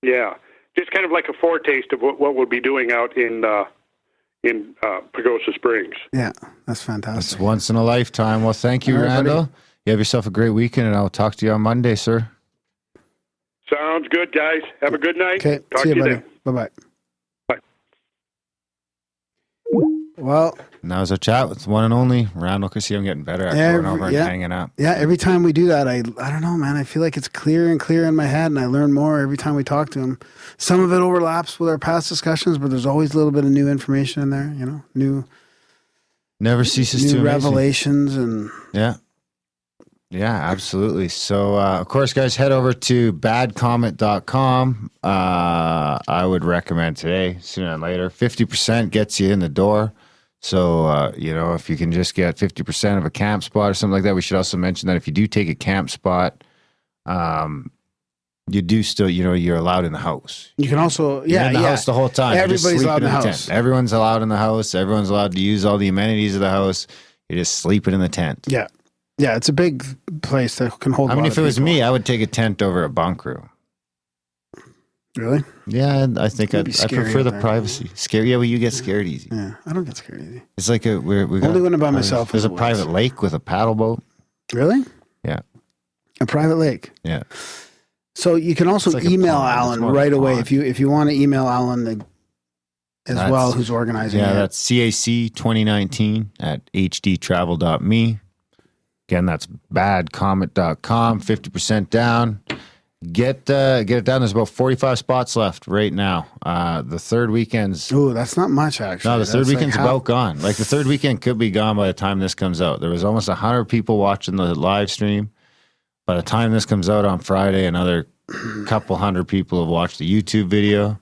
Yeah, just kind of like a foretaste of what we'll be doing out in in Pagosa Springs. Yeah, that's fantastic. It's once in a lifetime. Well, thank you, All right, Randall. buddy. You have yourself a great weekend, and I'll talk to you on Monday, sir. Sounds good, guys. Have a good night. Okay, Talk see to you, you buddy. then. Bye-bye. Bye. Well, And that was our chat with the one and only Randall. See, I'm getting better at going over and hanging out. Yeah, every time we do that, I don't know, man. I feel like it's clearer and clearer in my head, and I learn more every time we talk to him. Some of it overlaps with our past discussions, but there's always a little bit of new information in there, new Never ceases to amaze me. revelations and Yeah, absolutely. So, of course, guys, head over to badcomet.com. I would recommend today, sooner than later. 50% gets you in the door. So, if you can just get 50% of a camp spot or something like that, we should also mention that if you do take a camp spot, you do still, you're allowed in the house. you can also, You're in the house the whole time. You're just Everybody's allowed sleeping in the tent. house. Everyone's allowed in the house. Everyone's allowed to use all the amenities of the house. You're just sleeping in the tent. Yeah. Yeah, it's a big place that can hold I a mean, lot if of it was people. me, I would take a tent over a bunk room. Really? Yeah, I think I It'd be scary prefer out the there. privacy. Scary, yeah, well, you get scared easy. Yeah, I don't get scared easy. It's like we got Only when I'm by myself There's in a the private woods. lake with a paddle boat. Really? Yeah, A private lake. yeah. So you can also It's like a email pond. It's Alan more of a right away pond. if you want to email Alan as That's- well, who's organizing Yeah, it. that's CAC 2019 at hdtravel.me. Again, that's badcomet.com. 50% down. Get it down. There's about 45 spots left right now. The third weekend's Oh, that's not much actually. no, the third That's like weekend's half- about gone. Like the third weekend could be gone by the time this comes out. There was almost 100 people watching the live stream. By the time this comes out on Friday, another couple hundred people have watched the YouTube video.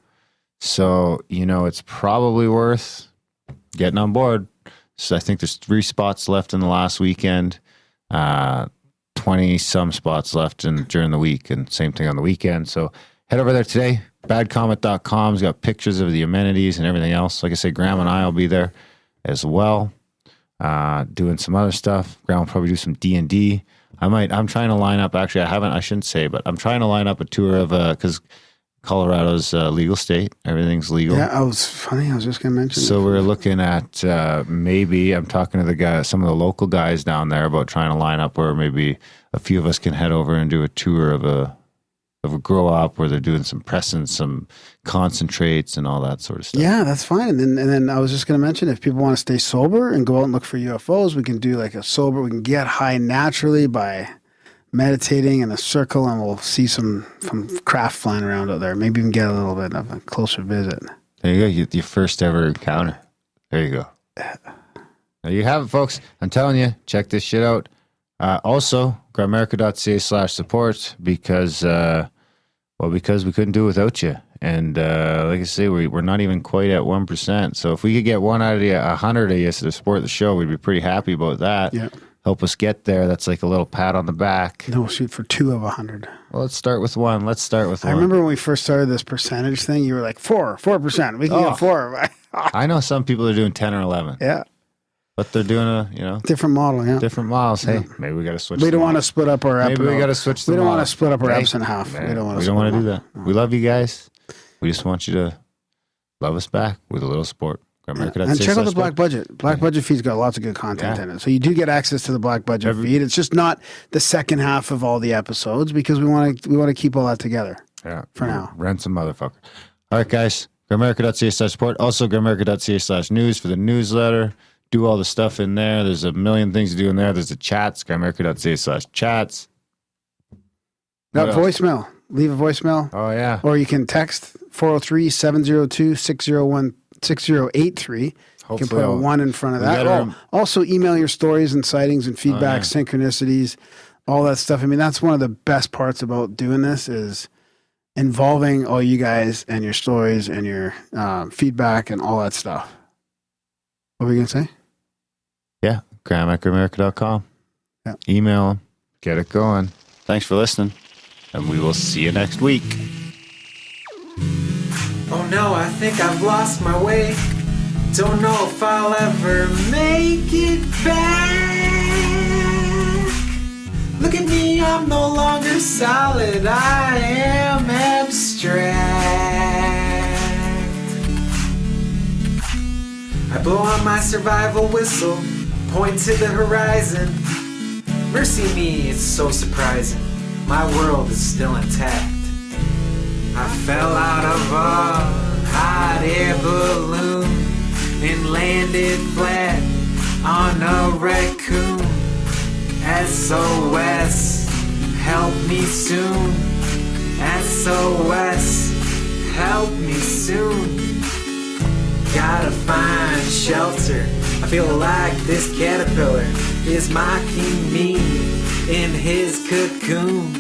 So, it's probably worth getting on board. So I think there's 3 spots left in the last weekend, 20 some spots left during the week, and same thing on the weekend. So head over there today. Badcomet.com's got pictures of the amenities and everything else. Like I say, Graham and I will be there as well, doing some other stuff. Graham will probably do some D&D. I'm trying to line up, actually, I shouldn't say, but I'm trying to line up a tour of, because Colorado's a legal state. Everything's legal. Yeah, I was just going to mention. So we're looking at maybe I'm talking to some of the local guys down there about trying to line up where maybe a few of us can head over and do a tour of a grow up where they're doing some pressing, some concentrates and all that sort of stuff. Yeah, that's fine. And then I was just going to mention, if people want to stay sober and go out and look for UFOs, we can do like we can get high naturally by meditating in a circle, and we'll see some craft flying around out there. Maybe even get a little bit of a closer visit. There you go. Your first ever encounter. There you go. There you have it, folks. I'm telling you, check this shit out. Also, grimerica.ca/support because we couldn't do it without you. And like I say, we're not even quite at 1%. So if we could get 1 out of you, 100 of you to support the show, we'd be pretty happy about that. Yeah. Help us get there. That's like a little pat on the back. No, shoot for 2 of 100. Well, let's start with 1. I remember when we first started this percentage thing, you were like 4%. We can get 4. I know some people are doing 10 or 11. Yeah. But they're doing different model, yeah. different models. Hey, maybe we got to switch. We don't want to split up our Maybe we got to switch. We don't want to split up our apps in half. Man, We don't want to do that. We love you guys. We just want you to love us back with a little support. And check out the Black Budget. Black Budget feed's got lots of good content in it. So you do get access to the Black Budget feed. It's just not the second half of all the episodes because we want to keep all that together. Yeah. For now. Rent some motherfucker. All right, guys. grimerica.ca/support. Also, grimerica.ca/news for the newsletter. Do all the stuff in there. There's a million things to do in there. There's the chats. grimerica.ca/chats. Got voicemail. Leave a voicemail. Oh, yeah. Or you can text 403-702-6083. You can put a 1 in front of that. Also, email your stories and sightings and feedback, synchronicities, all that stuff. I mean, that's one of the best parts about doing this is involving all you guys and your stories and your feedback and all that stuff. What were you going to say? Yeah. Graham at grimerica.com. Yeah. Email them. Get it going. Thanks for listening. And we will see you next week. Oh no, I think I've lost my way. Don't know if I'll ever make it back. Look at me, I'm no longer solid, I am abstract. I blow on my survival whistle, point to the horizon. Mercy me, it's so surprising. My world is still intact. I fell out of a hot air balloon and landed flat on a raccoon. SOS, help me soon. SOS, help me soon. Gotta find shelter. I feel like this caterpillar is mocking me in his cocoon.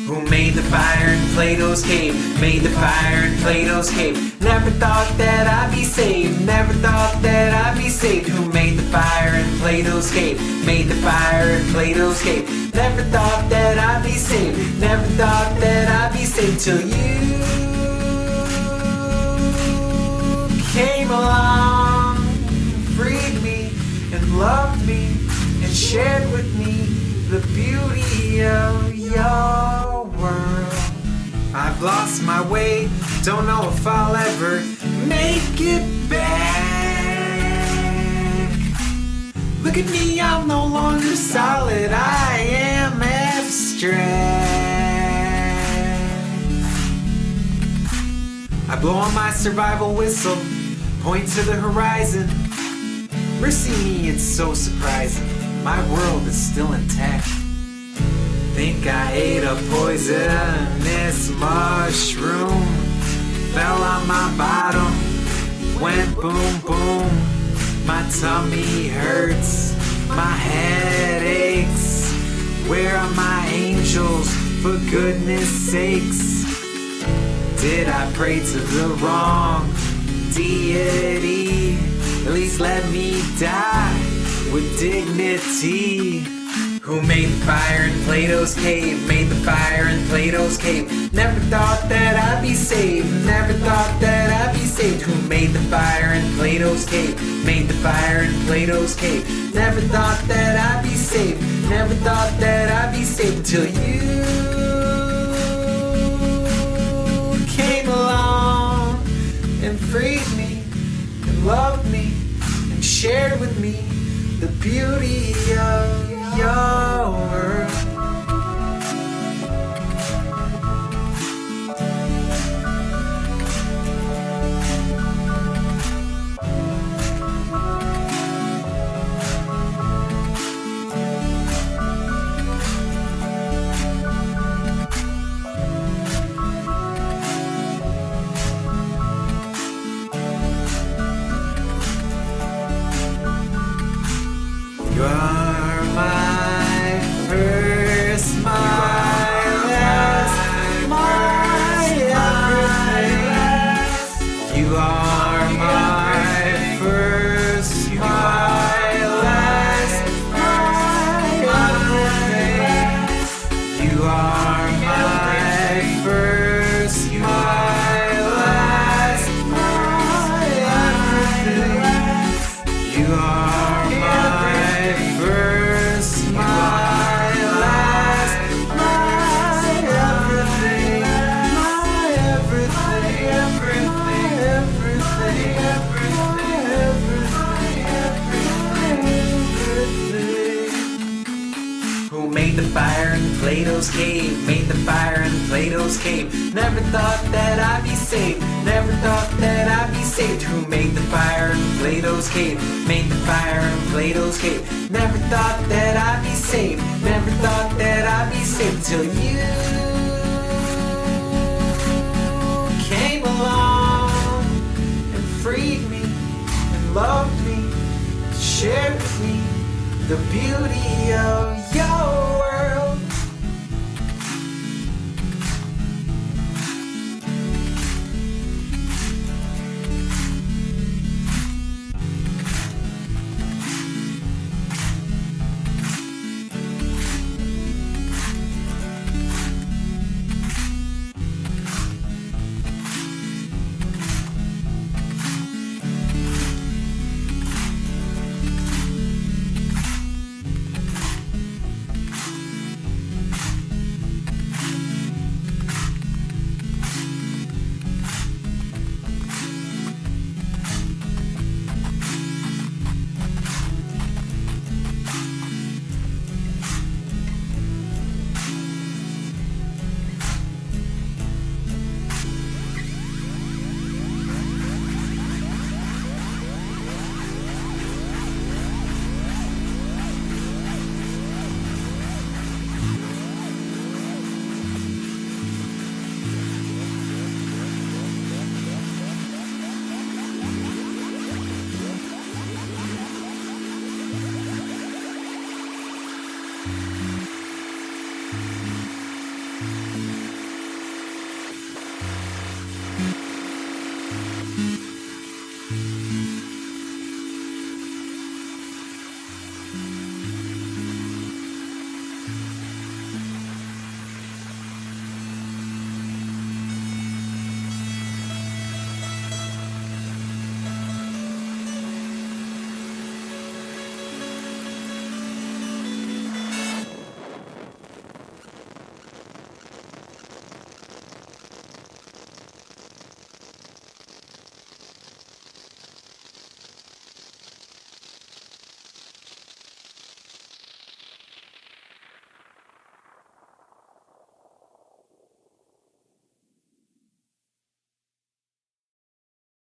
Who made the fire in Plato's cave? Made the fire in Plato's cave. Never thought that I'd be saved. Never thought that I'd be saved. Who made the fire in Plato's cave? Made the fire in Plato's cave. Never thought that I'd be saved. Never thought that I'd be saved till you came along, freed me and loved me and shared with me the beauty of your world. I've lost my way, don't know if I'll ever make it back. Look at me, I'm no longer solid, I am abstract. I blow on my survival whistle, point to the horizon. Mercy me, it's so surprising. My world is still intact. Think I ate a poisonous mushroom. Fell on my bottom, went boom boom. My tummy hurts, my head aches. Where are my angels, for goodness sakes? Did I pray to the wrong deity? At least let me die with dignity. Who made the fire in Plato's cave? Made the fire in Plato's cave. Never thought that I'd be saved. Never thought that I'd be saved. Who made the fire in Plato's cave? Made the fire in Plato's cave. Never thought that I'd be saved. Never thought that I'd be saved until you came along and freed me and loved me and shared with me the beauty of your world. You are my first, my last, my everything. You are my first, my last, my everything. You are my first, my last, my everything. You are fire in Plato's cave, made the fire in Plato's cave. Never thought that I'd be saved, never thought that I'd be saved. Who made the fire in Plato's cave, made the fire in Plato's cave. Never thought that I'd be saved, never thought that I'd be saved till you came along and freed me and loved me, shared with me the beauty of your